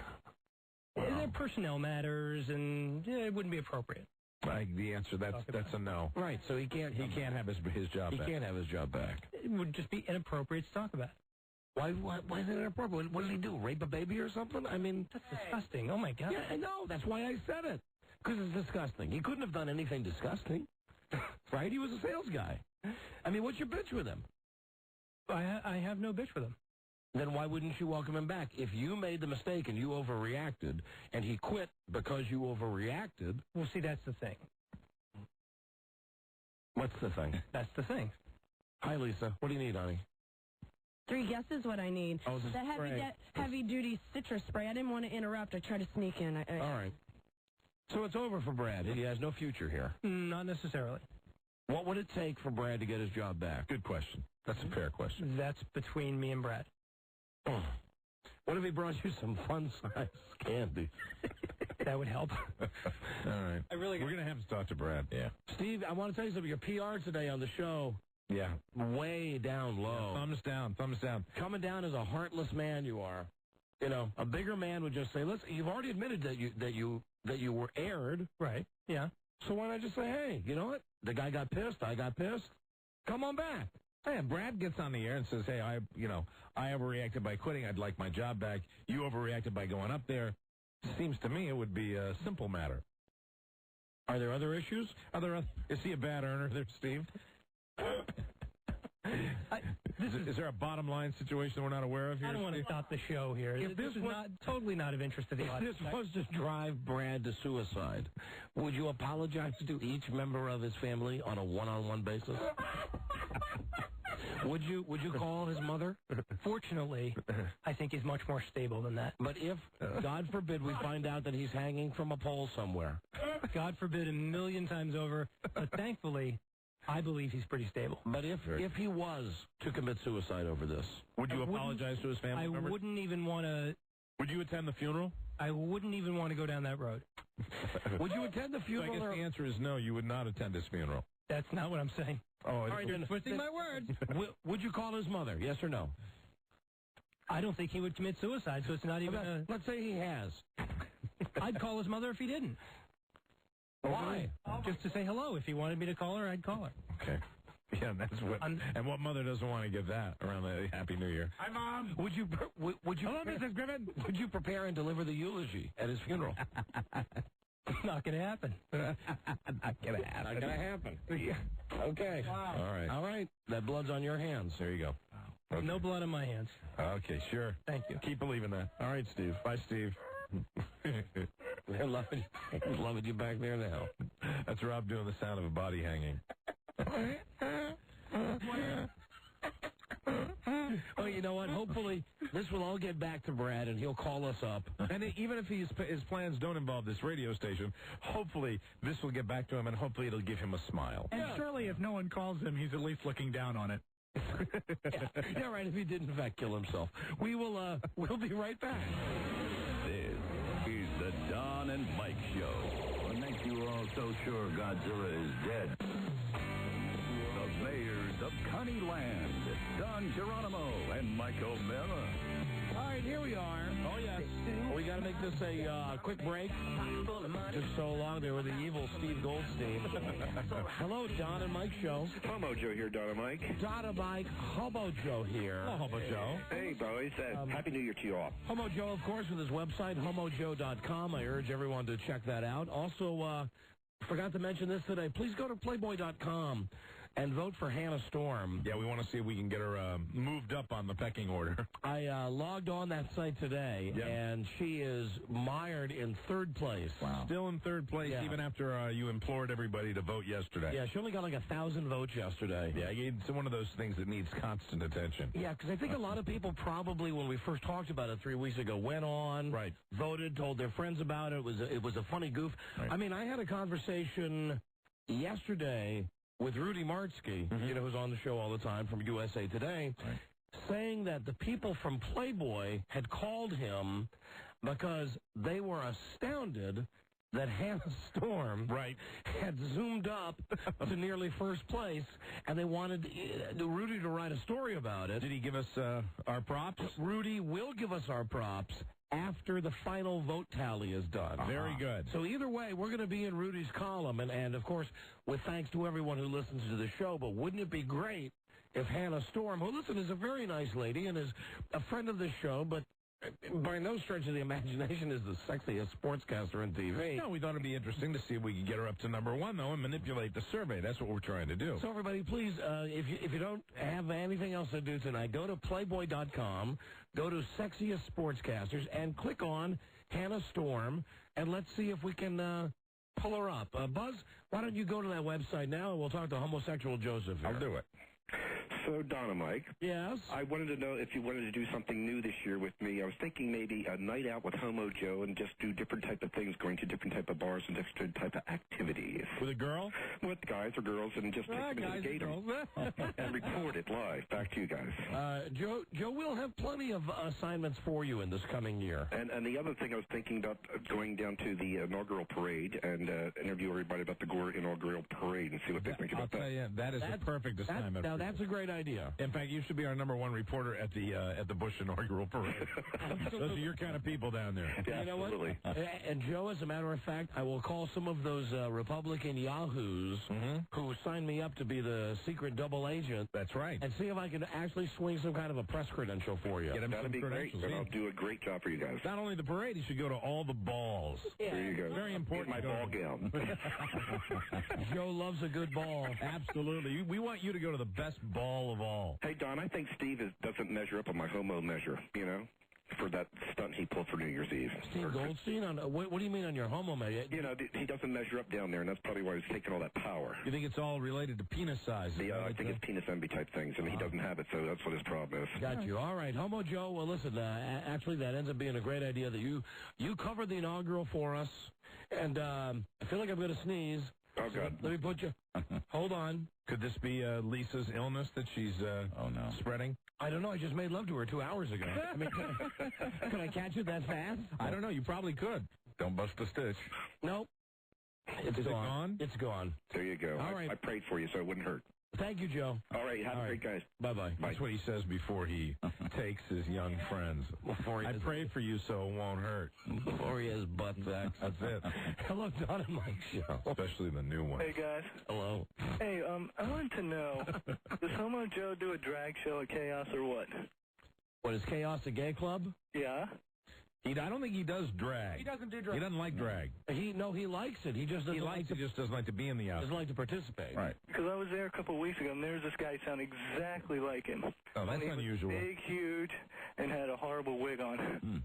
There are personnel matters, and it wouldn't be appropriate. The answer, that's a no. Right, so he can't have his job back. He can't have his job back. It would just be inappropriate to talk about. Why is it inappropriate? What did he do, rape a baby or something? I mean... That's disgusting. Oh, my God. Yeah, I know. That's why I said it. Because it's disgusting. He couldn't have done anything disgusting. Right? He was a sales guy. I mean, what's your bitch with him? I have no bitch with him. Then why wouldn't you welcome him back? If you made the mistake and you overreacted, and he quit because you overreacted... Well, see, that's the thing. What's the thing? That's the thing. Hi, Lisa. What do you need, honey? 3 guesses what I need. Oh, the heavy-duty citrus spray. I didn't want to interrupt. I tried to sneak in. All right. So it's over for Brad. He has no future here. Not necessarily. What would it take for Brad to get his job back? Good question. That's a fair question. That's between me and Brad. Oh. What if he brought you some fun-sized candy? That would help. All right. We're going to have to talk to Brad. Yeah. Steve, I want to tell you something. Your PR today on the show, yeah, way down low. Yeah, thumbs down. Coming down as a heartless man you are. You know, a bigger man would just say, listen, you've already admitted that you were aired. Right. Yeah. So why not just say, hey, you know what? The guy got pissed. I got pissed. Come on back. Hey, Brad gets on the air and says, hey, I overreacted by quitting. I'd like my job back. You overreacted by going up there. Seems to me it would be a simple matter. Are there other issues? Is he a bad earner there, Steve? Is there a bottom line situation we're not aware of here? I don't want to stop the show here. If this is totally not of interest to the audience. If this was to drive Brad to suicide, would you apologize to each member of his family on a one-on-one basis? Would you call his mother? Fortunately, I think he's much more stable than that. But if, God forbid, we find out that he's hanging from a pole somewhere. God forbid, a million times over. But thankfully, I believe he's pretty stable. But if he was to commit suicide over this, would you apologize to his family member? I wouldn't even want to... Would you attend the funeral? I wouldn't even want to go down that road. Would you attend the funeral? So I guess the answer is no, you would not attend his funeral. That's not what I'm saying. Oh, all right, you're twisting my words. Would you call his mother, yes or no? I don't think he would commit suicide, so it's not even Let's say he has. I'd call his mother if he didn't. Why? Just to say hello. If he wanted me to call her, I'd call her. Okay. Yeah, that's what. And what mother doesn't want to get that around the Happy New Year? Hi, Mom. Would you? Hello, Mrs. Griffin. Would you prepare and deliver the eulogy at his funeral? Not going to happen. Not going to happen. Not going to happen. Okay. Wow. All right. That blood's on your hands. There you go. Okay. No blood on my hands. Okay, sure. Thank you. Keep believing that. All right, Steve. Bye, Steve. They're loving you back there now. That's Rob doing the sound of a body hanging. Well, you know what? Hopefully, this will all get back to Brad, and he'll call us up. And even if his plans don't involve this radio station, hopefully this will get back to him, and hopefully it'll give him a smile. And surely if no one calls him, he's at least looking down on it. Yeah, right, if he did, in fact, kill himself. We'll be right back. This is the Don and Mike Show. What makes you all so sure Godzilla is dead? The mayors of Connieland, Don Geronimo and Mike O'Mara. All right, here we are. Oh, yes. We got to make this a quick break. Just so long there with the evil Steve Goldstein. Hello, Don and Mike Show. Homo Joe here, Don and Mike. Don and Mike, Homo Joe here. Hello, Homo Joe. Hey, boys. Happy New Year to you all. Homo Joe, of course, with his website, homojoe.com. I urge everyone to check that out. Also, forgot to mention this today. Please go to playboy.com and vote for Hannah Storm. Yeah, we want to see if we can get her moved up on the pecking order. I logged on that site today, and she is mired in third place. Wow. Still in third place, even after you implored everybody to vote yesterday. Yeah, she only got like 1,000 votes yesterday. Yeah, it's one of those things that needs constant attention. Yeah, because I think a lot of people probably, when we first talked about it 3 weeks ago, went on, voted, told their friends about it. It was a funny goof. Right. I mean, I had a conversation yesterday with Rudy Martzke, who's on the show all the time from USA Today, saying that the people from Playboy had called him because they were astounded that Hannah Storm had zoomed up to nearly first place, and they wanted Rudy to write a story about it. Did he give us our props? Rudy will give us our props after the final vote tally is done. Very good. So either way, we're going to be in Rudy's column, and of course, with thanks to everyone who listens to the show, but wouldn't it be great if Hannah Storm, who, listen, is a very nice lady and is a friend of the show, but by no stretch of the imagination is the sexiest sportscaster in TV. No, we thought it'd be interesting to see if we could get her up to number one, though, and manipulate the survey. That's what we're trying to do. So, everybody, please, if you don't have anything else to do tonight, go to Playboy.com, go to Sexiest Sportscasters, and click on Hannah Storm, and let's see if we can pull her up. Buzz, why don't you go to that website now, and we'll talk to homosexual Joseph here. I'll do it. So, Donna, Mike. Yes? I wanted to know if you wanted to do something new this year with me. I was thinking maybe a night out with Homo Joe and just do different type of things, going to different type of bars and different type of activities. With a girl? With guys or girls, and just take them to the gate and record it live. Back to you guys. Joe will have plenty of assignments for you in this coming year. And the other thing I was thinking about going down to the inaugural parade and interview everybody about the Gore inaugural parade and see what they think about that. I'll tell you, that is a perfect assignment. Now, that's a great idea. In fact, you should be our number one reporter at the Bush inaugural parade. Those are your kind of people down there. Yeah, you know absolutely. What? And Joe, as a matter of fact, I will call some of those Republican yahoos who signed me up to be the secret double agent. That's right. And see if I can actually swing some kind of a press credential for you. That'd be great, and I'll do a great job for you guys. Not only the parade, you should go to all the balls. Yeah. There you go. Very important. My ball gown. Joe loves a good ball. Absolutely. We want you to go to the best ball of all. Hey, Don, I think Steve doesn't measure up on my homo measure, for that stunt he pulled for New Year's Eve. Steve Goldstein? What do you mean on your homo measure? He doesn't measure up down there, and that's probably why he's taking all that power. You think it's all related to penis size? Yeah, I think it's penis envy type things, and he doesn't have it, so that's what his problem is. Got you. All right, Homo Joe, well, listen, actually, that ends up being a great idea that you covered the inaugural for us, and I feel like I'm going to sneeze. Oh, God. Let me put you... Hold on. Could this be Lisa's illness that she's spreading? I don't know. I just made love to her 2 hours ago. I mean, can I catch it that fast? I don't know. You probably could. Don't bust a stitch. Nope. Is it gone? It's gone. There you go. All right. I prayed for you, so it wouldn't hurt. Thank you, Joe. All right. Have a great guys. Bye-bye. That's what he says before he takes his young friends. I prayed for you so it won't hurt. Before he has butt sex. That's it. Hello, Don and Mike Show. Especially the new one. Hey, guys. Hello. Hey, I wanted to know, does Homo Joe do a drag show at Chaos or what? What, is Chaos a gay club? Yeah. I don't think he does drag. He doesn't do drag. He doesn't like drag. He likes it. He just doesn't He just doesn't like to be in the outfit. Doesn't like to participate. Right. Because I was there a couple of weeks ago, and there's this guy who sounded exactly like him. Oh, that's he was unusual. Big, huge, and had a horrible wig on.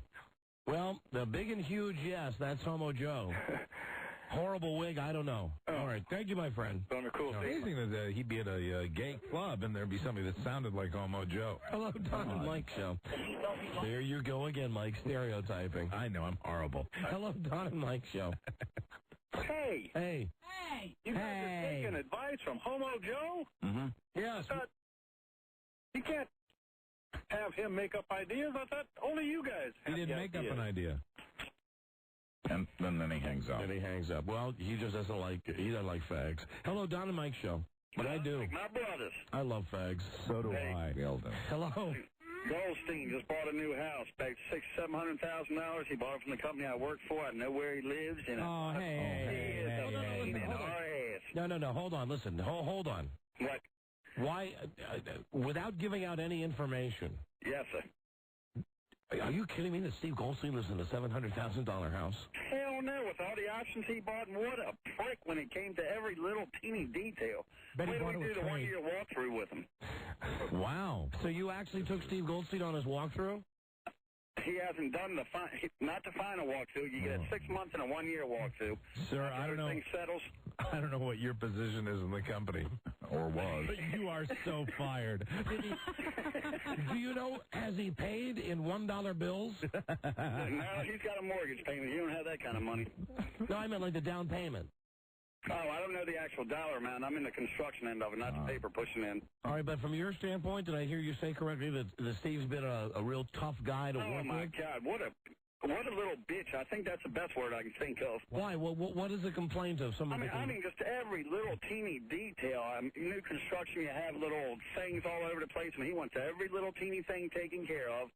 Well, the big and huge, yes, that's Homo Joe. Horrible wig, I don't know. All right, thank you, my friend. Cool. Amazing that he'd be at a gay club and there'd be somebody that sounded like Homo Joe. Hello, Don and Mike Show. There you go again, Mike, stereotyping. I know, I'm horrible. Hello, Don and Mike Show. Hey. Hey. You guys are taking advice from Homo Joe? Mm-hmm. Yes. You can't have him make up ideas. I thought only you guys He didn't make up an idea. And then he hangs up. Then he hangs up. Well, he just doesn't like fags. Hello, Don and Mike Show. But I do. My brothers. I love fags. So do I. Hello. Goldstein just bought a new house, paid $700,000. He bought it from the company I work for. I know where he lives. And No. Hold on. Listen. Hold on. What? Why? Without giving out any information. Yes, sir. Are you kidding me that Steve Goldstein lives in a $700,000 house? Hell no, with all the options he bought, and what a prick when it came to every little teeny detail. Wait till we do the one-year walkthrough with him. Wow. So you actually took Steve Goldstein on his walkthrough? He hasn't done not the final walkthrough. You get a 6 months and a 1 year walkthrough. Sir, I don't know. Everything settles. I don't know what your position is in the company. Or was. But you are so fired. Do you know, has he paid in $1 bills? No, he's got a mortgage payment. You don't have that kind of money. No, I meant like the down payment. Oh, I don't know the actual dollar amount. I'm in the construction end of it, not the paper pushing in. All right, but from your standpoint, did I hear you say correctly that Steve's been a real tough guy to work with? Oh, my God. What a What a little bitch. I think that's the best word I can think of. Why? What is a complaint of somebody? I mean, just every little teeny detail. New construction, you have little things all over the place, and he wants every little teeny thing taken care of,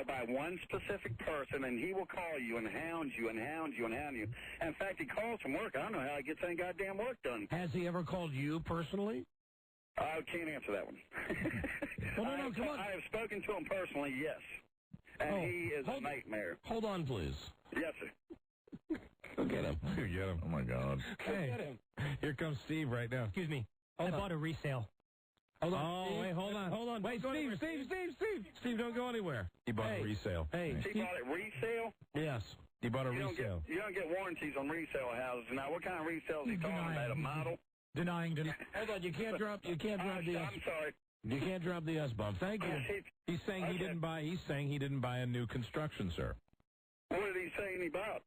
by one specific person, and he will call you and hound you and hound you and hound you. And in fact, he calls from work. I don't know how he gets any goddamn work done. Has he ever called you personally? I can't answer that one. Well, no, come on. I have spoken to him personally, yes. And he is a nightmare. Hold on, please. Yes, sir. Go get him. Go get him. Oh, my God. Hey, get him. Here comes Steve right now. Excuse me. I bought a resale. Hold on. Oh, Steve. wait, hold on. Wait, Steve. Steve, don't go anywhere. He bought a resale. Hey, he bought it resale? Yes. He bought a resale. You don't get warranties on resale houses. Now, what kind of resale is he talking about? A model? Denying. Hold on, you can't drop the I'm sorry. You can't drop the S-bomb. Thank you. He's saying he didn't buy. He's saying he didn't buy a new construction, sir. What did he say he bought?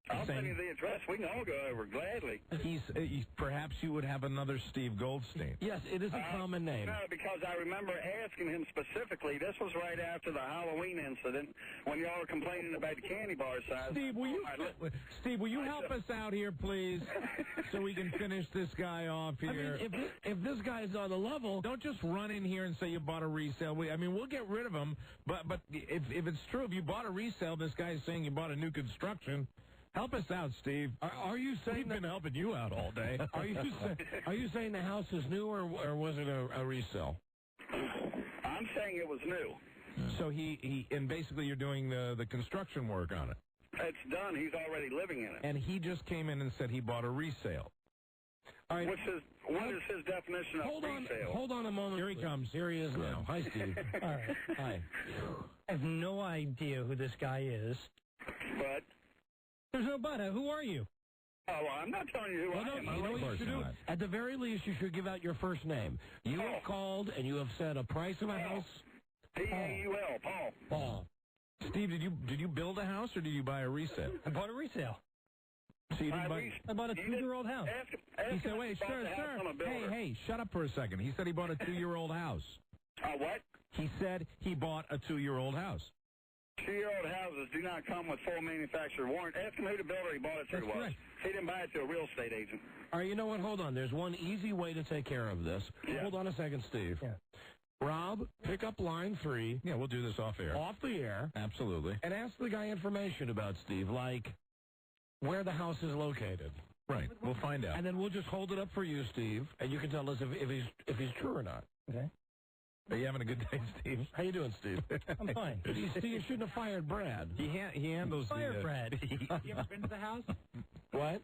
I'll send you the address. We can all go over gladly. Perhaps you would have another Steve Goldstein. Yes, it is a common name. No, because I remember asking him specifically. This was right after the Halloween incident when y'all were complaining about the candy bar size. Steve, will you help us out here, please, so we can finish this guy off here? I mean, if this guy's on the level, don't just run in here and say you bought a resale. We'll get rid of him. But if it's true, if you bought a resale, this guy's saying you bought a new construction. Help us out, Steve. Are you saying we've been helping you out all day? Are you saying the house is new or was it a resale? I'm saying it was new. So and basically you're doing the construction work on it. It's done. He's already living in it. And he just came in and said he bought a resale. All right. What is his definition of resale? Hold on a moment. Here he comes. Here he is now. Hi, Steve. All right. Hi. I have no idea who this guy is. But? There's no but. Who are you? Oh, well, I'm not telling you who I am. You know what you should do? At the very least, you should give out your first name. You have called and you have said a price of a house. P-A-U-L, Paul. Paul. Steve, did you build a house or did you buy a resale? I bought a resale. So you didn't I bought a 2-year-old house. He said, wait, sir. Hey, shut up for a second. He said he bought a 2-year-old house. What? He said he bought a 2-year-old house. 2-year-old houses do not come with full manufacturer warranty. Ask him who the builder he bought it through was. He didn't buy it to a real estate agent. All right, you know what? Hold on. There's one easy way to take care of this. Yeah. Hold on a second, Steve. Yeah. Rob, pick up line 3. Yeah, we'll do this off air. Off the air. Absolutely. And ask the guy information about Steve, like where the house is located. Right. We'll find out. And then we'll just hold it up for you, Steve, and you can tell us if he's true or not. Okay. Are you having a good day, Steve? How you doing, Steve? I'm fine. You shouldn't have fired Brad. He handles Fire Brad. You ever been to the house? What?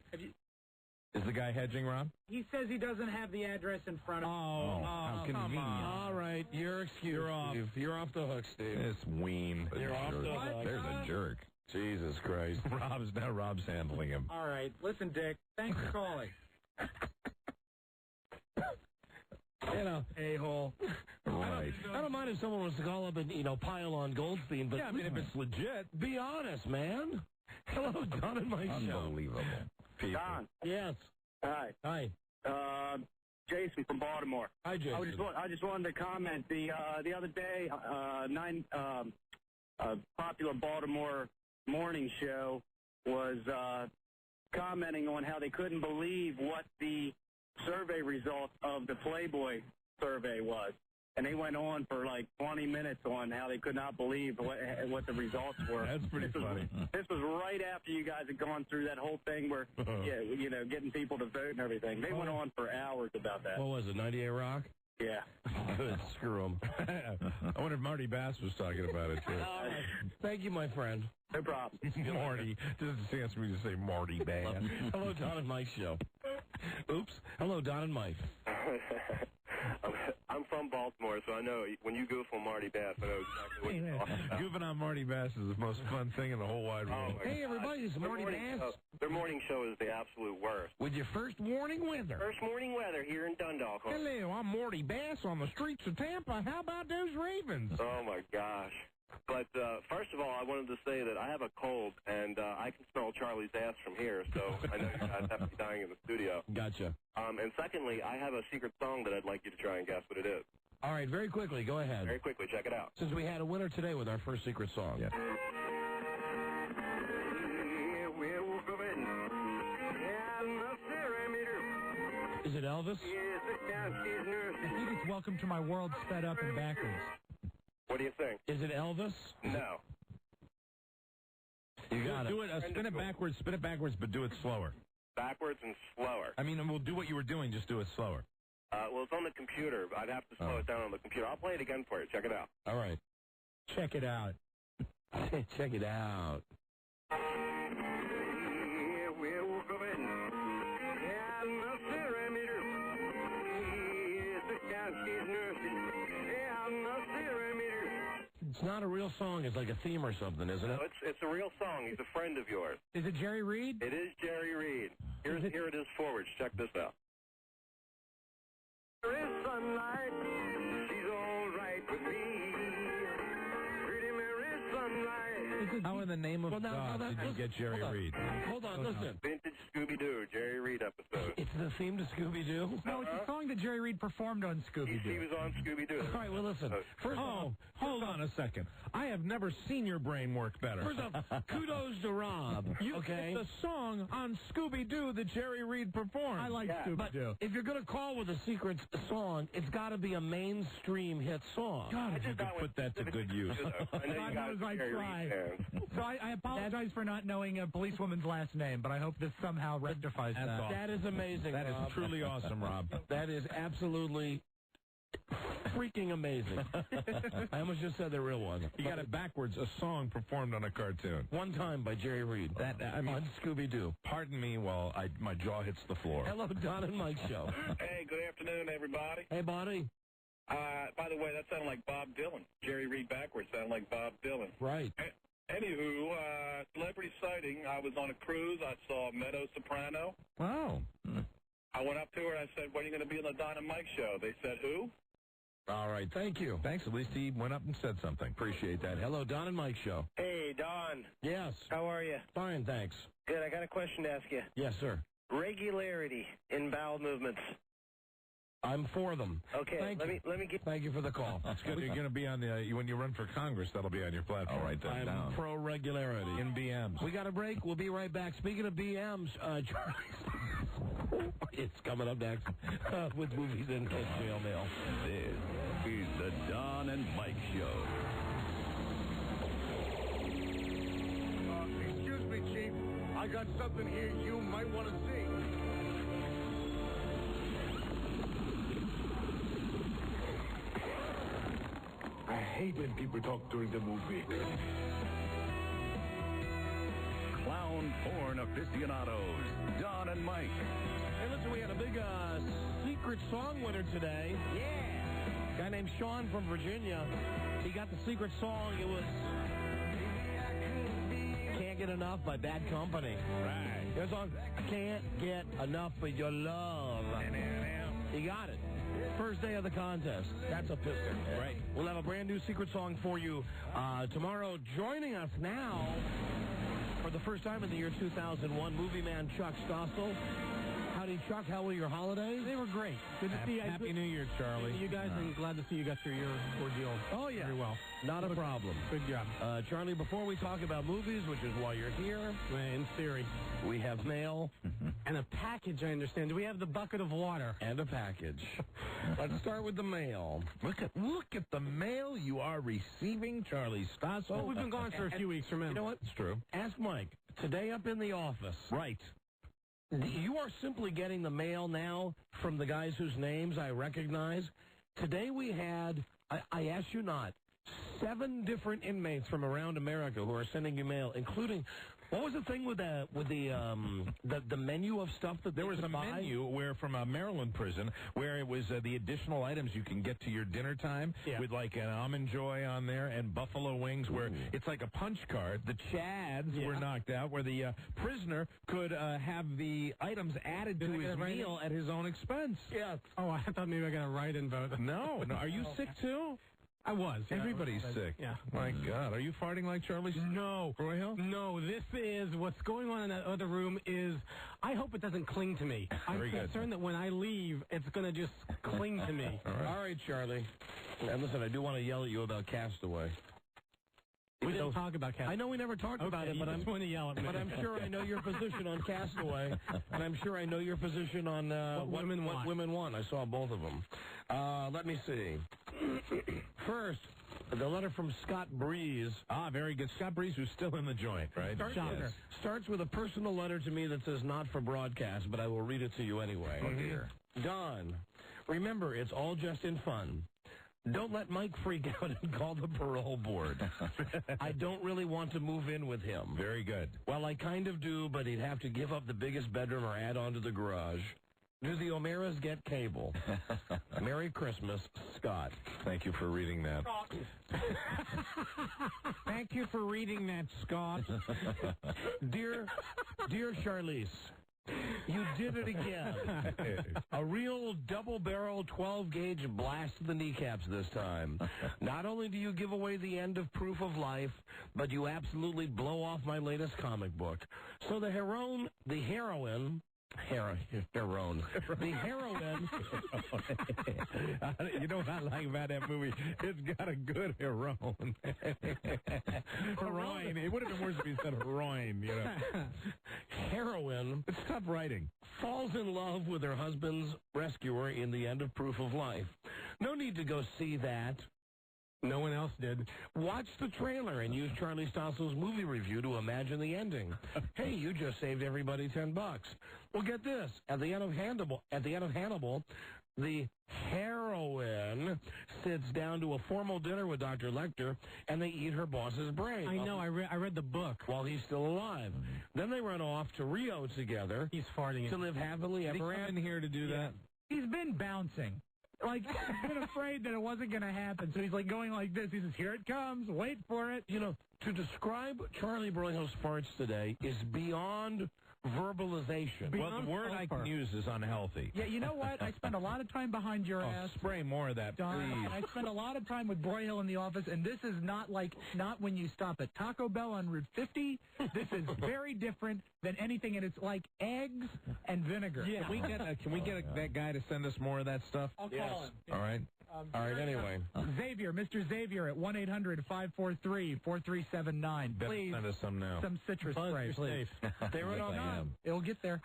Is the guy hedging, Rob? He says he doesn't have the address in front of him. How convenient. All right, you're excused. You're off. Steve. You're off the hook, Steve. This ween. You're off the hook. There's a jerk. Jesus Christ. Rob's handling him. All right. Listen, Dick. Thanks for calling. A-hole. Right. I don't mind if someone wants to call up and, pile on Goldstein, but yeah, I mean, if it's legit, be honest, man. Hello, Don and Mike show. Unbelievable. People. Don. Yes. Hi. Hi. Jason from Baltimore. Hi, Jason. I just wanted to comment. The other day, popular Baltimore morning show was commenting on how they couldn't believe what the survey result of the Playboy survey was. And they went on for like 20 minutes on how they could not believe what the results were. That's pretty funny. This was right after you guys had gone through that whole thing where, getting people to vote and everything. They went on for hours about that. What was it, 98 Rock? Yeah. Good. Screw him. I wonder if Marty Bass was talking about it, too. Thank you, my friend. No problem. Marty. This is a chance for me to say Marty Bass. Hello, Don and Mike show. Oops. Hello, Don and Mike. I'm from Baltimore, so I know when you goof on Marty Bass, I know exactly what you're talking about. Goofing on Marty Bass is the most fun thing in the whole wide world. Hey, everybody, it's Marty Bass. Their morning show is the absolute worst. With your first warning weather. First morning weather here in Dundalk. Hello, I'm Marty Bass on the streets of Tampa. How about those Ravens? Oh, my gosh. But first of all, I wanted to say that I have a cold, and I can smell Charlie's ass from here, so I know you guys have to be dying in the studio. Gotcha. And secondly, I have a secret song that I'd like you to try and guess what it is. All right, very quickly, go ahead. Very quickly, check it out. Since we had a winner today with our first secret song. Yeah. Is it Elvis? I think it's Welcome to My World sped up and backwards. What do you think? Is it Elvis? No. You got do it. Spin it backwards, but do it slower. Backwards and slower. I mean, we'll do what you were doing, just do it slower. Well, it's on the computer. I'd have to slow it down on the computer. I'll play it again for you. Check it out. All right. Check it out. Check it out. It's not a real song. It's like a theme or something, isn't it? No, it's a real song. He's a friend of yours. Is it Jerry Reed? It is Jerry Reed. Here it is forwards. Check this out. There is sunlight. She's all right with me. Pretty Mary sunlight. How in the name of God did you get Jerry Reed? Hold on, listen. Vintage Scooby-Doo, Jerry Reed episode. It's the theme to Scooby-Doo? No, it's a song that Jerry Reed performed on Scooby-Doo. He was on Scooby-Doo. All right, well, listen. First off, hold on a second. I have never seen your brain work better. First off, kudos to Rob. Okay? It's the song on Scooby-Doo that Jerry Reed performed. I like Scooby-Doo. If you're going to call with a secret song, it's got to be a mainstream hit song. God, if you could put that to good use. I know you guys are Jerry Reed fans. So I apologize for not knowing a policewoman's last name, but I hope this somehow rectifies that. That is amazing, That is Rob. truly awesome, Rob. That is absolutely freaking amazing. I almost just said the real one. You got it backwards, a song performed on a cartoon. One time by Jerry Reed. On Scooby-Doo. Pardon me while my jaw hits the floor. Hello, Don and Mike Show. Hey, good afternoon, everybody. Hey, buddy. By the way, that sounded like Bob Dylan. Jerry Reed backwards sounded like Bob Dylan. Right. Anywho, celebrity sighting. I was on a cruise. I saw Meadow Soprano. Wow. I went up to her and I said, when are you going to be on the Don and Mike show? They said, who? All right, thank you. Thanks. At least he went up and said something. Appreciate that. Hello, Don and Mike Show. Hey, Don. Yes. How are you? Fine, thanks. Good. I got a question to ask you. Yes, sir. Regularity in bowel movements. I'm for them. Okay, let me get... Thank you for the call. That's good. You're going to be on the, when you run for Congress, that'll be on your platform. All right, I'm I'm pro-regularity. In BMs. We got a break. We'll be right back. Speaking of BMs, Charlie, it's coming up next with movies and jail mail. This is the Don and Mike Show. Excuse me, Chief. I got something here you might want to see. I hate when people talk during the movie. Clown porn aficionados, Don and Mike. Hey, listen, we had a big secret song winner today. Yeah. Guy named Sean from Virginia. He got the secret song. It was Can't Get Enough by Bad Company. Right. Their song, Can't Get Enough of Your Love. He got it. First day of the contest. That's a piston. Right. We'll have a brand new secret song for you tomorrow. Joining us now for the first time in the year 2001, movie man Chuck Stossel. Howdy, Chuck. How were your holidays? They were great. Good to see you. Happy New Year, Charlie. You guys, and glad to see you got through your ordeal. Oh, yeah. Very well. Not a problem. Good job. Charlie, before we talk about movies, which is why you're here, In theory. we have mail. And a package, I understand. Do we have the bucket of water? And a package. Let's start with the mail. Look at the mail you are receiving, Charlie Stossel. Well, we've been gone for a few weeks, remember? You know what? It's true. Ask Mike. Today up in the office. Right. You are simply getting the mail now from the guys whose names I recognize. Today we had, I ask you not, 7 different inmates from around America who are sending you mail, including, what was the thing with the menu of stuff that there was a menu where from a Maryland prison where it was the additional items you can get to your dinner time with like an almond joy on there and buffalo wings where it's like a punch card. The chads were knocked out where the prisoner could have the items added to his meal at his own expense. Yeah. Oh, I thought maybe I got a write-in vote. No. Are you sick too? I was. Yeah. Everybody's sick. Yeah. My God. Are you farting like Charlie? No. Roy Hill? No, this is, what's going on in that other room is, I hope it doesn't cling to me. I'm concerned that when I leave, it's going to just cling to me. All right, Charlie. And listen, I do want to yell at you about Castaway. We didn't talk about Castaway. I know we never talked about it, but I'm going to yell at me. But I'm sure I know your position on Castaway, and I'm sure I know your position on what Women Want. I saw both of them. Let me see. First, the letter from Scott Breeze. Ah, very good. Scott Breeze, who's still in the joint, right? Starts with a personal letter to me that says not for broadcast, but I will read it to you anyway. Oh, dear. Don, remember, it's all just in fun. Don't let Mike freak out and call the parole board. I don't really want to move in with him. Very good. Well, I kind of do, but he'd have to give up the biggest bedroom or add on to the garage. Do the O'Mearas get cable? Merry Christmas, Scott. Thank you for reading that. Thank you for reading that, Scott. Dear Charlize, you did it again. A real double-barrel 12-gauge blast to the kneecaps this time. Not only do you give away the end of Proof of Life, but you absolutely blow off my latest comic book. So the heroine... You know what I like about that movie? It's got a good heroine. Heroine. It would have been worse if he said heroine, you know. Heroine. It's tough writing. Falls in love with her husband's rescuer in the end of Proof of Life. No need to go see that. No one else did. Watch the trailer and use Charlie Stossel's movie review to imagine the ending. Hey, you just saved everybody $10. Well, get this. At the end of Hannibal, the heroine sits down to a formal dinner with Dr. Lecter, and they eat her boss's brain. I know. I read the book. While he's still alive. Then they run off to Rio together. He's farting. To live happily ever after. Did he come in here to do that? He's been bouncing. Like, he's been afraid that it wasn't going to happen, so he's, like, going like this. He says, here it comes, wait for it. You know, to describe Charlie Broyhill's farts today is beyond verbalization. Well, the word I can use is unhealthy. Yeah, you know what? I spend a lot of time behind your ass. Spray more of that, Don, please. I spend a lot of time with Broyhill in the office, and this is not when you stop at Taco Bell on Route 50. This is very different than anything, and it's like eggs and vinegar. Yeah. Can we get that guy to send us more of that stuff? I'll call him. All right. All right, anyway. Xavier, Mr. Xavier at 1-800-543-4379. Please send us some now. Some citrus spray, please. They run off. It'll get there.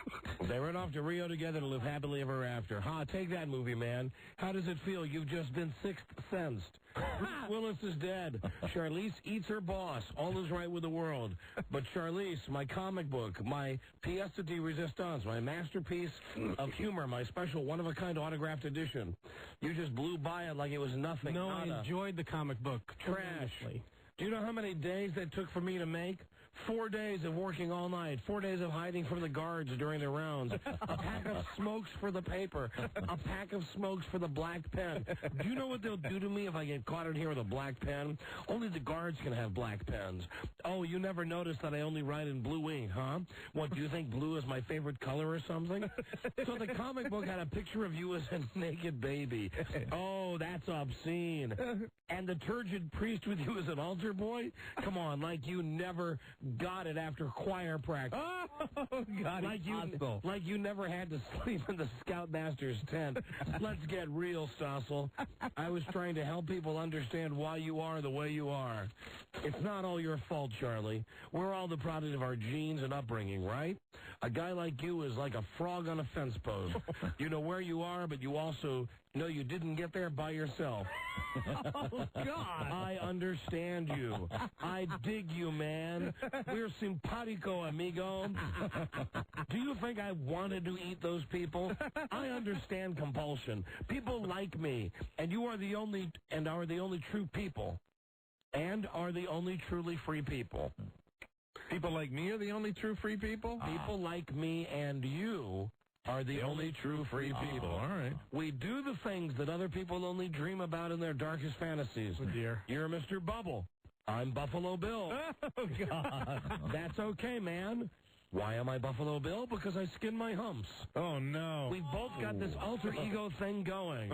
They run off to Rio together to live happily ever after. Take that movie, man. How does it feel? You've just been sixth sensed. Bruce Willis is dead. Charlize eats her boss. All is right with the world. But Charlize, my comic book, my pièce de résistance, my masterpiece of humor, my special one-of-a-kind autographed edition. You just blew by it like it was nothing. No, I enjoyed the comic book. Trash. Do you know how many days that took for me to make? 4 days of working all night, 4 days of hiding from the guards during the rounds, a pack of smokes for the paper, a pack of smokes for the black pen. Do you know what they'll do to me if I get caught in here with a black pen? Only the guards can have black pens. Oh, you never noticed that I only write in blue ink, huh? What, do you think blue is my favorite color or something? So the comic book had a picture of you as a naked baby. Oh, that's obscene. And the turgid priest with you as an altar boy? Come on, like you never got it after choir practice. Oh, God, like you never had to sleep in the Scoutmaster's tent. Let's get real, Stossel. I was trying to help people understand why you are the way you are. It's not all your fault, Charlie. We're all the product of our genes and upbringing, right? A guy like you is like a frog on a fence post. You know where you are, but you also know you didn't get there by yourself. Oh, God. I understand you. I dig you, man. We're simpatico, amigo. Do you think I wanted to eat those people? I understand compulsion. People like me, and you are the only, and are the only true people, and are the only truly free people. People like me are the only true free people? People like me and you are the only true free people. All right. We do the things that other people only dream about in their darkest fantasies. Oh, dear. You're Mr. Bubble. I'm Buffalo Bill. Oh, God. That's okay, man. Why am I Buffalo Bill? Because I skin my humps. Oh, no. We've both got this alter ego thing going.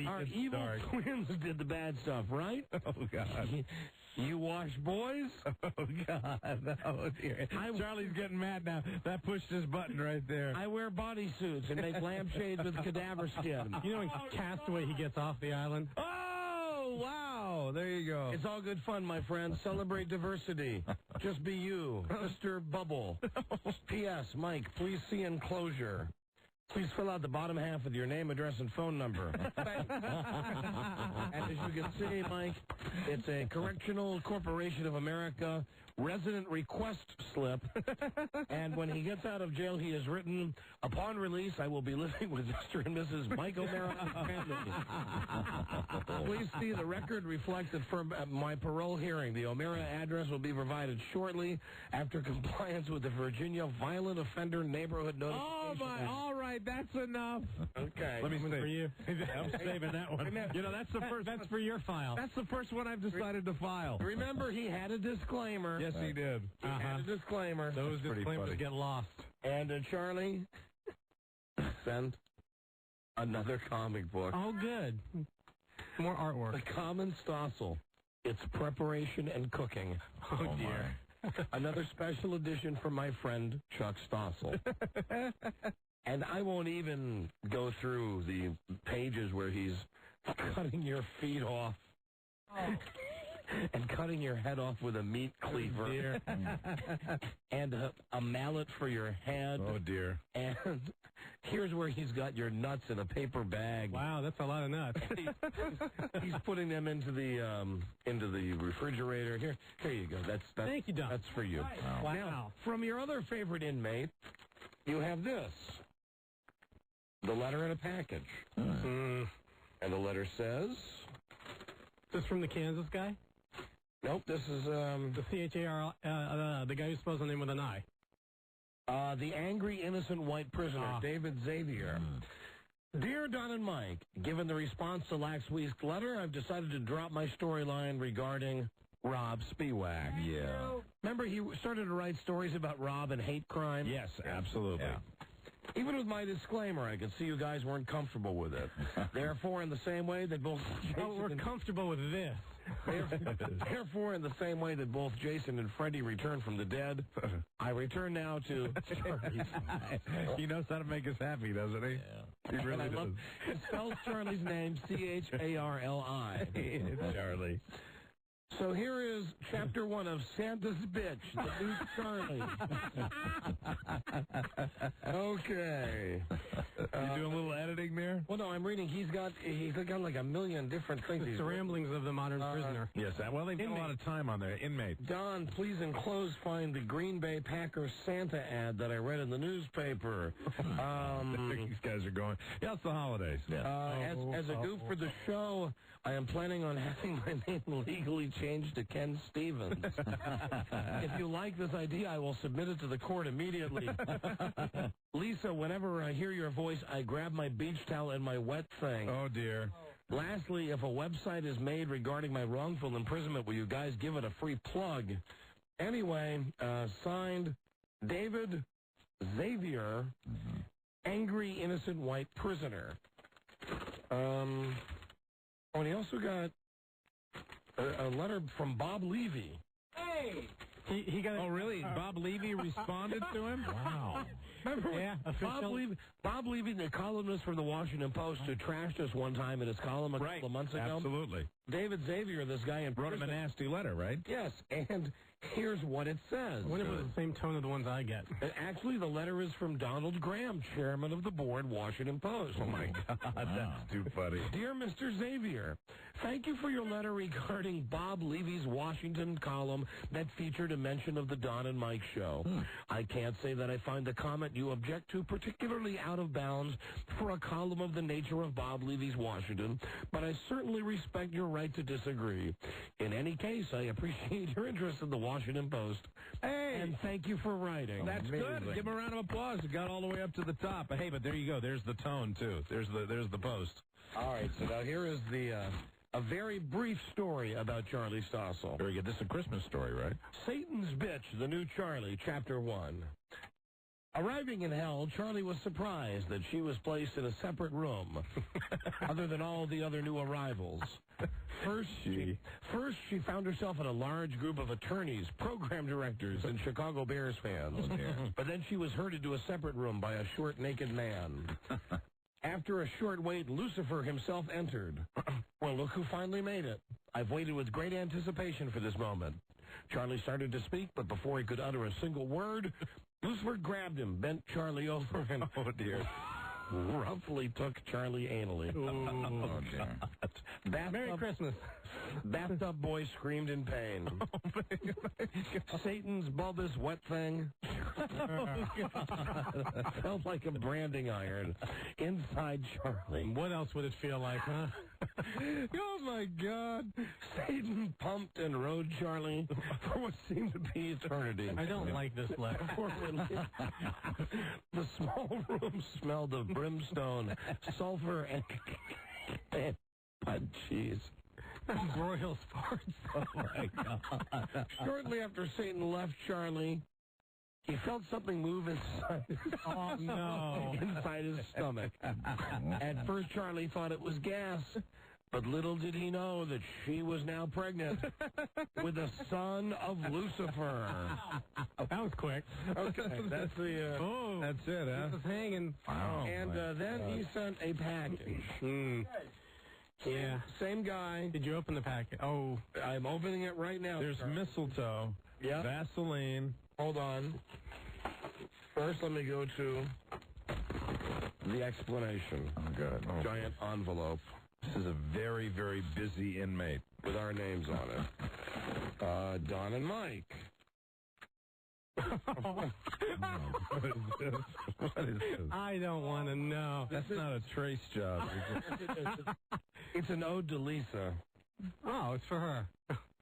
Our evil twins did the bad stuff, right? Oh, God. You wash boys? Oh, God. Oh, dear. Charlie's getting mad now. That pushed his button right there. I wear bodysuits and make lampshades with cadaver skin. You know in Castaway he gets off the island? Oh, Oh, wow. There you go. It's all good fun, my friend. Celebrate diversity. Just be you, Mr. Bubble. P.S. Mike, please see enclosure. Please fill out the bottom half with your name, address, and phone number. And as you can see, Mike, it's a Correctional Corporation of America resident request slip. And when he gets out of jail, he has written, upon release, I will be living with Mr. and Mrs. Mike O'Mara family. Please see the record reflected for my parole hearing. The O'Mara address will be provided shortly after compliance with the Virginia Violent Offender Neighborhood Notification. Oh, my. All right. That's enough. Okay. Let me see. For you. I'm saving that one. You know, that's the first. That's for your file. That's the first one I've decided to file. Remember, he had a disclaimer. Yes, he did. He had a disclaimer. Those disclaimers get lost. And Charlie sent another comic book. Oh, good. More artwork. The Common Stossel. It's preparation and cooking. Oh dear. Another special edition from my friend Chuck Stossel. And I won't even go through the pages where he's cutting your feet off. Oh. And cutting your head off with a meat cleaver. Oh, dear. And a mallet for your head. Oh, dear. And here's where he's got your nuts in a paper bag. Wow, that's a lot of nuts. He's putting them into the refrigerator. Here you go. That's Thank you, Don. That's for you. Wow. Now, from your other favorite inmate, you have this. The letter in a package. And the letter says... Is this from the Kansas guy? Nope, this is... The C-H-A-R, the guy who spells the name with an I. The angry, innocent white prisoner, David Xavier. Dear Don and Mike, given the response to last week's letter, I've decided to drop my storyline regarding Rob Spiewak. Yeah. Remember, he started to write stories about Rob and hate crime? Yes, absolutely. Yeah. Even with my disclaimer, I could see you guys weren't comfortable with it. Therefore, in the same way that both Jason we're comfortable with this. Therefore, in the same way that both Jason and Freddie returned from the dead, I return now to Charlie's. He knows how to make us happy, doesn't he? Yeah. He really does. He spells Charlie's name C-H-A-R-L-I. It's Charlie. So here is Chapter 1 of Santa's Bitch, the new Charlie. Okay. You doing a little editing there? Well, no, I'm reading. He's got like a million different things. It's the ramblings of the modern prisoner. Yes, well, they've got a lot of time on there. Inmate. Don, please enclose find the Green Bay Packers Santa ad that I read in the newspaper. These guys are going. Yeah, it's the holidays. Yeah. As a goof for the show, I am planning on having my name legally changed to Ken Stevens. If you like this idea, I will submit it to the court immediately. Lisa, whenever I hear your voice, I grab my beach towel and my wet thing. Oh, dear. Lastly, if a website is made regarding my wrongful imprisonment, will you guys give it a free plug? Anyway, signed, David Xavier, angry, innocent white prisoner. And he also got a letter from Bob Levy. Hey! He got. Oh, really? Bob Levy responded to him? Wow. Remember, yeah, Bob Levy, the columnist from the Washington Post, who trashed us one time in his column a couple of months ago. Absolutely. David Xavier, this guy in wrote him a nasty letter, right? Yes, and here's what it says. I wonder if it was the same tone of the ones I get. Actually, the letter is from Donald Graham, chairman of the board, Washington Post. Oh, my God. That's too funny. Dear Mr. Xavier, thank you for your letter regarding Bob Levy's Washington column that featured a mention of the Don and Mike show. I can't say that I find the comment you object to particularly out of bounds for a column of the nature of Bob Levy's Washington, but I certainly respect your right to disagree. In any case, I appreciate your interest in the Washington Post. Hey! And thank you for writing. That's good. Give him a round of applause. It got all the way up to the top. Hey, but there you go. There's the tone, too. There's the Post. All right, so now here is a very brief story about Charlie Stossel. Very good. This is a Christmas story, right? Satan's Bitch, the new Charlie, Chapter 1. Arriving in hell, Charlie was surprised that she was placed in a separate room, other than all the other new arrivals. First, she found herself in a large group of attorneys, program directors, and Chicago Bears fans. But then she was herded to a separate room by a short, naked man. After a short wait, Lucifer himself entered. Well, look who finally made it. I've waited with great anticipation for this moment. Charlie started to speak, but before he could utter a single word, Lucifer grabbed him, bent Charlie over, and roughly took Charlie anally. Oh, dear. Merry Christmas. Bathtub boy screamed in pain. Satan's bulbous wet thing felt like a branding iron inside Charlie. What else would it feel like, huh? Oh, my God. Satan pumped and rode Charlie for what seemed to be eternity. I don't like this letter. The small room smelled of brimstone, sulfur, and mud cheese. Broil Sports. Oh, my God. Shortly after Satan left Charlie, he felt something move inside his inside his stomach. At first, Charlie thought it was gas, but little did he know that she was now pregnant with the son of Lucifer. That was quick. Okay, that's the... that's it, huh? This is hanging. Wow. And then he sent a package. Yeah. Same guy. Did you open the packet? Oh. I'm opening it right now. There's mistletoe, Vaseline. Hold on. First, let me go to the explanation. Oh, good. Oh. Giant envelope. This is a very, very busy inmate. With our names on it. Don and Mike. What is this? What is this? I don't want to know. That's not a trace job. It's an ode to Lisa. Oh, it's for her.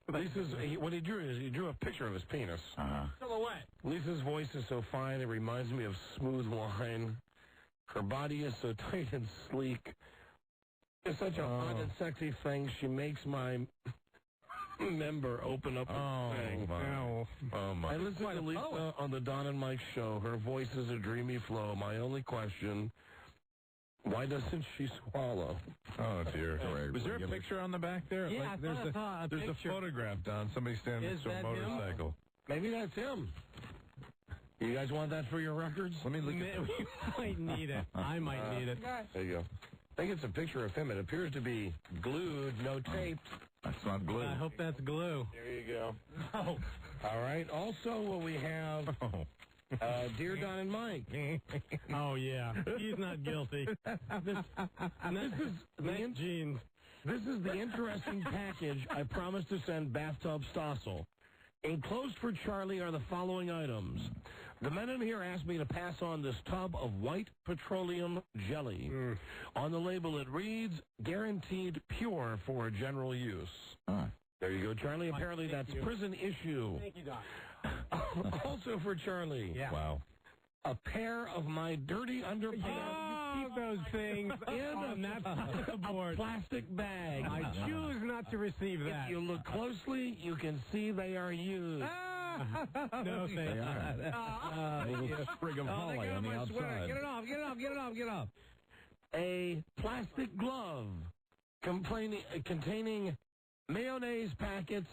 What he drew is he drew a picture of his penis. Silhouette. Lisa's voice is so fine, it reminds me of smooth wine. Her body is so tight and sleek. It's such a hot and sexy thing. She makes my member open up and sing. Oh, my. I listen to Lisa on the Don and Mike show. Her voice is a dreamy flow. My only question, why doesn't she swallow? Oh, dear. Was there a picture on the back there? Yeah, there's a photograph, Don. Somebody standing next to a motorcycle. Him? Maybe that's him. You guys want that for your records? Let me look at it. We might need it. I might need it. There you go. I think it's a picture of him. It appears to be glued, no tape. That's not glue. I hope that's glue. There you go. Oh. All right. Also, we have Dear Don and Mike. Oh, yeah. He's not guilty. This is jeans. This is the interesting package I promised to send Bathtub Stossel. Enclosed for Charlie are the following items. The men in here asked me to pass on this tub of white petroleum jelly. On the label it reads, guaranteed pure for general use. There you go, Charlie. Apparently that's prison issue. Thank you, Doc. Also for Charlie. Yeah. Wow. A pair of my dirty underpants. Keep those things in a plastic bag. I choose not to receive that. If you look closely, you can see they are used. No, thank you. A little sprig of holly on the outside. Get it off. A plastic glove containing mayonnaise packets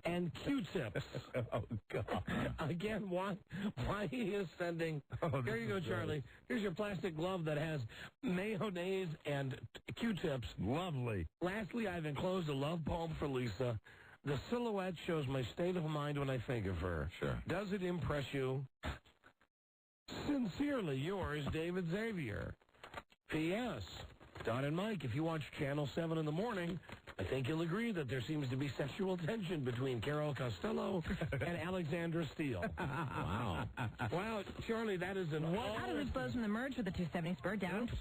and Q-tips. Oh, God. Again, why he is sending... Here you go, Charlie. Here's your plastic glove that has mayonnaise and Q-tips. Lovely. Lastly, I've enclosed a love poem for Lisa. The silhouette shows my state of mind when I think of her. Sure. Does it impress you? Sincerely yours, David Xavier. P.S. Don and Mike, if you watch Channel 7 in the morning, I think you'll agree that there seems to be sexual tension between Carol Costello and Alexandra Steele. Wow. Wow, Charlie, that is an How does it close from the merge with the 270 spur down?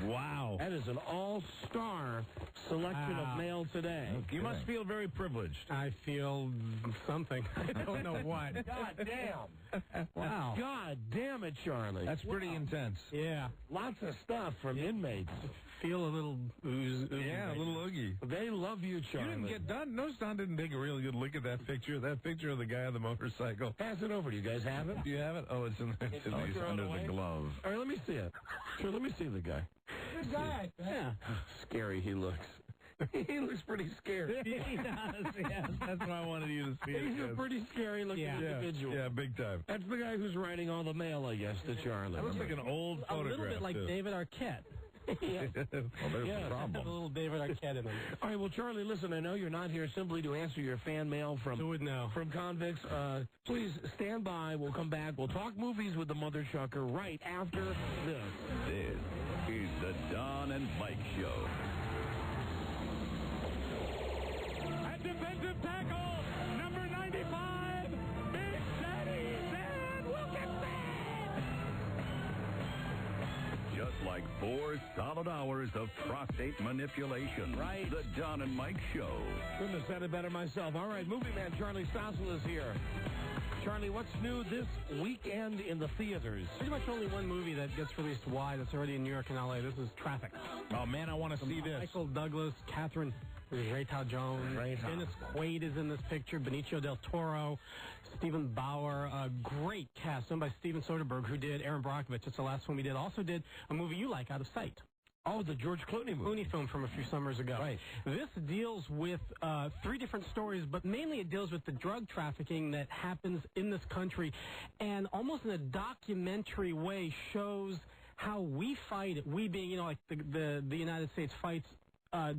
Wow. That is an all-star selection of mail today. Okay. You must feel very privileged. I feel something. I don't know what. God damn. Wow. God damn it, Charlie. That's pretty intense. Yeah. Lots of stuff from inmates. Feel a little ooze. Yeah, a little oogie. They love you, Charlie. You didn't get done. No, Don didn't take a really good look at that picture. That picture of the guy on the motorcycle. Pass it over. Do you guys have it? Do you have it? Oh, it's under the glove. All right, let me see it. Sure, let me see the guy. Good guy. Yeah. Scary he looks. He looks pretty scary. He does, yes. That's why I wanted you to see it. He's a pretty scary-looking individual. Yeah, big time. That's the guy who's writing all the mail, I guess, to Charlie. That looks like an old photograph, A little bit like too. David Arquette. Yeah. Well, there's the problem. A little David Arquette in them. All right, well, Charlie, listen, I know you're not here simply to answer your fan mail from convicts. Please stand by. We'll come back. We'll talk movies with the Mother Chucker right after this. This is the Don and Mike Show. At defensive tackle, number 95, Big Daddy Dan Wilkinson. Just like 4 solid hours of prostate manipulation. Right. The Don and Mike Show. Couldn't have said it better myself. All right, movie man Charlie Stossel is here. Charlie, what's new this weekend in the theaters? Pretty much only one movie that gets released wide that's already in New York and L.A. This is Traffic. Oh, man, I want to see this. Michael Douglas, Catherine Zeta-Jones, Dennis Quaid is in this picture, Benicio del Toro, Stephen Bauer, a great cast done by Steven Soderbergh, who did Aaron Brockovich. It's the last one we did. Also did a movie you like, Out of Sight. Oh, the George Clooney movie. Clooney film from a few summers ago. Right. This deals with 3 different stories, but mainly it deals with the drug trafficking that happens in this country, and almost in a documentary way shows how we fight it. We being, like the United States fights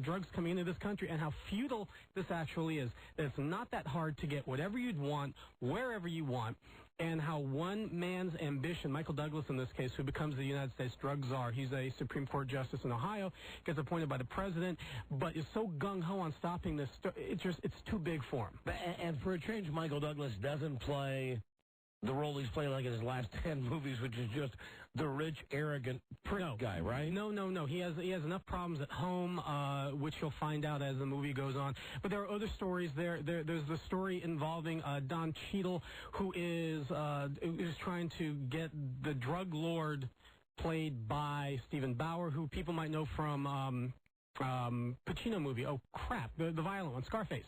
drugs coming into this country, and how futile this actually is. That it's not that hard to get whatever you'd want, wherever you want, and how one man's ambition, Michael Douglas in this case, who becomes the United States drug czar, he's a Supreme Court justice in Ohio, gets appointed by the president, but is so gung-ho on stopping this, it's too big for him. And for a change, Michael Douglas doesn't play the role he's played like in his last 10 movies, which is just the rich, arrogant prick guy, right? No. He has enough problems at home, which you'll find out as the movie goes on. But there are other stories there. There's the story involving Don Cheadle, who is trying to get the drug lord played by Stephen Bauer, who people might know from Pacino movie. Oh, crap. The violent one, Scarface.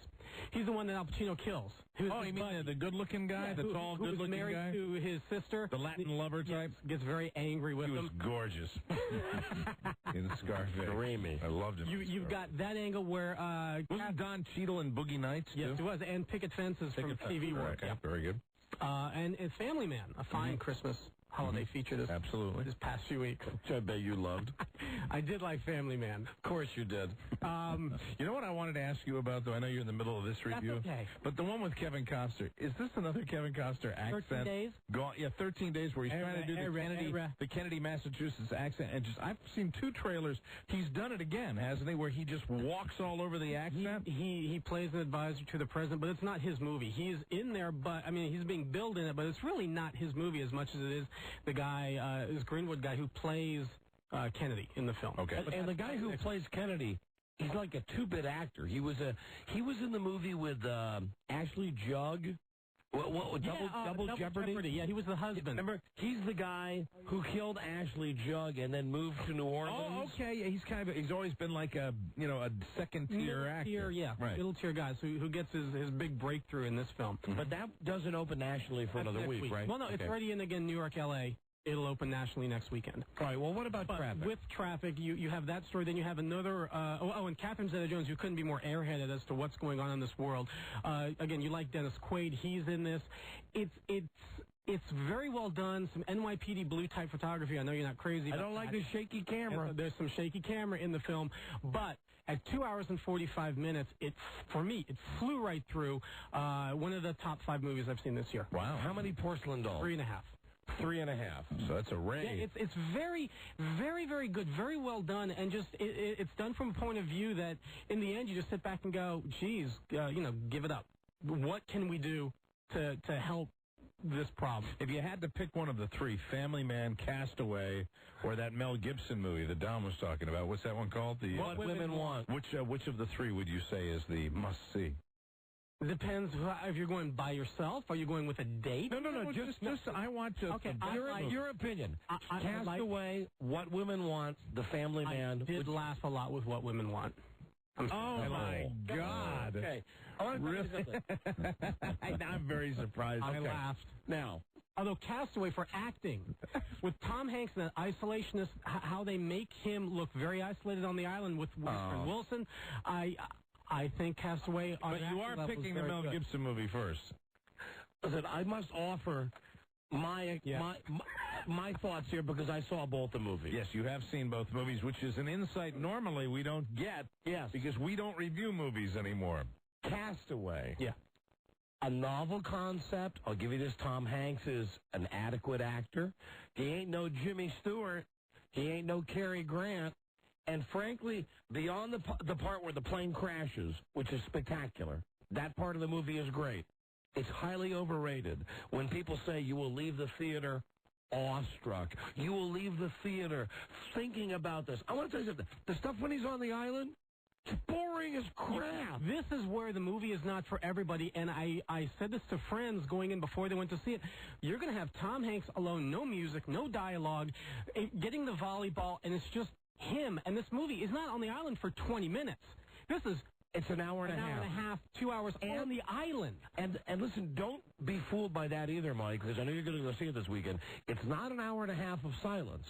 He's the one that Al Pacino kills. You mean the good-looking guy? The tall, good-looking guy? Who was married to his sister. The Latin lover type? Gets very angry with him. He was gorgeous in Scarface. Dreamy. I loved him. You've got that angle where... wasn't Don Cheadle in Boogie Nights, Yes, too? it was. And Picket Fences from TV work. Right. Very good. And Family Man, a fine Christmas holiday feature this past few weeks. Which I bet you loved. I did like Family Man. Of course you did. You know what I wanted to ask you about, though? I know you're in the middle of this review. That's okay. But the one with Kevin Costner, is this another Kevin Costner accent? 13 Days? 13 Days, where he's trying to do the Kennedy, Massachusetts accent. And I've seen 2 trailers. He's done it again, hasn't he, where he just walks all over the accent? He plays an advisor to the president, but it's not his movie. He's in there, but, he's being billed in it, but it's really not his movie as much as it is the guy, this Greenwood guy who plays Kennedy in the film. Okay. And the guy who plays Kennedy, he's like a 2-bit actor. He was in the movie with Ashley Judd. Double Jeopardy? Yeah, he was the husband. Remember, he's the guy who killed Ashley Judd and then moved to New Orleans. Oh, okay. Yeah, he's always been like a second-tier actor. Middle tier guy who gets his big breakthrough in this film. Mm-hmm. But that doesn't open nationally for another week, right? Well, no, it's already in again, New York, L.A. It'll open nationally next weekend. All right, well, what about Traffic? With Traffic, you have that story. Then you have another... and Catherine Zeta-Jones, you couldn't be more airheaded as to what's going on in this world. Again, you like Dennis Quaid. He's in this. It's very well done. Some NYPD Blue type photography. I know you're not crazy. I don't like the shaky camera. There's some shaky camera in the film. But at 2 hours and 45 minutes, for me, it flew right through. One of the top 5 movies I've seen this year. Wow. How many porcelain dolls? 3.5. 3.5. So that's a rave. Yeah, it's very, very, very good. Very well done. And just, it's done from a point of view that, in the end, you just sit back and go, geez, give it up. What can we do to help this problem? If you had to pick one of the 3, Family Man, Castaway, or that Mel Gibson movie that Don was talking about, what's that one called? What Women Want. Which of the 3 would you say is the must-see? Depends if you're going by yourself. Are you going with a date? No. Just I want to... Okay, your opinion. Castaway, What Women Want, The Family Man. I did laugh a lot with What Women Want. Oh, my God. Okay. Really? I'm very surprised. I laughed. Now, although Castaway for acting, with Tom Hanks and that isolationist, how they make him look very isolated on the island with Wilson, I think Castaway... But you are picking the Mel Gibson movie first. Listen, I must offer my my thoughts here because I saw both the movies. Yes, you have seen both movies, which is an insight normally we don't get. Yes. Because we don't review movies anymore. Castaway. Yeah. A novel concept. I'll give you this. Tom Hanks is an adequate actor. He ain't no Jimmy Stewart. He ain't no Cary Grant. And frankly, beyond the part where the plane crashes, which is spectacular, that part of the movie is great. It's highly overrated. When people say you will leave the theater awestruck, you will leave the theater thinking about this. I want to tell you something. The stuff when he's on the island, it's boring as crap. This is where the movie is not for everybody, and I said this to friends going in before they went to see it. You're going to have Tom Hanks alone, no music, no dialogue, getting the volleyball, and it's just him. And this movie is not on the island for 20 minutes. It's an hour and a half. An hour and a half, 2 hours on the island. And listen, don't be fooled by that either, Mike, because I know you're going to go see it this weekend. It's not an hour and a half of silence.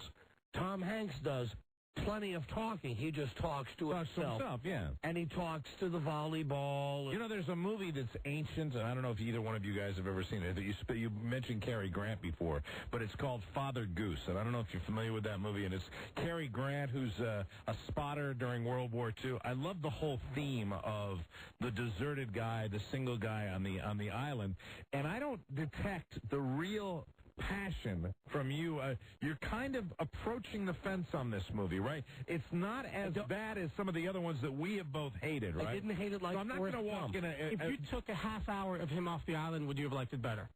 Tom Hanks does plenty of talking. He just talks to himself. Yeah. And he talks to the volleyball. You know, there's a movie that's ancient, and I don't know if either one of you guys have ever seen it. You mentioned Cary Grant before, but it's called Father Goose, and I don't know if you're familiar with that movie, and it's Cary Grant, who's a spotter during World War II. I love the whole theme of the deserted guy, the single guy on the island, and I don't detect the real passion from you. You're kind of approaching the fence on this movie, right? It's not as bad as some of the other ones that we have both hated, right? I didn't hate it like so I'm not going to walk in If you took a half hour of him off the island, would you have liked it better?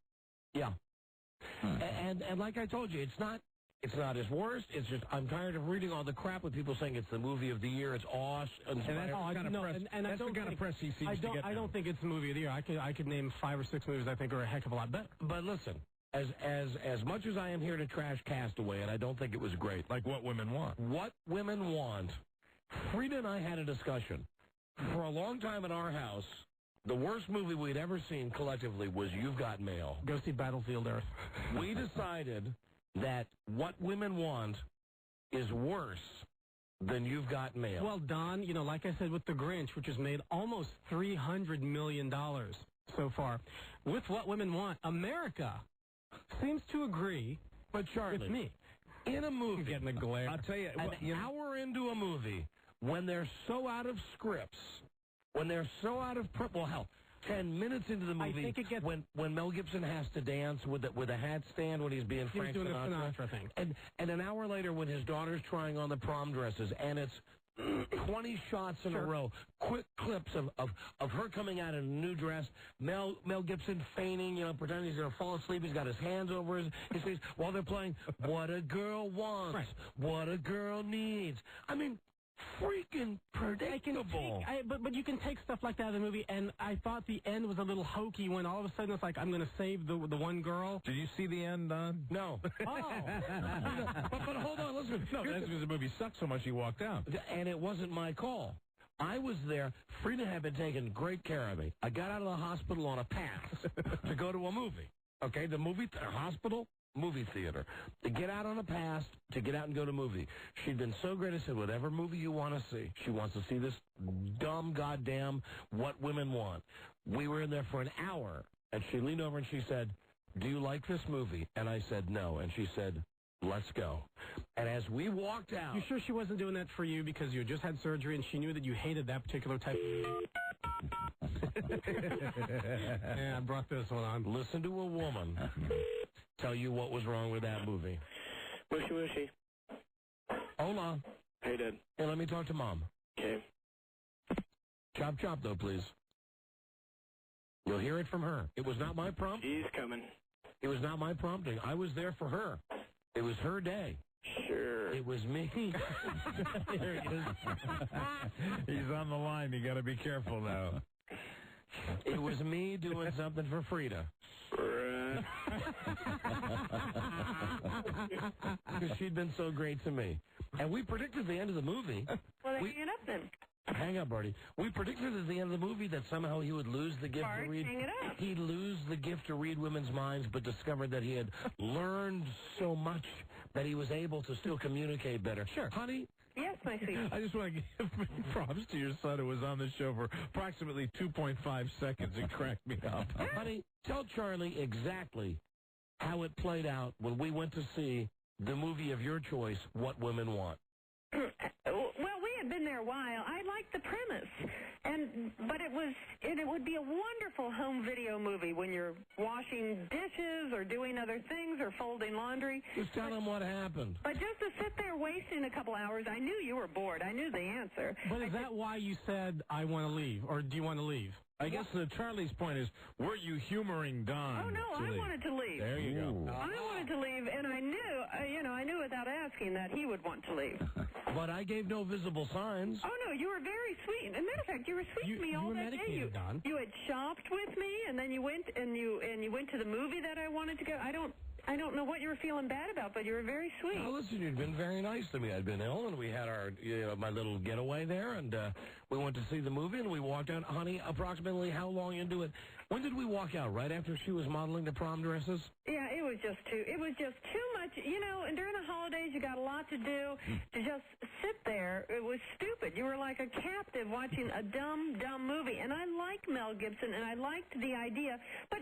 Yeah. And like I told you, it's not his worst. It's just I'm tired of reading all the crap with people saying it's the movie of the year. It's awesome. And that's the kind of press he seems to get. I don't think it's the movie of the year. I could name 5 or 6 movies I think are a heck of a lot better. But listen. As much as I am here to trash Castaway, and I don't think it was great. Like What Women Want. What Women Want. Frida and I had a discussion. For a long time in our house, the worst movie we'd ever seen collectively was You've Got Mail. Go see Battlefield Earth. We decided that What Women Want is worse than You've Got Mail. Well, Don, like I said with The Grinch, which has made almost $300 million so far, with What Women Want, America seems to agree, but Charlie, with me. In a movie, getting a glare. I'll tell you, an hour into a movie, when they're so out of scripts, when they're so out of 10 minutes into the movie, I think it gets, when Mel Gibson has to dance with a hat stand when he's being Frank doing Sinatra, the Sinatra thing, and an hour later when his daughter's trying on the prom dresses, and it's 20 shots in a row, quick clips of her coming out in a new dress, Mel Gibson feigning, pretending he's going to fall asleep. He's got his hands over his face while they're playing What a Girl Wants, What a Girl Needs. I mean, freaking predictable. But you can take stuff like that out of the movie, and I thought the end was a little hokey when all of a sudden it's like, I'm going to save the one girl. Did you see the end, Don? No. Oh. but hold on, listen. No, that's because the movie sucked so much he walked out. And it wasn't my call. I was there. Frida had been taking great care of me. I got out of the hospital on a pass to go to a movie. Okay, the hospital, movie theater. To get out on a pass, to get out and go to a movie. She'd been so great. I said, whatever movie you want to see. She wants to see this dumb goddamn What Women Want. We were in there for an hour, and she leaned over and she said, do you like this movie? And I said, no. And she said, let's go. And as we walked out... You sure she wasn't doing that for you because you just had surgery and she knew that you hated that particular type of movie? Yeah, I brought this one on. Listen to a woman tell you what was wrong with that movie. Wishy wishy. Hold on. Hey, Dad. Hey, let me talk to Mom. Okay. Chop, chop, though, please. You'll hear it from her. It was not my prompt. She's coming. It was not my prompting. I was there for her. It was her day. Sure. It was me. There he is. He's on the line. You got to be careful now. It was me doing something for Frida. Because she'd been so great to me. And we predicted the end of the movie. Well, then hang it up then. Hang up, Bertie. We predicted at the end of the movie that somehow he would lose the gift to read. Hang it up. He'd lose the gift to read women's minds, but discovered that he had learned so much that he was able to still communicate better. Sure. Honey? Yes, my sweet. I just want to give props to your son who was on the show for approximately 2.5 seconds. It cracked me up. Honey, tell Charlie exactly how it played out when we went to see the movie of your choice, What Women Want. Well, we had been there a while. I liked the premise, but it would be a wonderful home video movie when you're washing dishes or doing other things or folding laundry. Just tell them what happened. But just to sit there wasting a couple hours, I knew you were bored. I knew the answer. But is that why you said, I want to leave, or do you want to leave? I guess Charlie's point is, were you humoring Don? Oh, no, I wanted to leave. There you go. I wanted to leave, and I knew, I knew without asking that he would want to leave. But I gave no visible signs. Oh, no, you were very sweet. As a matter of fact, you were sweet to me all that day. You had shopped with me, and then you went and you went to the movie that I wanted to go. I don't know what you were feeling bad about, but you were very sweet. Oh, listen, you'd been very nice to me. I'd been ill, and we had our, my little getaway there, and we went to see the movie, and we walked out. Honey, approximately how long into it? When did we walk out? Right after she was modeling the prom dresses? Yeah, it was just too much, and during the holidays, you got a lot to do. To just sit there, it was stupid. You were like a captive watching a dumb movie. And I like Mel Gibson, and I liked the idea, but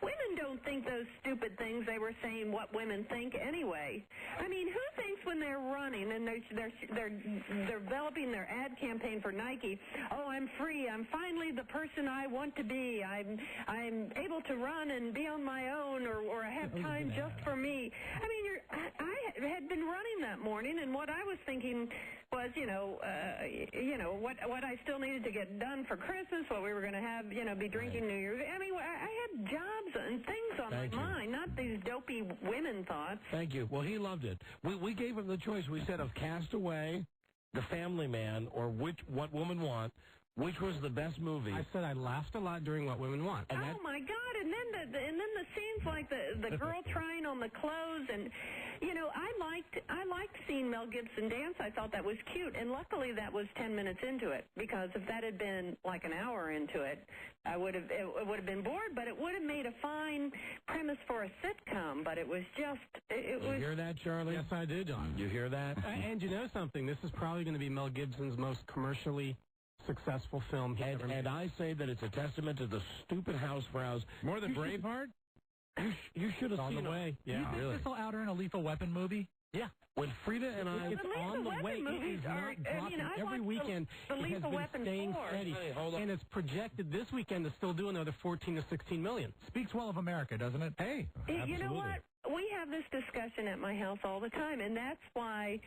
women don't think those stupid things they were saying what women think anyway. I mean, who thinks when they're running and they're developing their ad campaign for Nike, oh, I'm free, I'm finally the person I want to be, I'm able to run and be on my own, or I have time just for me. I mean, I had been running that morning, and what I was thinking was, what I still needed to get done for Christmas, what we were going to have, be drinking New Year's. I mean, I had jobs and things on my mind, not these dopey women thoughts. Thank you. Well, he loved it. We gave him the choice. We said of Castaway, The Family Man, or What Women Want. Which was the best movie? I said I laughed a lot during What Women Want. And my God! And then the scenes like the girl trying on the clothes, and I liked seeing Mel Gibson dance. I thought that was cute, and luckily that was 10 minutes into it, because if that had been like an hour into it, it would have been bored. But it would have made a fine premise for a sitcom. But it was just You hear that, Charlie? Yes, I did, John. You hear that? And you know something? This is probably going to be Mel Gibson's most commercially successful film. And I say that it's a testament to the stupid house browse. More than Braveheart? You should have seen on the way. Yeah, you think this will out earn a Lethal Weapon movie? Yeah. When Frida and I... It's on the way. It is not dropping. Every weekend, it has been staying steady. Hey, hold on. And it's projected this weekend to still do another 14 to 16 million. Speaks well of America, doesn't it? Hey, you know what? We have this discussion at my house all the time, and that's why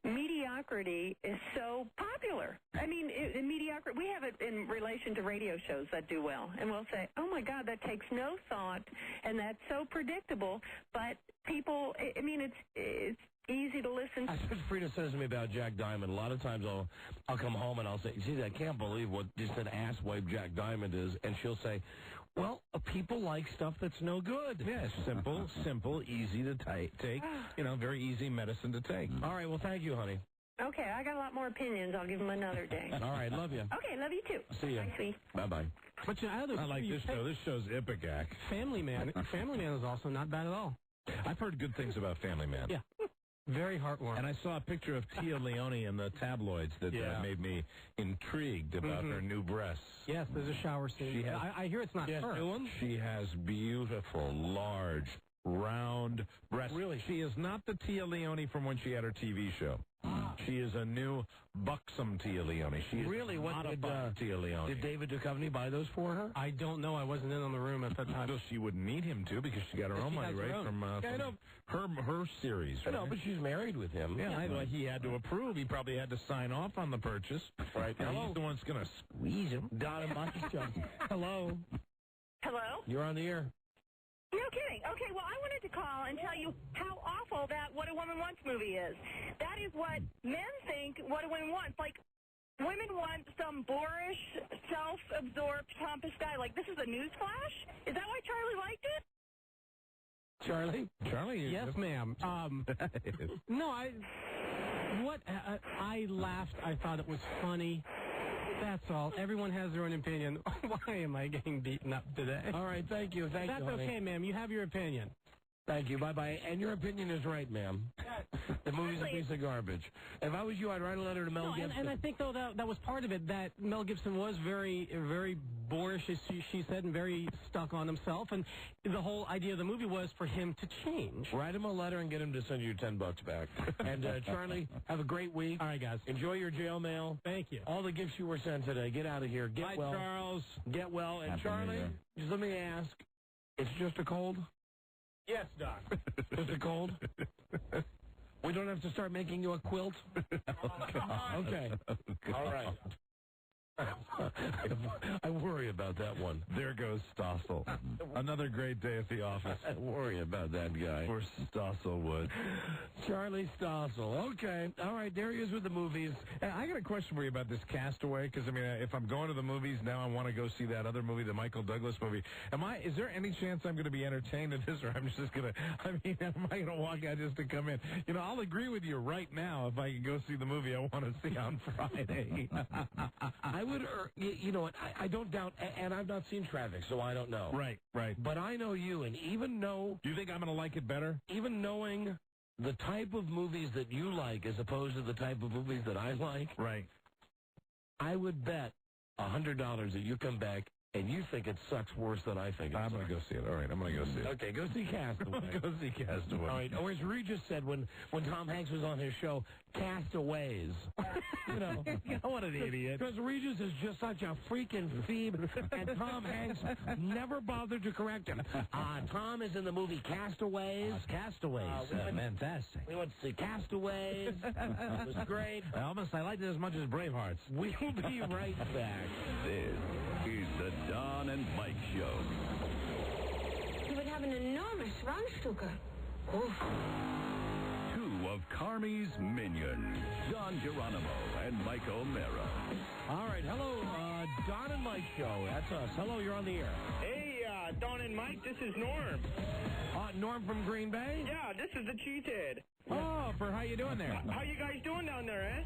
mediocrity is so popular. I mean, mediocrity, we have it in relation to radio shows that do well. And we'll say, oh, my God, that takes no thought, and that's so predictable. But people, I mean, it's easy to listen to. That's what Frida says to me about Jack Diamond. A lot of times I'll come home and I'll say, geez, I can't believe what just an asswipe Jack Diamond is. And she'll say, well, people like stuff that's no good. Yeah, simple, easy to take. Very easy medicine to take. All right, well, thank you, honey. Okay, I got a lot more opinions. I'll give them another day. All right, love you. Okay, love you too. See ya. Bye, sweet. Bye-bye. But I like this show. This show's Ipecac. Family Man is also not bad at all. I've heard good things about Family Man. Yeah. Very heartwarming. And I saw a picture of Tia Leone in the tabloids that made me intrigued about her new breasts. Yes, there's a shower scene. I hear it's not her. She has beautiful, large, round breasts. Really? She is not the Tia Leone from when she had her TV show. She is a new buxom Tia Leone. She is really not a buxom Tia Leone. Did David Duchovny buy those for her? I don't know. I wasn't in on the room at that time. So she wouldn't need him to, because she got her own money, right? From her series. I know, but she's married with him. Yeah, he had to approve. He probably had to sign off on the purchase. Right. Now he's the one that's going to squeeze him. Don and Mike show. Hello. Hello? You're on the air. No kidding. Okay, well, I wanted to call and tell you how awful that What a Woman Wants movie is. That is what men think What a Woman Wants. Like, women want some boorish, self-absorbed, pompous guy. Like, this is a newsflash? Is that why Charlie liked it? Charlie? Yes, ma'am. No, I laughed. I thought it was funny. That's all. Everyone has their own opinion. Why am I getting beaten up today? All right, thank you. That's okay, ma'am. You have your opinion. Thank you. Bye-bye. And your opinion is right, ma'am. The movie's a piece of garbage. If I was you, I'd write a letter to Mel Gibson. And I think, though, that was part of it, that Mel Gibson was very, very boorish, as she said, and very stuck on himself. And the whole idea of the movie was for him to change. Write him a letter and get him to send you $10 back. And, Charlie, have a great week. All right, guys. Enjoy your jail mail. Thank you. All the gifts you were sent today. Get out of here. Get Bye, well. Charles. Get well. And, Happy Charlie, New Year. just let me ask, it's just a cold? Yes, Doc. Just a cold? We don't have to start making you a quilt? Okay. All right. I worry about that one. There goes Stossel. Another great day at the office. I worry about that guy. Poor Stosselwood. Charlie Stossel. Okay. All right, there he is with the movies. I got a question for you about this Castaway, because, I mean, if I'm going to the movies now, I want to go see that other movie, the Michael Douglas movie. Is there any chance I'm going to be entertained in this, or am I going to walk out just to come in? You know, I'll agree with you right now if I can go see the movie I want to see on Friday. I would, you know what, I don't doubt, and I've not seen Traffic, so I don't know. Right. But I know you, and even know... Do you think I'm going to like it better? Even knowing the type of movies that you like as opposed to the type of movies that I like... Right. I would bet $100 that you come back and you think it sucks worse than I think it sucks. I'm going to go see it. All right, I'm going to go see it. Okay, go see Castaway. Go see Castaway. All right, or as Regis said when Tom Hanks was on his show, Castaways. You know. What an idiot. Because Regis is just such a freaking phoebe, and Tom Hanks never bothered to correct him. Tom is in the movie Castaways. Castaways. Fantastic. We went to see Castaways. It was great. I liked it as much as Bravehearts. We'll be right back. This is the Don and Mike Show. You would have an enormous Raumstucker. Oof. Two of Carmi's minions, Don Geronimo and Mike O'Mara. All right, hello, Don and Mike Show. That's us. Hello, you're on the air. Hey, Don and Mike, this is Norm. Norm from Green Bay? Yeah, this is the Cheesehead. Oh, how you doing there? How you guys doing down there, eh?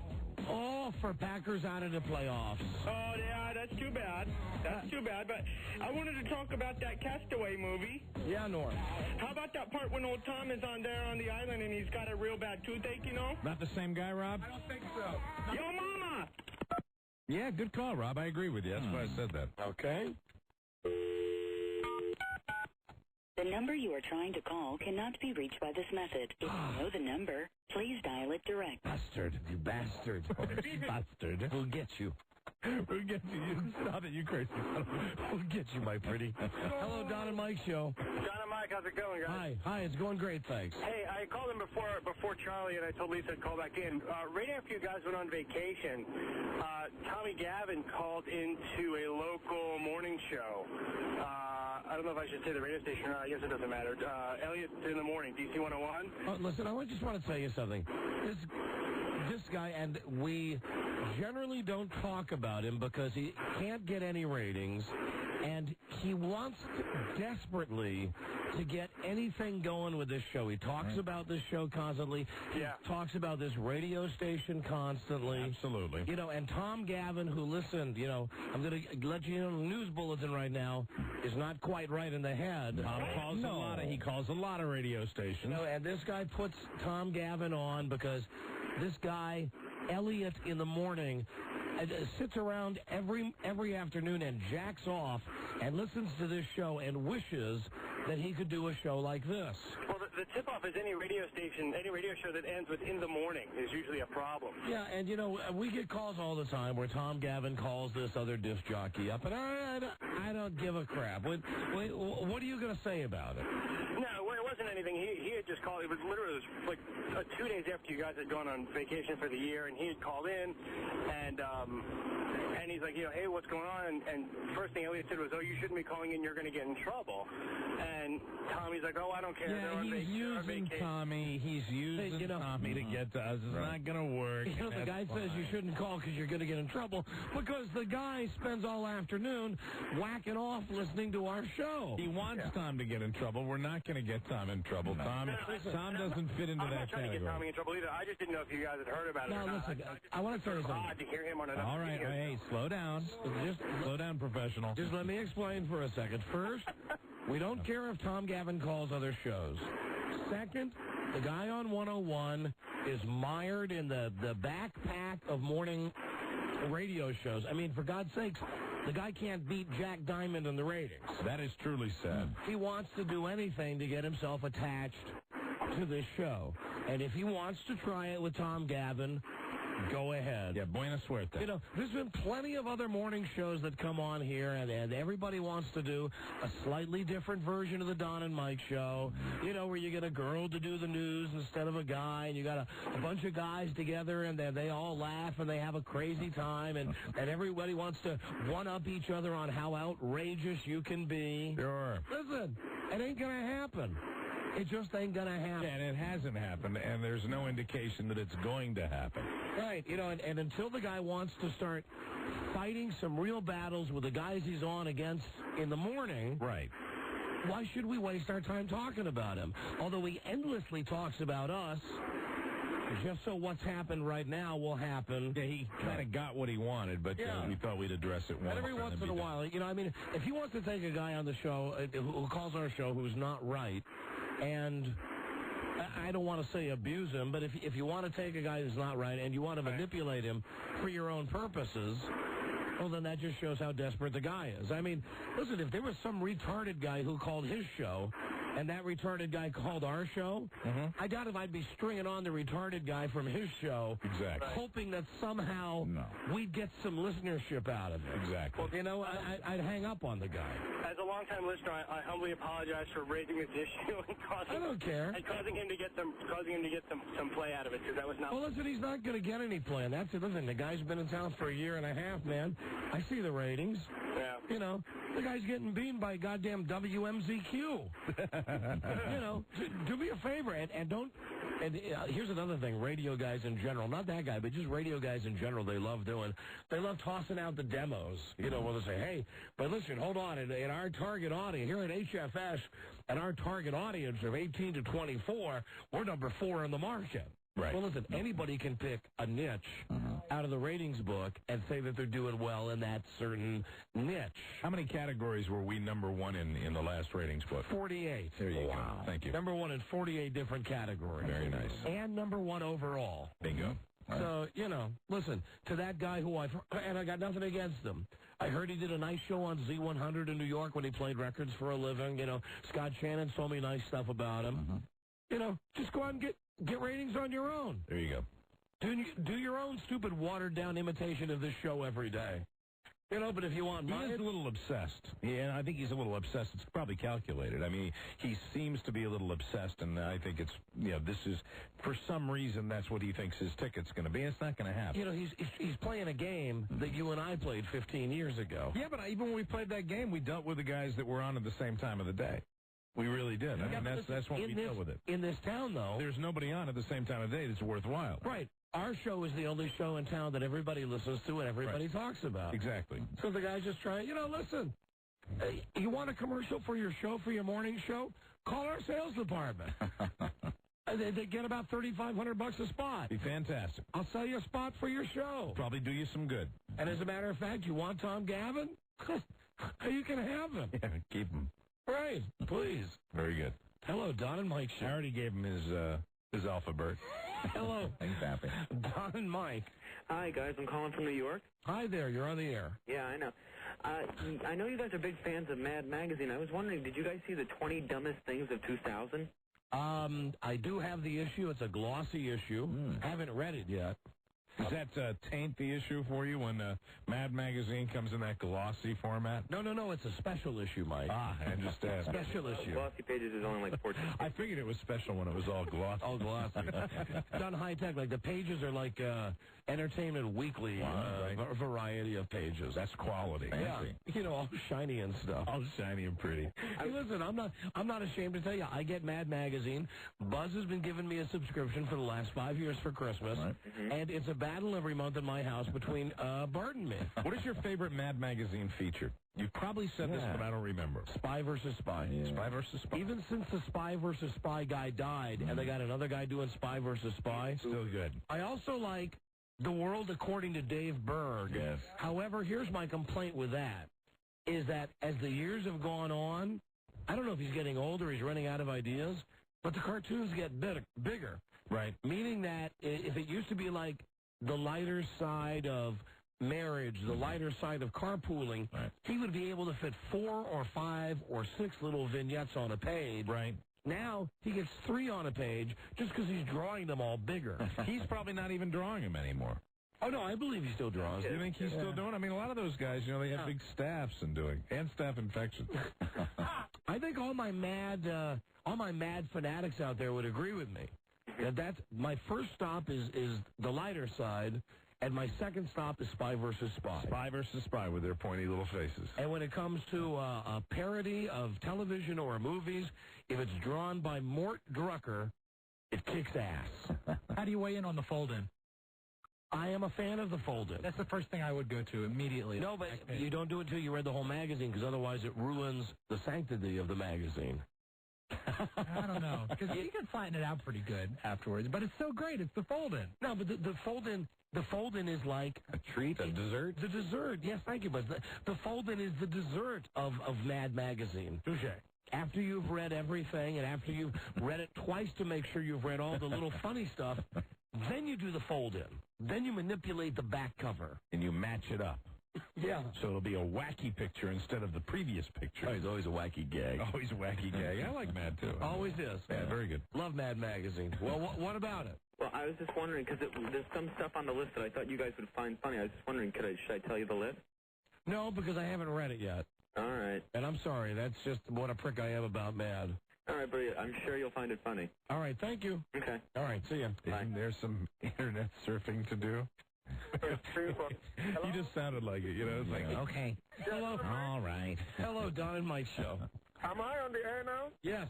Oh, for Packers out of the playoffs. Oh, yeah, that's too bad. That's too bad, but I wanted to talk about that Castaway movie. Yeah, Norm. How about that part when old Tom is on there on the island and he's got a real bad toothache, you know? Not the same guy, Rob? I don't think so. Yo, Mama! Yeah, good call, Rob. I agree with you. That's why I said that. Okay. The number you are trying to call cannot be reached by this method. If you know the number, please dial it direct. Bastard. You bastard. Bastard. We'll get you. We'll get you. Stop it, you crazy. We'll get you, my pretty. Hello, Don and Mike Show. John and Mike, how's it going, guys? Hi, it's going great, thanks. Hey, I called in before Charlie, and I told Lisa I'd call back in. Right after you guys went on vacation, Tommy Gavin called into a local morning show. I don't know if I should say the radio station or not. I guess it doesn't matter. Elliot in the morning, DC 101. Listen, I just want to tell you something. This guy, and we generally don't talk about him because he can't get any ratings, and he wants desperately to get anything going with this show. He talks about this show constantly. Yeah. He talks about this radio station constantly. Absolutely. You know, and Tom Gavin, who listened, you know, I'm going to let you know the news bulletin right now, is not quite right in the head. He calls a lot of radio stations. You know, and this guy puts Tom Gavin on because this guy, Elliot in the morning, sits around every afternoon and jacks off and listens to this show and wishes that he could do a show like this. Well, the tip-off is any radio station, any radio show that ends with "in the morning" is usually a problem. Yeah, and, you know, we get calls all the time where Tom Gavin calls this other disc jockey up, and I don't give a crap. What are you going to say about it? No, it wasn't anything. He had just called. It was literally like 2 days after you guys had gone on vacation for the year, and he had called in, and he's like, you know, hey, what's going on? And first thing Elliot said was, oh, you shouldn't be calling in. You're going to get in trouble. And Tommy's like, oh, I don't care. Yeah, he's using Tommy. He's using Tommy to get to us. It's not going to work. You know, the guy says you shouldn't call because you're going to get in trouble because the guy spends all afternoon whacking off listening to our show. He wants Tom to get in trouble. We're not going to get Tom in trouble. Tom doesn't fit into that category. I'm not trying to get Tommy in trouble either. I just didn't know if you guys had heard about it or not. Listen, I want to tell you something. Odd to hear him on another All right, hey, slow down. Slow down, professional. Just let me explain for a second. First, we don't care if Tom Gavin calls other shows. Second, the guy on 101 is mired in the backpack of morning radio shows. I mean, for God's sakes, The guy can't beat Jack Diamond in the ratings. That is truly sad. He wants to do anything to get himself attached to this show. And if he wants to try it with Tom Gavin, go ahead. Yeah, buena suerte. You know, there's been plenty of other morning shows that come on here, and everybody wants to do a slightly different version of the Don and Mike show, you know, where you get a girl to do the news instead of a guy, and you got a bunch of guys together, and they all laugh, and they have a crazy time, and everybody wants to one-up each other on how outrageous you can be. Sure. Listen, it ain't going to happen. It just ain't going to happen. Yeah, and it hasn't happened, and there's no indication that it's going to happen. Right, you know, and until the guy wants to start fighting some real battles with the guys he's on against in the morning... Right. Why should we waste our time talking about him? Although he endlessly talks about us, just so what's happened right now will happen. Yeah, he kind of got what he wanted, but we thought we'd address it once. And every once in a while, you know, I mean, if he wants to take a guy on the show who calls our show who's not right, and I don't want to say abuse him, but if you want to take a guy who's not right and you want to manipulate him for your own purposes, well, then that just shows how desperate the guy is. I mean, listen, if there was some retarded guy who called his show and that retarded guy called our show, I doubt if I'd be stringing on the retarded guy from his show, hoping that somehow we'd get some listenership out of it. Exactly. Well, you know, I'd hang up on the guy. As a longtime listener, I humbly apologize for raising this issue and causing him to get some play out of it, because that was not. Well, listen, he's not going to get any play, and that's it. Listen, the guy's been in town for a year and a half, man. I see the ratings. Yeah. You know, the guy's getting beamed by goddamn WMZQ. You know, do me a favor and don't. And here's another thing: radio guys in general, not that guy, but just radio guys in general, they love doing. They love tossing out the demos. You know, where they say, "Hey, but listen, hold on. In our target audience here at HFS, and our target audience of 18 to 24, we're number 4 in the market." Right. Well, listen, anybody can pick a niche out of the ratings book and say that they're doing well in that certain niche. How many categories were we number 1 in the last ratings book? 48. There you go. Thank you. Number 1 in 48 different categories. Very nice. And number 1 overall. Bingo. So, you know, listen, to that guy who and I got nothing against him. I heard he did a nice show on Z100 in New York when he played records for a living. You know, Scott Shannon told me nice stuff about him. You know, just go out and get ratings on your own. There you go. Do your own stupid watered-down imitation of this show every day. You know, but if you want mine... He's a little obsessed. Yeah, I think he's a little obsessed. It's probably calculated. I mean, he seems to be a little obsessed, and I think it's, you know, this is, for some reason, that's what he thinks his ticket's going to be. It's not going to happen. You know, he's playing a game that you and I played 15 years ago. Yeah, but even when we played that game, we dealt with the guys that were on at the same time of the day. We really did. I mean, that's when we dealt with it. In this town, though... There's nobody on at the same time of day that's worthwhile. Right. Our show is the only show in town that everybody listens to and everybody talks about. Exactly. So the guy's just trying, you know, listen, you want a commercial for your show, for your morning show? Call our sales department. They get about $3,500 a spot. Be fantastic. I'll sell you a spot for your show. Probably do you some good. And as a matter of fact, you want Tom Gavin? You can have him. Yeah, keep him. Right, please. Very good. Hello, Don and Mike show. I already gave him his alphabet. Hello. Thanks, Happy. Don and Mike. Hi, guys. I'm calling from New York. Hi there. You're on the air. Yeah, I know. I know you guys are big fans of Mad Magazine. I was wondering, did you guys see the 20 Dumbest Things of 2000? I do have the issue. It's a glossy issue. Haven't read it yet. Does that taint the issue for you when Mad Magazine comes in that glossy format? No. It's a special issue, Mike. I understand. Special issue. Glossy pages is only like 14. I figured it was special when it was all glossy. All glossy. Done high tech. Like the pages are like Entertainment Weekly variety of pages. That's quality. Yeah. You know, all shiny and stuff. All shiny and pretty. Hey, listen, I'm not ashamed to tell you, I get Mad Magazine. Buzz has been giving me a subscription for the last 5 years for Christmas, and it's a battle every month in my house between Bart and me. What is your favorite Mad Magazine feature? You probably said this, but I don't remember. Spy versus Spy. Yeah. Spy versus Spy. Even since the Spy versus Spy guy died, and they got another guy doing Spy versus Spy. Still good. I also like The World According to Dave Berg. Yes. However, here's my complaint with that, is that as the years have gone on, I don't know if he's getting older, he's running out of ideas, but the cartoons get bigger. Right. Meaning that if it used to be like the lighter side of marriage, the lighter side of carpooling, he would be able to fit 4 or 5 or 6 little vignettes on a page. Right. Now he gets 3 on a page just because he's drawing them all bigger. He's probably not even drawing them anymore. Oh, no, I believe he still draws. Do you think he's still doing? I mean, a lot of those guys, you know, they have big staffs and staph infections. I think all my mad fanatics out there would agree with me. That's my first stop is the lighter side, and my second stop is Spy versus Spy. Spy versus Spy with their pointy little faces. And when it comes to a parody of television or movies, if it's drawn by Mort Drucker, it kicks ass. How do you weigh in on the fold-in? I am a fan of the fold-in. That's the first thing I would go to immediately. No, but you don't do it until you read the whole magazine, because otherwise it ruins the sanctity of the magazine. I don't know, because you can flatten it out pretty good afterwards, but it's so great. It's the fold-in. No, but the fold-in is like a treat, a dessert. The dessert, yes, thank you. But the fold-in is the dessert of Mad Magazine. Touché. After you've read everything, and after you've read it twice to make sure you've read all the little funny stuff, then you do the fold-in. Then you manipulate the back cover. And you match it up. Yeah. So it'll be a wacky picture instead of the previous picture. Oh, he's always a wacky gag. Always a wacky gag. I like Mad, too. Always is. Yeah, very good. Love Mad Magazine. Well, what about it? Well, I was just wondering, because there's some stuff on the list that I thought you guys would find funny. I was just wondering, should I tell you the list? No, because I haven't read it yet. All right. And I'm sorry. That's just what a prick I am about Mad. All right, buddy. I'm sure you'll find it funny. All right. Thank you. Okay. All right. See ya. Isn't there some internet surfing to do? You just sounded like it, you know? It's like, okay. Hello. All right. Hello, Don and Mike Show. Am I on the air now? Yes.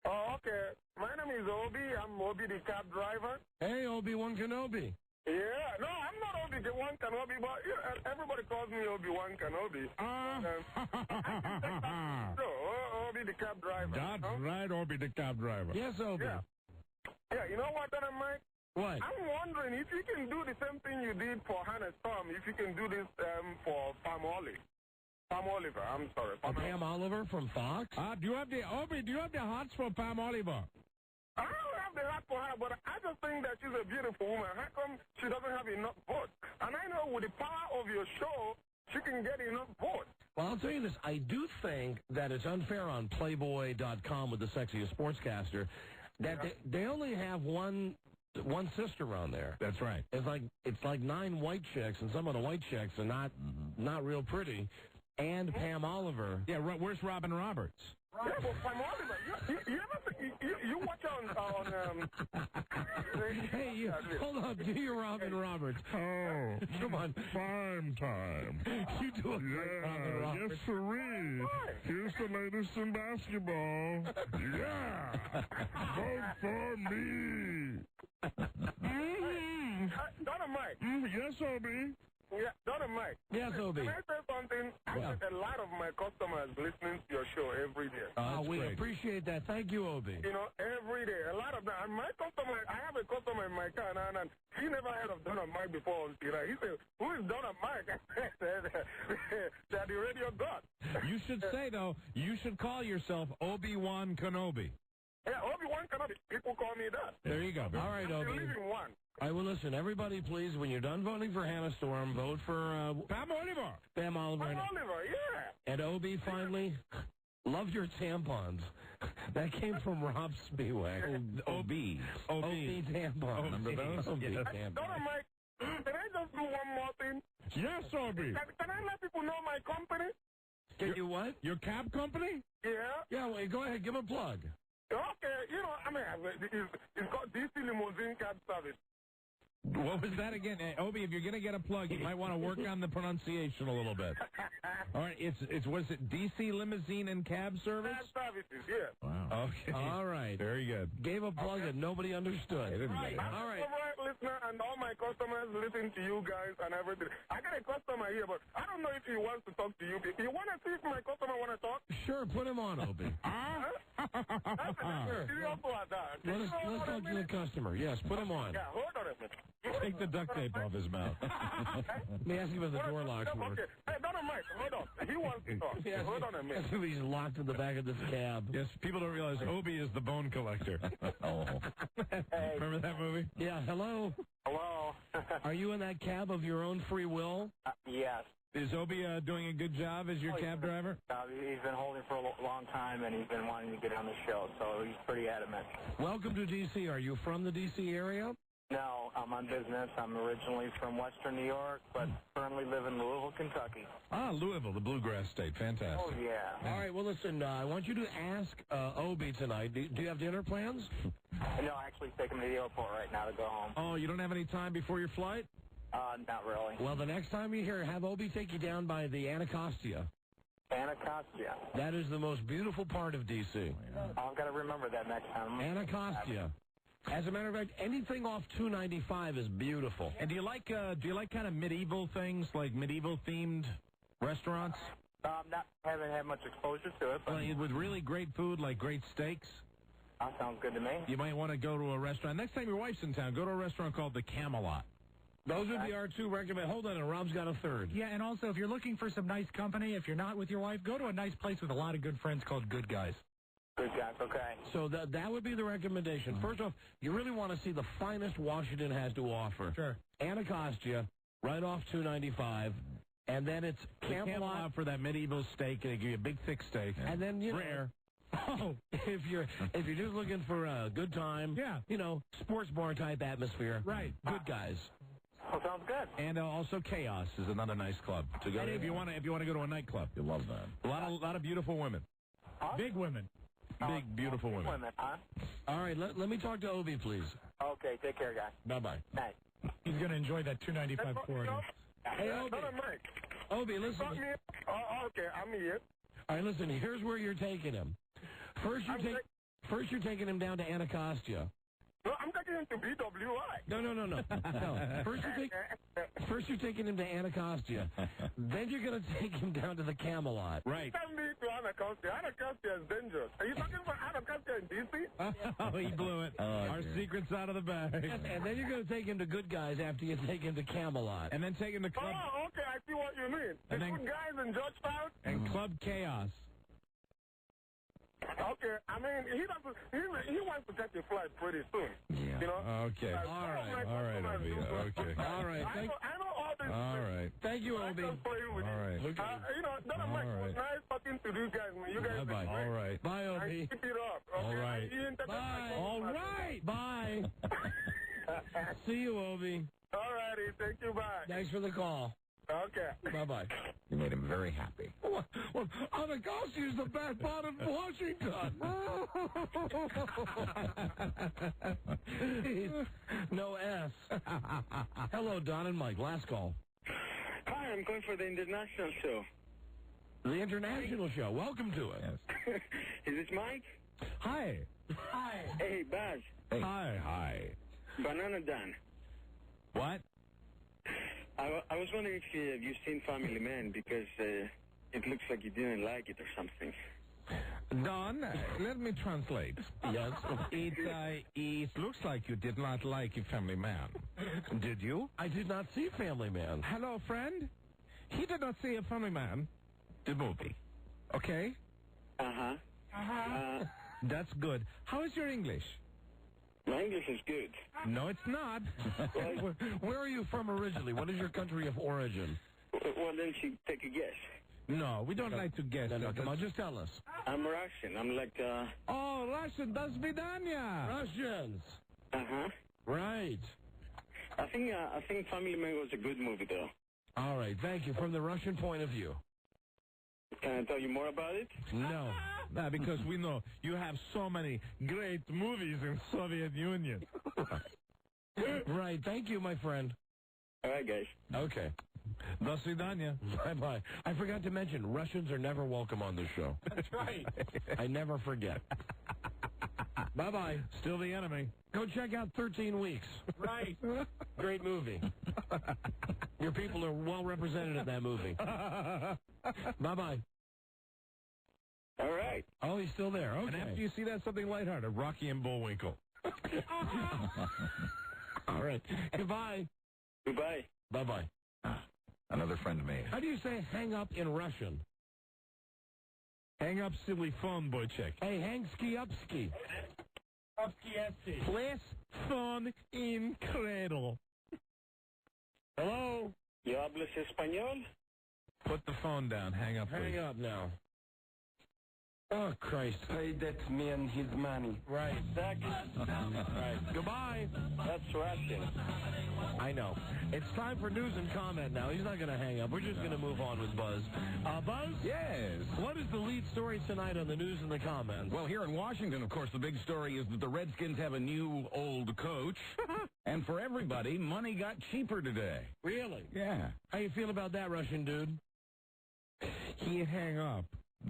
Oh, okay. My name is Obi. I'm Obi, the cab driver. Hey, Obi-Wan Kenobi. Yeah. No, I'm not Obi-Wan Kenobi, but everybody calls me Obi-Wan Kenobi. Obi, the cab driver. That's right, Obi, the cab driver. Yes, Obi. Yeah, you know what, Mike? What? I'm wondering if you can do the same thing you did for Hannah Storm, if you can do this for Pam Oliver. Pam Oliver, I'm sorry. Pam Oliver from Fox? Do you have the hots for Pam Oliver? I don't have the heart for her, but I just think that she's a beautiful woman. How come she doesn't have enough votes? And I know with the power of your show, she can get enough votes. Well, I'll tell you this. I do think that it's unfair on Playboy.com with the sexiest sportscaster that they only have one sister on there. That's right. It's like 9 white chicks, and some of the white chicks are not real pretty. And Pam Oliver. Yeah, where's Robin Roberts? Yeah, but Pam Oliver, you watch on Hey, hold on, do your Robin Roberts. Oh, come on. Prime time. You do a great Robin Roberts. Yes, sirree. Here's the latest in basketball. Yeah. Vote for me. Donna Mike. Yes, Obi. Yeah, Donna Mike. Yes, Obi. Can I say something? I get a lot of my customers listening to your show every day. We appreciate that. Thank you, Obi. You know, every day. A lot of them. And my customer, I have a customer in my car, and he never heard of Donna Mike before until he said, who is Donna Mike? I said, they're the radio god. You should say, though, you should call yourself Obi-Wan Kenobi. Yeah, Obi-Wan Kenobi. People call me that. There you go. All right, Obi. One. All right, well, listen, everybody, please, when you're done voting for Hannah Storm, vote for Pam Oliver. Pam Oliver. Pam Oliver, yeah. And Obi, finally, love your tampons. That came from Rob Spiewak. OB tampons. Remember those? OB Donna tampons. Mike, can I just do one more thing? Yes, Obi. Can I let people know my company? Can you what? Your cab company? Yeah. Yeah, well, go ahead, give him a plug. Okay, you know, I mean, it's called DC Limousine Cab Service. What was that again? Obi, if you're going to get a plug, you might want to work on the pronunciation a little bit. All right, it's was it DC Limousine and Cab Service? Cab Services, yeah. Wow. Okay. All right. Very good. Gave a plug and nobody understood. Right. All right. Listener and all my customers listen to you guys and everything. I got a customer here, but I don't know if he wants to talk to you. You want to see if my customer want to talk? Sure, put him on, Obi. Sure. Let's talk to the customer. Yes, put him on. Yeah, hold on a minute. Take the duct tape off his mouth. Let me ask him if the door locks work. Okay. Hey, Donna Mike, hold on. He wants to talk. Yes, hold on a minute. He's locked in the back of this cab. Yes, people don't realize Obi is the bone collector. Oh. Remember that movie? Yeah, hello. Hello. Are you in that cab of your own free will? Yes. Is Obi doing a good job as your cab driver? He's been holding for a long time, and he's been wanting to get on the show, so he's pretty adamant. Welcome to D.C. Are you from the D.C. area? No, I'm on business. I'm originally from Western New York, but currently live in Louisville, Kentucky. Ah, Louisville, the bluegrass state. Fantastic. Oh, yeah. All right, well, listen, I want you to ask Obi tonight. Do you have dinner plans? No, I actually take him to the airport right now to go home. Oh, you don't have any time before your flight? Not really. Well, the next time you're here, have Obi take you down by the Anacostia. Anacostia. That is the most beautiful part of D.C. I've got to remember that next time. Anacostia. As a matter of fact, anything off 295 is beautiful. And do you like kind of medieval things, like medieval-themed restaurants? Haven't had much exposure to it. But With really great food, like great steaks? That sounds good to me. You might want to go to a restaurant. Next time your wife's in town, go to a restaurant called the Camelot. Those would be our two recommend. Hold on, and Rob's got a third. Yeah, and also, if you're looking for some nice company, if you're not with your wife, go to a nice place with a lot of good friends called Good Guys. Good guys, okay. So that would be the recommendation. First off, you really want to see the finest Washington has to offer. Sure. Anacostia, right off 295, and then it's Camelot for that medieval steak, and they give you a big thick steak. And then, rare. Oh, if you're just looking for a good time, sports bar type atmosphere, right? Good Guys. Oh, sounds good. And also Chaos is another nice club to go to if you want to go to a nightclub. You love that. A lot of beautiful women. Big women. Big, beautiful women. Huh? All right, let me talk to Obi, please. Okay, take care, guy. Bye-bye. Night. He's going to enjoy that 295 corridor. Hey, Obi, listen. Okay, I'm here. All right, listen, here's where you're taking him. First, you're taking him down to Anacostia. No, I'm taking him to BWI. No. First you're taking him to Anacostia. Then you're going to take him down to the Camelot. Right. Send me to Anacostia. Anacostia is dangerous. Are you talking about Anacostia in D.C.? Oh, he blew it. Our secret's out of the bag. And then you're going to take him to Good Guys after you take him to Camelot. And then take him to Club... Oh, okay, I see what you mean. And then, Good Guys in Georgetown? And Club Chaos. Okay, I mean, he wants to take the flight pretty soon. Yeah. You know? Okay. All right, Obi. Okay. All right. I know all this. All right. Thank you, Obi. All right. Okay. Donna Mike was nice talking to these guys, man. You guys Bye-bye. are All right. Bye, Obi. keep it up. Okay? All right. Bye. All right. Bye. See you, Obi. All righty. Thank you. Bye. Thanks for the call. Okay. Bye-bye. You made him very happy. Well, Anacostia is the best part of Washington. No S. Hello, Don and Mike. Last call. Hi, I'm going for the international show. The international show. Welcome to it. Yes. Is this Mike? Hi. Hi. Hey, Baz. Hey. Hi. Banana Dan. What? I was wondering if you've seen Family Man, because it looks like you didn't like it or something. Don, let me translate. Yes. It looks like you did not like Family Man. Did you? I did not see Family Man. Hello, friend. He did not see a Family Man. The movie. Okay? Uh-huh. That's good. How is your English? My English is good. No, it's not. Where are you from originally? What is your country of origin? Well, then take a guess. No, we don't like to guess. No, come on, just tell us. I'm Russian. I'm like, Oh, Russian. Das vidanya. Russians. Uh-huh. Right. I think Family Man was a good movie, though. All right, thank you. From the Russian point of view. Can I tell you more about it? No, because we know you have so many great movies in Soviet Union. Right, thank you, my friend. All right, guys. Okay. До свидания. Bye-bye. I forgot to mention, Russians are never welcome on this show. That's right. I never forget. Bye-bye. Still the enemy. Go check out 13 Weeks. Right. Great movie. Your people are well represented in that movie. Bye-bye. All right. Oh, he's still there. Okay. And after you see that, something lighthearted. Rocky and Bullwinkle. All right. Goodbye. Goodbye. Bye-bye. Another friend of me. How do you say hang up in Russian? Hang up, silly phone, Boychek. Hey, hang ski up ski. Place phone in cradle. español? Put the phone down. Hang up, please. Hang up now. Oh, Christ. Pay that man his money. Right. Exactly. Right. Goodbye. That's Russian. I know. It's time for news and comment now. He's not going to hang up. We're just going to move on with Buzz. Buzz? Yes. What is the lead story tonight on the news and the comments? Well, here in Washington, of course, the big story is that the Redskins have a new old coach. And for everybody, money got cheaper today. Really? Yeah. How you feel about that, Russian dude? He hang up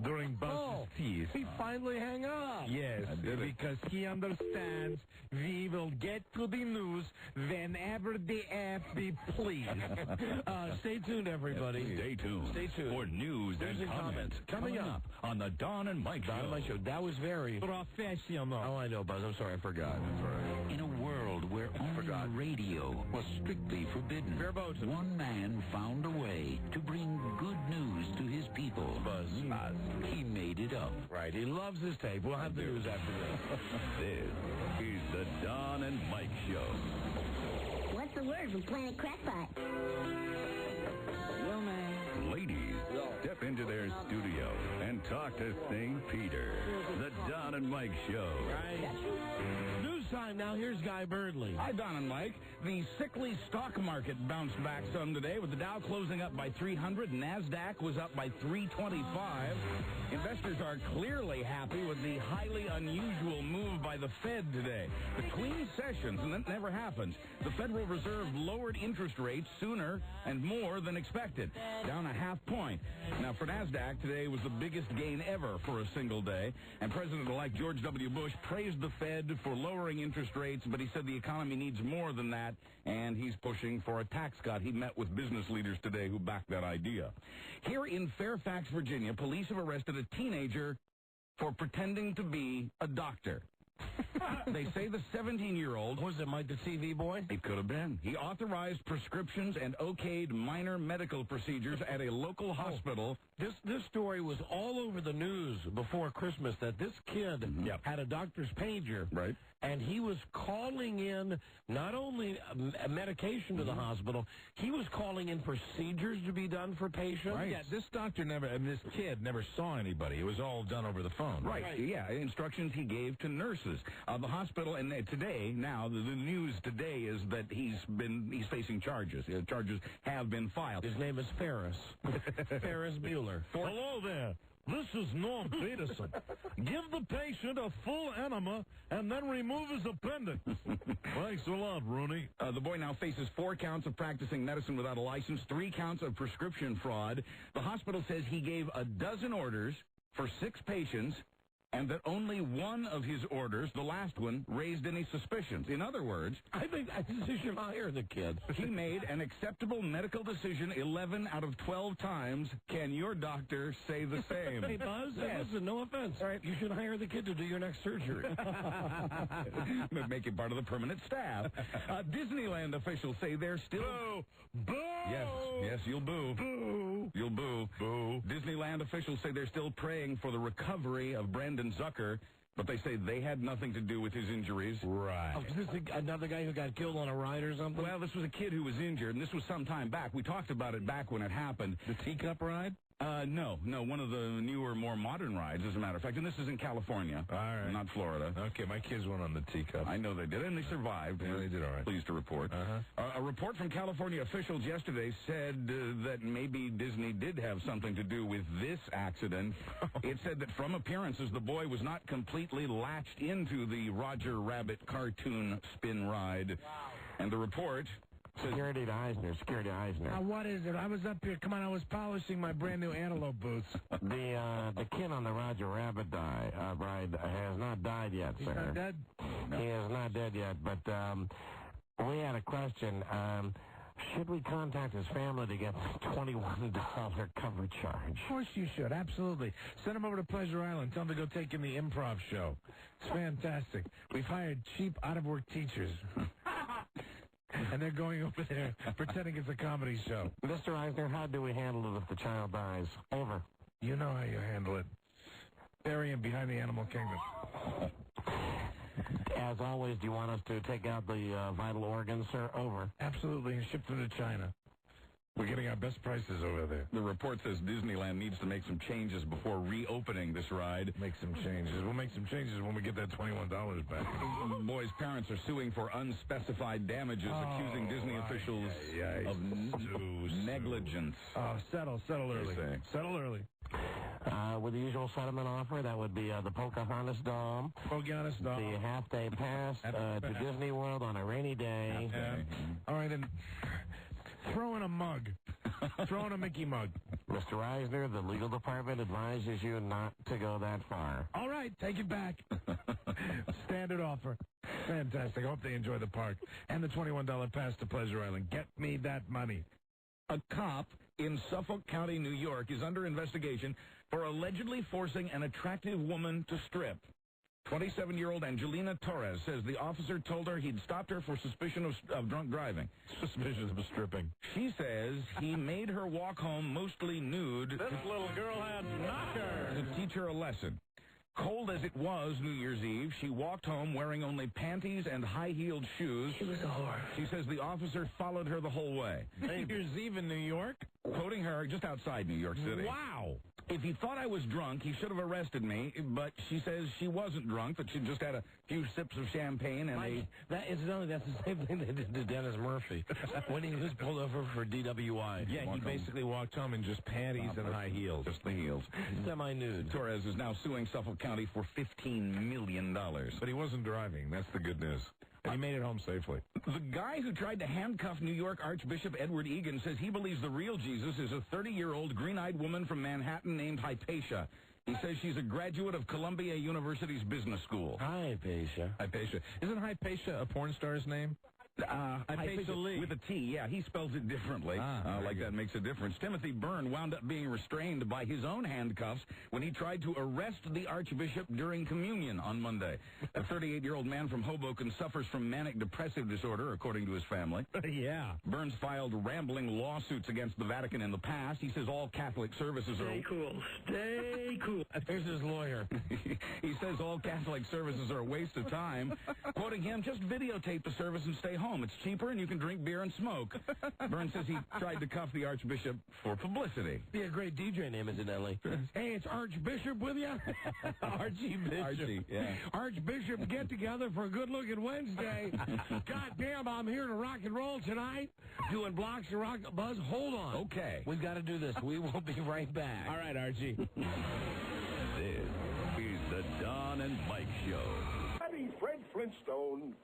during Buzz's tease. He finally hang up. Yes, because he understands we will get to the news whenever the F be pleased. Stay tuned, everybody. Stay tuned. Stay tuned. For news and comments coming up on the Don and Mike Show. Don and Mike Show. That was very professional. Oh, I know, Buzz. I'm sorry, I forgot. That's right. In a world where only radio was strictly forbidden, one man found a way to bring good news to his people. Buzz. He made it up. Right. He loves his tape. We'll have the news after this. This is the Don and Mike Show. What's the word from Planet Crackpot? Yo, man. Ladies, step into their studio and talk to St. Peter. The Don and Mike Show. Right. News time now. Here's Guy Birdley. Hi, Don and Mike. The sickly stock market bounced back some today, with the Dow closing up by 300. NASDAQ was up by 325. Investors are clearly happy with the highly unusual move by the Fed today. Between sessions, and that never happens, the Federal Reserve lowered interest rates sooner and more than expected, down a half point. Now, for NASDAQ, today was the biggest gain ever for a single day, and President-elect George W. Bush praised the Fed for lowering interest rates, but he said the economy needs more than that, and he's pushing for a tax cut. He met with business leaders today who backed that idea. Here in Fairfax, Virginia, police have arrested a teenager for pretending to be a doctor. They say the 17-year-old... Was it Mike the TV boy? It could have been. He authorized prescriptions and okayed minor medical procedures at a local hospital. This story was all over the news before Christmas, that this kid had a doctor's pager. Right. And he was calling in not only medication to the hospital, he was calling in procedures to be done for patients. Right. Yeah, this kid never saw anybody. It was all done over the phone. Right. Yeah, instructions he gave to nurses. The hospital, and today, now, the news today is that he's facing charges. Charges have been filed. His name is Ferris. Ferris Bueller. Hello there. This is Norm Peterson. Give the patient a full enema and then remove his appendix. Thanks a lot, Rooney. The boy now faces 4 counts of practicing medicine without a license, 3 counts of prescription fraud. The hospital says he gave a dozen orders for 6 patients, and that only one of his orders, the last one, raised any suspicions. In other words... I think you should hire the kid. He made an acceptable medical decision 11 out of 12 times. Can your doctor say the same? Hey, Buzz, listen, no offense. All right, you should hire the kid to do your next surgery. Make him part of the permanent staff. Disneyland officials say they're still... Boo! Boo! Yes, you'll boo. Boo! You'll boo. Boo. Disneyland officials say they're still praying for the recovery of Brandon Zucker, but they say they had nothing to do with his injuries. Right. Oh, is this another guy who got killed on a ride or something? Well, this was a kid who was injured, and this was some time back. We talked about it back when it happened. The teacup ride? No, one of the newer, more modern rides, as a matter of fact, and this is in California. All right. Not Florida. Okay, my kids went on the teacup. I know they did, and they survived. Yeah, they did all right. Pleased to report. A report from California officials yesterday said that maybe Disney did have something to do with this accident. It said that from appearances, the boy was not completely latched into the Roger Rabbit cartoon spin ride. Wow. And the report... Security to Eisner. What is it? I was up here. Come on, I was polishing my brand new antelope boots. The kid on the Roger Rabbit ride has not died yet, sir. He's not dead? No. He is not dead yet, but we had a question. Should we contact his family to get the $21 cover charge? Of course you should. Absolutely. Send him over to Pleasure Island. Tell him to go take in the improv show. It's fantastic. We've hired cheap, out-of-work teachers. And they're going over there pretending it's a comedy show. Mr. Eisner, how do we handle it if the child dies? Over. You know how you handle it. Bury him behind the animal kingdom. As always, do you want us to take out the vital organs, sir? Over. Absolutely, and ship them to China. We're getting our best prices over there. The report says Disneyland needs to make some changes before reopening this ride. Make some changes. We'll make some changes when we get that $21 back. The boy's parents are suing for unspecified damages, accusing Disney officials of negligence. Oh, settle early. Settle early. With the usual settlement offer, that would be the Pocahontas Dome. The half-day pass to Disney World on a rainy day. All right, and throw in a mug. Throw in a Mickey mug. Mr. Eisner, the legal department advises you not to go that far. All right, take it back. Standard offer. Fantastic. I hope they enjoy the park. And the $21 pass to Pleasure Island. Get me that money. A cop in Suffolk County, New York, is under investigation for allegedly forcing an attractive woman to strip. 27-year-old Angelina Torres says the officer told her he'd stopped her for suspicion of drunk driving. Suspicion of stripping. She says he made her walk home mostly nude. This little girl had knockers. To teach her a lesson. Cold as it was New Year's Eve, she walked home wearing only panties and high-heeled shoes. She was a whore. She says the officer followed her the whole way. New Year's Eve in New York? Quoting her just outside New York City. Wow. If he thought I was drunk, he should have arrested me, but she says she wasn't drunk, that she just had a few sips of champagne and that's the same thing they did to Dennis Murphy when he was pulled over for DWI. Yeah, he basically walked home in just panties and high heels. Just the heels. Semi-nude. Torres is now suing Suffolk County for $15 million. But he wasn't driving. That's the good news. And he made it home safely. The guy who tried to handcuff New York Archbishop Edward Egan says he believes the real Jesus is a 30-year-old green-eyed woman from Manhattan named Hypatia. He says she's a graduate of Columbia University's business school. Hypatia. Hypatia. Isn't Hypatia a porn star's name? Hypatia with a T, yeah. He spells it differently. Like that makes a difference. Timothy Byrne wound up being restrained by his own handcuffs when he tried to arrest the Archbishop during communion on Monday. A 38-year-old man from Hoboken suffers from manic depressive disorder, according to his family. Yeah. Burns filed rambling lawsuits against the Vatican in the past. He says all Catholic services are... Stay cool. Stay cool. There's his lawyer. He says all Catholic services are a waste of time. Quoting him, just videotape the service and stay home. It's cheaper and you can drink beer and smoke. Burns says he tried to cuff the Archbishop for publicity. Be a great DJ name, incidentally. Hey, it's Archbishop with you? Archie Bishop. Archie, yeah. Archbishop, get together for a good-looking Wednesday. God damn, I'm here to rock and roll tonight. Doing blocks and rock. Buzz, hold on. Okay. We've got to do this. We will be right back. All right, Archie. This is the Don and Mike Show. Daddy Fred Flintstone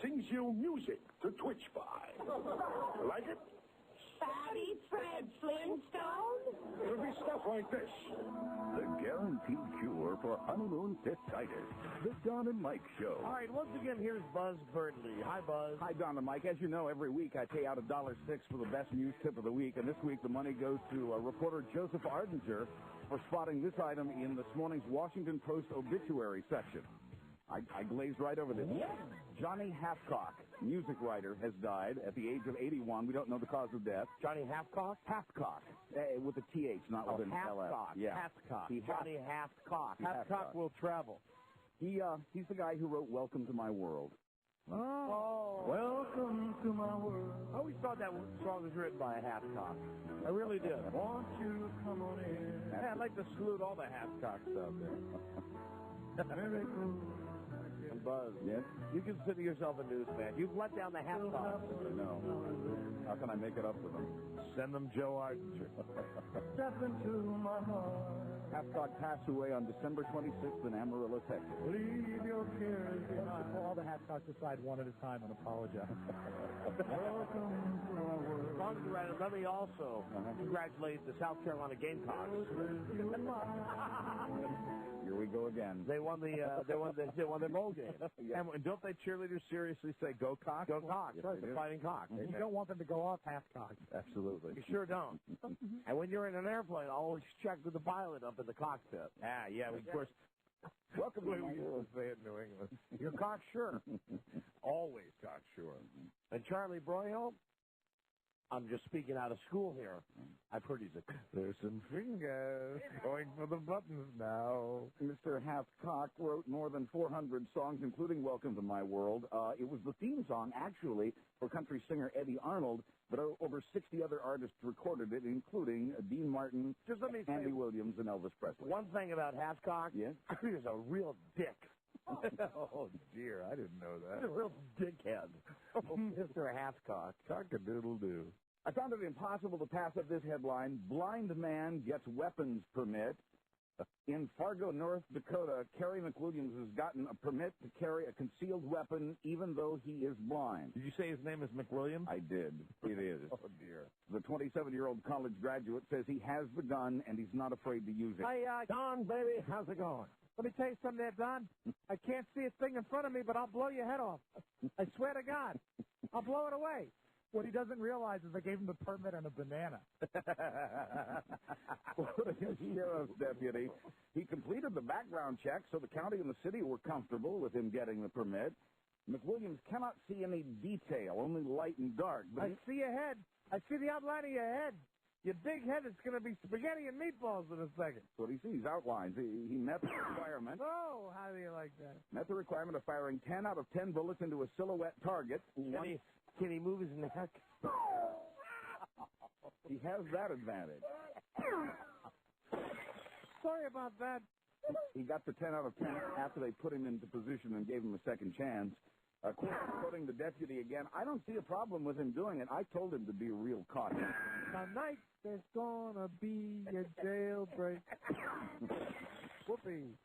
sings you music to twitch by. Like it? Fatty Fred Flintstone? It'll be stuff like this. The guaranteed cure for honeymoon cystitis. The Don and Mike Show. All right, once again, here's Buzz Burnley. Hi, Buzz. Hi, Don and Mike. As you know, every week I pay out $1.06 for the best news tip of the week, and this week the money goes to reporter Joseph Ardinger for spotting this item in this morning's Washington Post obituary section. I glazed right over this. Johnny Halfcock, music writer, has died at the age of 81. We don't know the cause of death. Johnny Halfcock? Halfcock, with a TH, not with an LF. Halfcock. Yeah. Halfcock. He Johnny Halfcock. Halfcock will travel. He's the guy who wrote Welcome to My World. Oh. Welcome to my world. I always thought that song was written by a Halfcock. I really did. Want you to come on in. Yeah, I'd like to salute all the Halfcocks out there. Very cool. And Buzz, yes? You consider yourself a newsman. You've let down the Halfcocks. I know. How can I make it up to them? Send them Joe Ardinger. Step into my heart. Halfcock passed away on December 26th in Amarillo, Texas. Leave your cares behind. All the Halfcocks aside one at a time and apologize. Welcome to our world. Let me also congratulate the South Carolina Gamecocks. Here we go again. They won their bowl game. Yeah. And don't they cheerleaders seriously say, go Cox? Go Cox, Yes, right, they the do. Fighting Cox. Okay. You don't want them to go off half-cocked. Absolutely. You sure don't. And when you're in an airplane, always check with the pilot up in the cockpit. Yeah, of course. Welcome to we my used world. to say it in New England. You're cocksure. Always cocksure. And Charlie Broyhill, I'm just speaking out of school here. I've heard he's there's some fingers going for the buttons now. Mr. Halfcock wrote more than 400 songs, including Welcome to My World. It was the theme song, actually, for country singer Eddie Arnold, But over 60 other artists recorded it, including Dean Martin, Just let me say Andy Williams, and Elvis Presley. one thing about Halfcock. Yeah? He's a real dick. Oh, dear, I didn't know He's that. a real dickhead. Mr. Halfcock. Cock-a-doodle-doo. I found it impossible to pass up this headline. Blind man gets weapons permit. In Fargo, North Dakota, Kerry McWilliams has gotten a permit to carry a concealed weapon even though he is blind. Did you say his name is McWilliams? I did. It is. Oh, dear. The 27-year-old college graduate says he has the gun and he's not afraid to use it. Hey, Don, baby, how's it going? Let me tell you something there, Don. I can't see a thing in front of me, but I'll blow your head off. I swear to God. I'll blow it away. What he doesn't realize is I gave him the permit and a banana. The sheriff's deputy, he completed the background check so the county and the city were comfortable with him getting the permit. McWilliams cannot see any detail, only light and dark. But I see your head. I see the outline of your head. Your big head is going to be spaghetti and meatballs in a second. That's what he sees, outlines. He met the requirement. Oh, how do you like that? Met the requirement of firing 10 out of 10 bullets into a silhouette target. Can he move his neck? He has that advantage. Sorry about that. He got the 10 out of 10 after they put him into position and gave him a second chance. Quoting the deputy again, I don't see a problem with him doing it. I told him to be real cautious. Tonight there's gonna be a jailbreak. Whoopee.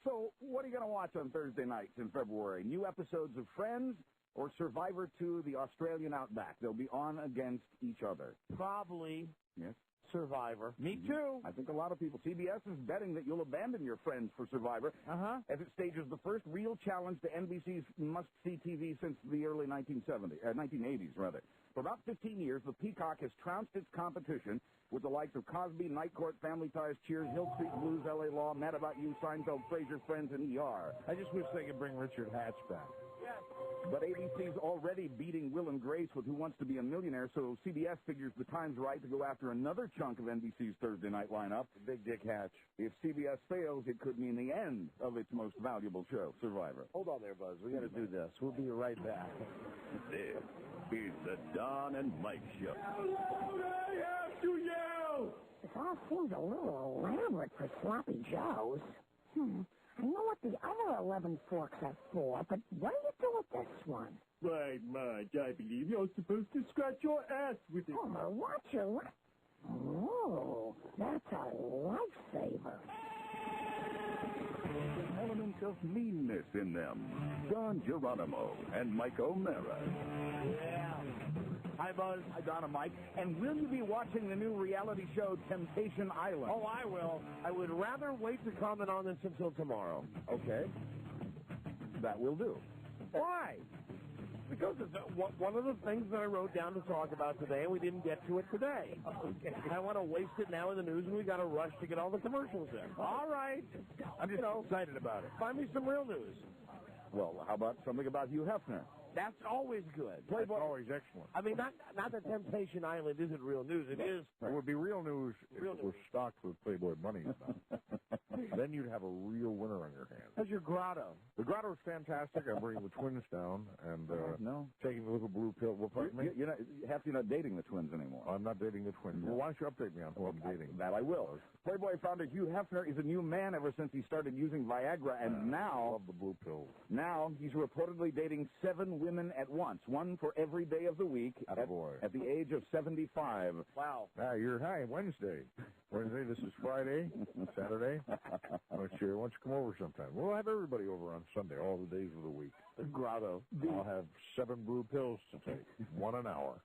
So, what are you going to watch on Thursday nights in February? New episodes of Friends or Survivor 2, The Australian Outback? They'll be on against each other. Probably Yes. Survivor. Me too. I think a lot of people. CBS is betting that you'll abandon your Friends for Survivor as it stages the first real challenge to NBC's must-see TV since the early 1980s, rather. For about 15 years, the Peacock has trounced its competition with the likes of Cosby, Night Court, Family Ties, Cheers, Hill Street Blues, L.A. Law, Mad About You, Seinfeld, Frasier, Friends, and ER. I just wish they could bring Richard Hatch back. But ABC's already beating Will and Grace with Who Wants to Be a Millionaire, so CBS figures the time's right to go after another chunk of NBC's Thursday night lineup, Big Dick Hatch. If CBS fails, it could mean the end of its most valuable show, Survivor. Hold on there, Buzz. We got to do this. We'll be right back. This is the Don and Mike Show. This all seems a little elaborate for Sloppy Joe's. I know what the other 11 forks are for, but what do you do with this one? Right, Marge, I believe you're supposed to scratch your ass with it. Oh, watch your... Oh, that's a lifesaver. Element of meanness in them. Don Geronimo and Mike O'Mara. Yeah. Hi, Buzz. Hi, Don and Mike. And will you be watching the new reality show Temptation Island? Oh, I will. I would rather wait to comment on this until tomorrow. Okay. That will do. Why? Because it's one of the things that I wrote down to talk about today, and we didn't get to it today. Okay. I don't want to waste it now in the news, and we got to rush to get all the commercials in. All right. I'm just excited about it. Find me some real news. Well, how about something about Hugh Hefner? That's always good. That's always excellent. I mean, not that Temptation Island isn't real news. It is. It would be real news if it was stocked with Playboy bunnies now. Then you'd have a real winner on your hands. How's your grotto? The grotto's fantastic. I'm bringing the twins down and taking the little blue pill. Well, pardon me? You're not dating the twins anymore. I'm not dating the twins. Well, why don't you update me on who I'm dating? That I will. Playboy founder Hugh Hefner is a new man ever since he started using Viagra, and now... love the blue pill. Now he's reportedly dating 7 women at once, one for every day of the week at the age of 75. Wow. Hi, Wednesday. Wednesday, this is Friday, Saturday. Why don't you come over sometime? We'll have everybody over on Sunday, all the days of the week. The grotto. I'll have 7 blue pills to take, 1 an hour.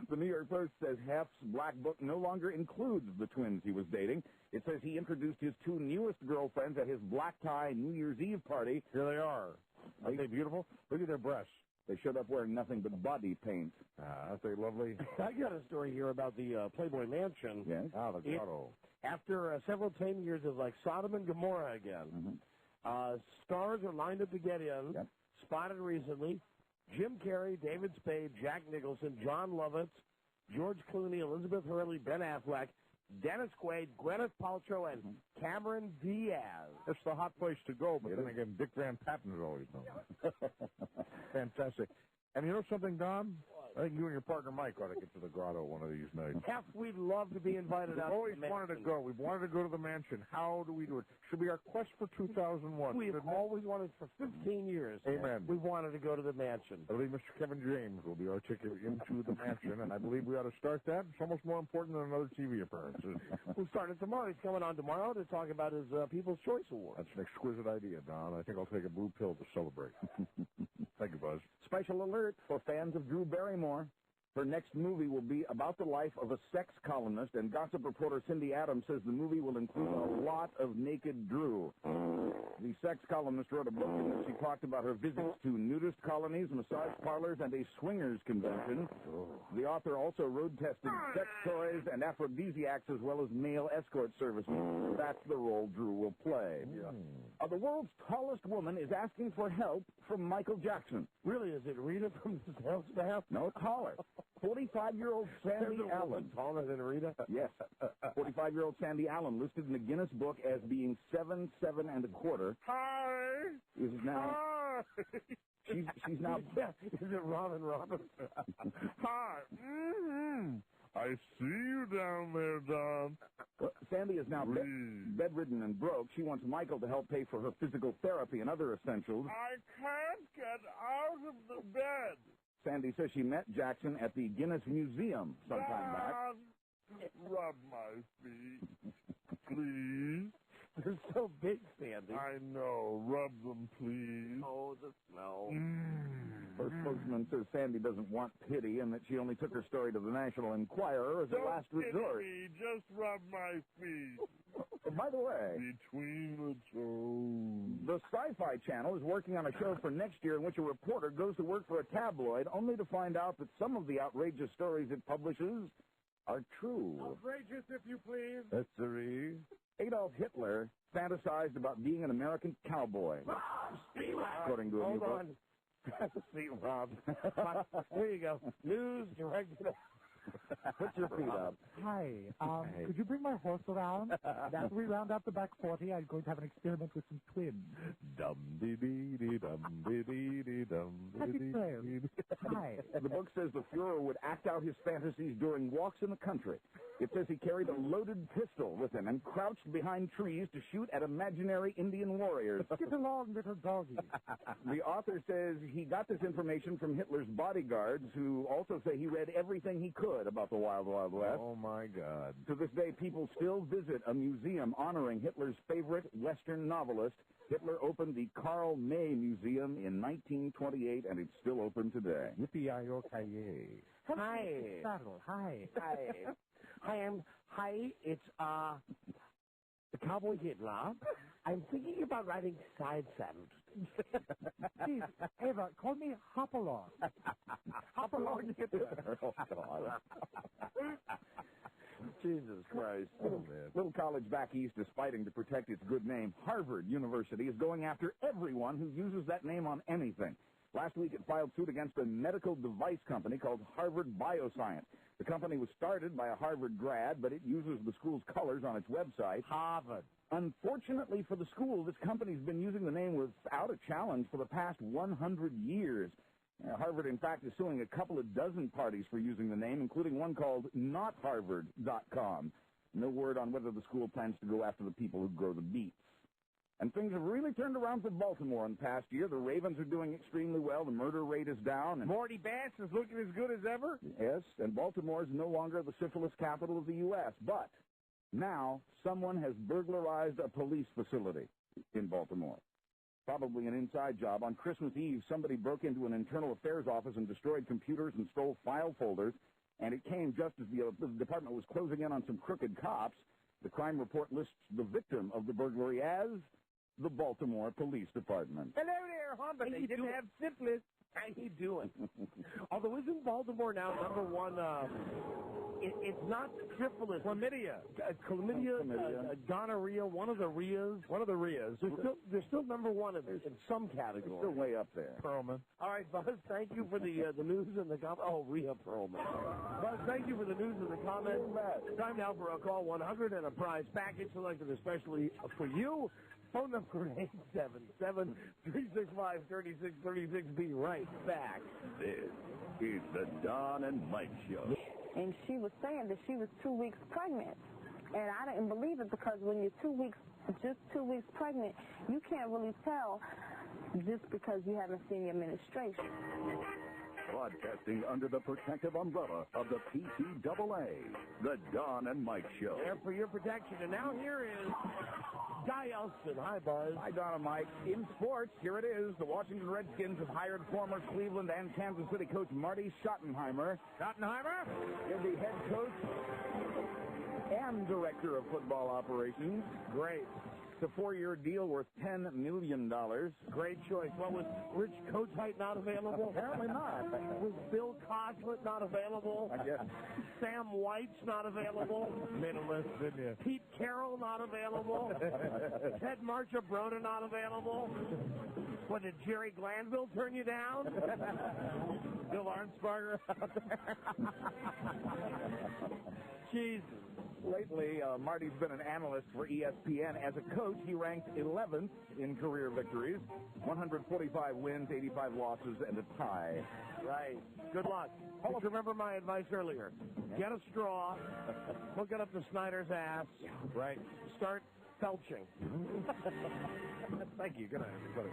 The New York Post says Hef's black book no longer includes the twins he was dating. It says he introduced his 2 newest girlfriends at his black tie New Year's Eve party. Here they are. Aren't they beautiful? Look at their breasts. They showed up wearing nothing but body paint. Aren't they lovely? I got a story here about the Playboy Mansion. Yes? The grotto. After several 10 years of like Sodom and Gomorrah again, stars are lined up to get in. Yep. Spotted recently. Jim Carrey, David Spade, Jack Nicholson, John Lovitz, George Clooney, Elizabeth Hurley, Ben Affleck, Dennis Quaid, Gwyneth Paltrow, and Cameron Diaz. It's the hot place to go, but then again, Dick Van Patten's always known. Fantastic. And you know something, Don? What? I think you and your partner Mike ought to get to the grotto one of these nights. Jeff, we'd love to be invited out. We've always wanted to go. We've wanted to go to the mansion. How do we do it? Should be our quest for 2001. We've always wanted for 15 years. Amen. We wanted to go to the mansion. I believe Mr. Kevin James will be our ticket into the mansion, and I believe we ought to start that. It's almost more important than another TV appearance. We'll start it tomorrow. He's coming on tomorrow to talk about his People's Choice Award. That's an exquisite idea, Don. I think I'll take a blue pill to celebrate. Thank you, Buzz. Special alert for fans of Drew Barrymore. Her next movie will be about the life of a sex columnist, and gossip reporter Cindy Adams says the movie will include a lot of naked Drew. The sex columnist wrote a book in which she talked about her visits to nudist colonies, massage parlors, and a swingers convention. The author also road-tested sex toys and aphrodisiacs as well as male escort services. That's the role Drew will play. The world's tallest woman is asking for help from Michael Jackson. Really? Is it Rita from the sales staff? No, taller. 45-year-old Sandy Allen. Taller than Rita? Yes. 45-year-old Sandy Allen, listed in the Guinness Book as being 7'1". Hi. Is now. Hi. She's now. Is it Robin? Hi. Mm-hmm. I see you down there, Don. Well, Sandy is now bedridden and broke. She wants Michael to help pay for her physical therapy and other essentials. I can't get out of the bed. Sandy says she met Jackson at the Guinness Museum sometime back. Rub my feet, please. They're so big, Sandy. I know. Rub them, please. Oh, the smell. Her spokesman says Sandy doesn't want pity and that she only took her story to the National Enquirer as a last resort. Me. Just rub my feet. By the way, between the toes. The Sci-Fi Channel is working on a show for next year in which a reporter goes to work for a tabloid only to find out that some of the outrageous stories it publishes are true. Outrageous, if you please. That's three. Adolf Hitler fantasized about being an American cowboy. According to a new book. Hold on. See, Rob. There you go. News directed. Put your feet up. Hi. Could you bring my horse around? After we round up the back 40, I'm going to have an experiment with some twins. Dum-dee-dee-dee-dum-dee-dee-dee-dum. Happy trails. Hi. The book says the Fuhrer would act out his fantasies during walks in the country. It says he carried a loaded pistol with him and crouched behind trees to shoot at imaginary Indian warriors. Get along, little doggy. The author says he got this information from Hitler's bodyguards, who also say he read everything he could about the Wild Wild West. Oh, my God. To this day, people still visit a museum honoring Hitler's favorite Western novelist. Hitler opened the Karl May Museum in 1928, and it's still open today. Yippee-yi-yo-ki-yay. Hi. Saddle. Hi. Hi, it's, the Cowboy Hitler. I'm thinking about writing side saddles. Please, Eva, call me Hopalong. Hopalong Hitler. Oh, God. Jesus Christ. Little college back east is fighting to protect its good name. Harvard University is going after everyone who uses that name on anything. Last week, it filed suit against a medical device company called Harvard Bioscience. The company was started by a Harvard grad, but it uses the school's colors on its website. Harvard. Unfortunately for the school, this company's been using the name without a challenge for the past 100 years. Harvard, in fact, is suing a couple of dozen parties for using the name, including one called NotHarvard.com. No word on whether the school plans to go after the people who grow the beets. And things have really turned around for Baltimore in the past year. The Ravens are doing extremely well. The murder rate is down. And Morty Bass is looking as good as ever? Yes, and Baltimore is no longer the syphilis capital of the U.S. But now someone has burglarized a police facility in Baltimore. Probably an inside job. On Christmas Eve, somebody broke into an internal affairs office and destroyed computers and stole file folders. And it came just as the department was closing in on some crooked cops. The crime report lists the victim of the burglary as the Baltimore Police Department. Hello there, huh? But they didn't have syphilis. How you doing? Although isn't Baltimore now number one? It's not syphilis. Chlamydia. Gonorrhea. One of the Rheas. They're still number one in some category. Still way up there. Perlman. All right, Buzz. Thank you for the news and the comments. Oh, Rhea Perlman. Buzz, thank you for the news and the comments. Time now for a call 100 and a prize package selected especially for you. Phone number 877-365-3636. Be right back. This is the Don and Mike Show. And she was saying that she was 2 weeks pregnant. And I didn't believe it because when you're just 2 weeks pregnant, you can't really tell just because you haven't seen your menstruation. Broadcasting under the protective umbrella of the PCAA, the Don and Mike Show. There for your protection. And now here is Guy Elston. Hi, Buzz. Hi, Don and Mike. In sports, here it is. The Washington Redskins have hired former Cleveland and Kansas City coach Marty Schottenheimer. Schottenheimer? He'll be head coach and director of football operations. Great. It's a 4-year deal worth $10 million. Great choice. What, was Rich Kotite not available? Apparently not. Was Bill Coslet not available? I guess. Sam White's not available? Made a list, didn't you? Pete Carroll not available? Ted Marchabrota not available? What, did Jerry Glanville turn you down? Bill Arnsparger out there? Jesus. Lately, Marty's been an analyst for ESPN. As a coach, he ranked 11th in career victories, 145 wins, 85 losses, and a tie. Right. Good luck. Just remember my advice earlier. Get a straw, hook it up to Snyder's ass. Right. Start felching. Thank you. Good night, everybody.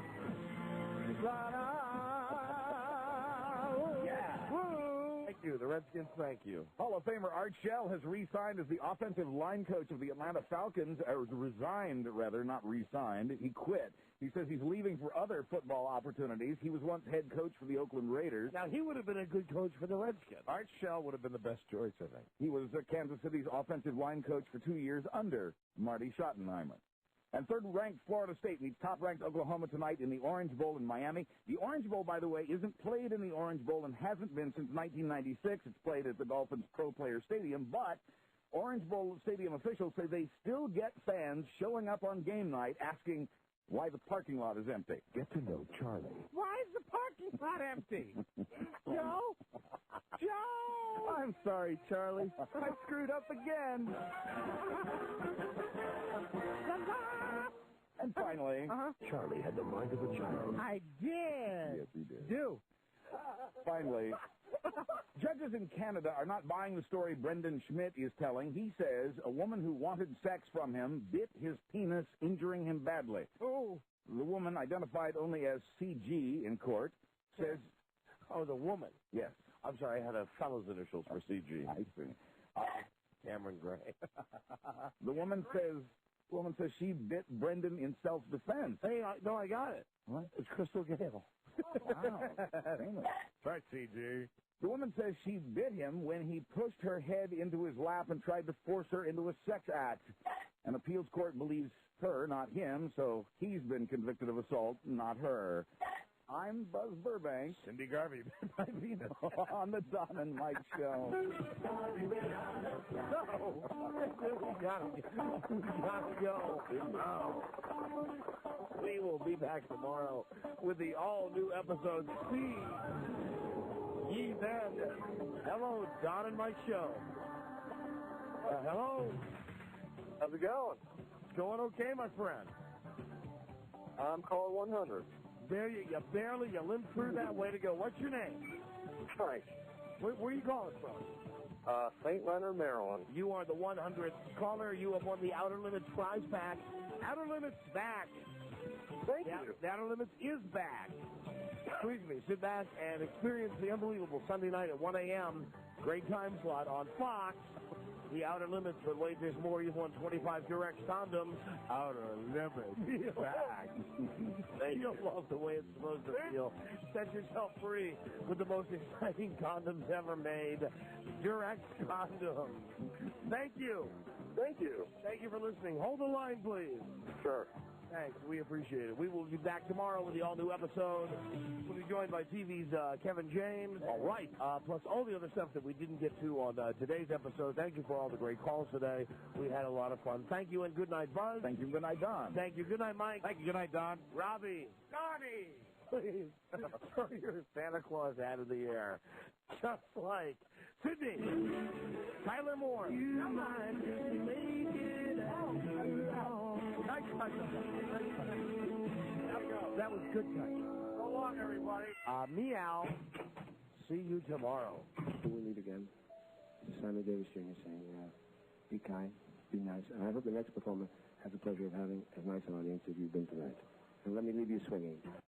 Thank you. The Redskins, thank you. Hall of Famer Art Shell has re-signed as the offensive line coach of the Atlanta Falcons, or resigned, rather, not re-signed. He quit. He says he's leaving for other football opportunities. He was once head coach for the Oakland Raiders. Now, he would have been a good coach for the Redskins. Art Shell would have been the best choice, I think. He was Kansas City's offensive line coach for 2 years under Marty Schottenheimer. And third-ranked Florida State meets top-ranked Oklahoma tonight in the Orange Bowl in Miami. The Orange Bowl, by the way, isn't played in the Orange Bowl and hasn't been since 1996. It's played at the Dolphins Pro Player Stadium, but Orange Bowl Stadium officials say they still get fans showing up on game night asking why the parking lot is empty. Get to know Charlie. Why is the parking lot empty? Joe? Joe! I'm sorry, Charlie. I screwed up again. And finally, Charlie had the mind of a child. I did. Yes, he did. Do. Finally, judges in Canada are not buying the story Brendan Schmidt is telling. He says a woman who wanted sex from him bit his penis, injuring him badly. Oh. The woman, identified only as CG in court, says... Oh, the woman. Yes. I'm sorry, I had a fellow's initials for CG. I see. Cameron Gray. The woman says she bit Brendan in self-defense. Hey, no, I got it. What? It's Crystal Gale. Wow. Famous. Right, CG. The woman says she bit him when he pushed her head into his lap and tried to force her into a sex act. An appeals court believes her, not him, so he's been convicted of assault, not her. I'm Buzz Burbank. Cindy Garvey, my Venus. On the Don and Mike Show. No. We gotta go. No. We will be back tomorrow with the all-new episode. See ye then. Hello, Don and Mike Show. Hello. How's it going? It's going okay, my friend. I'm calling 100. There you limped through that. Way to go. What's your name? Frank. Where are you calling from? St. Leonard, Maryland. You are the 100th caller. You have won the Outer Limits prize pack. Outer Limits back. Thank you. The Outer Limits is back. Excuse me. Sit back and experience the unbelievable Sunday night at 1 a.m. Great time slot on Fox. The Outer Limits, but wait, there's more. You've won 25 Durex condoms. Outer Limits back. You'll love the way it's supposed to feel. Set yourself free with the most exciting condoms ever made. Durex condoms. Thank you. Thank you. Thank you for listening. Hold the line, please. Sure. Thanks. We appreciate it. We will be back tomorrow with the all-new episode. We'll be joined by TV's Kevin James. All right. Plus all the other stuff that we didn't get to on today's episode. Thank you for all the great calls today. We had a lot of fun. Thank you and good night, Buzz. Thank you. Good night, Don. Thank you. Good night, Mike. Thank you. Good night, Don. Robbie. Donnie. Please throw your Santa Claus out of the air. Just like Sydney. Tyler Moore. You might just make it out. touch. That was good touch. So long, everybody. Meow. See you tomorrow. Before we leave again, Sammy Davis Jr. saying, be kind, be nice, and I hope the next performer has the pleasure of having as nice an audience as you've been tonight. And let me leave you swinging.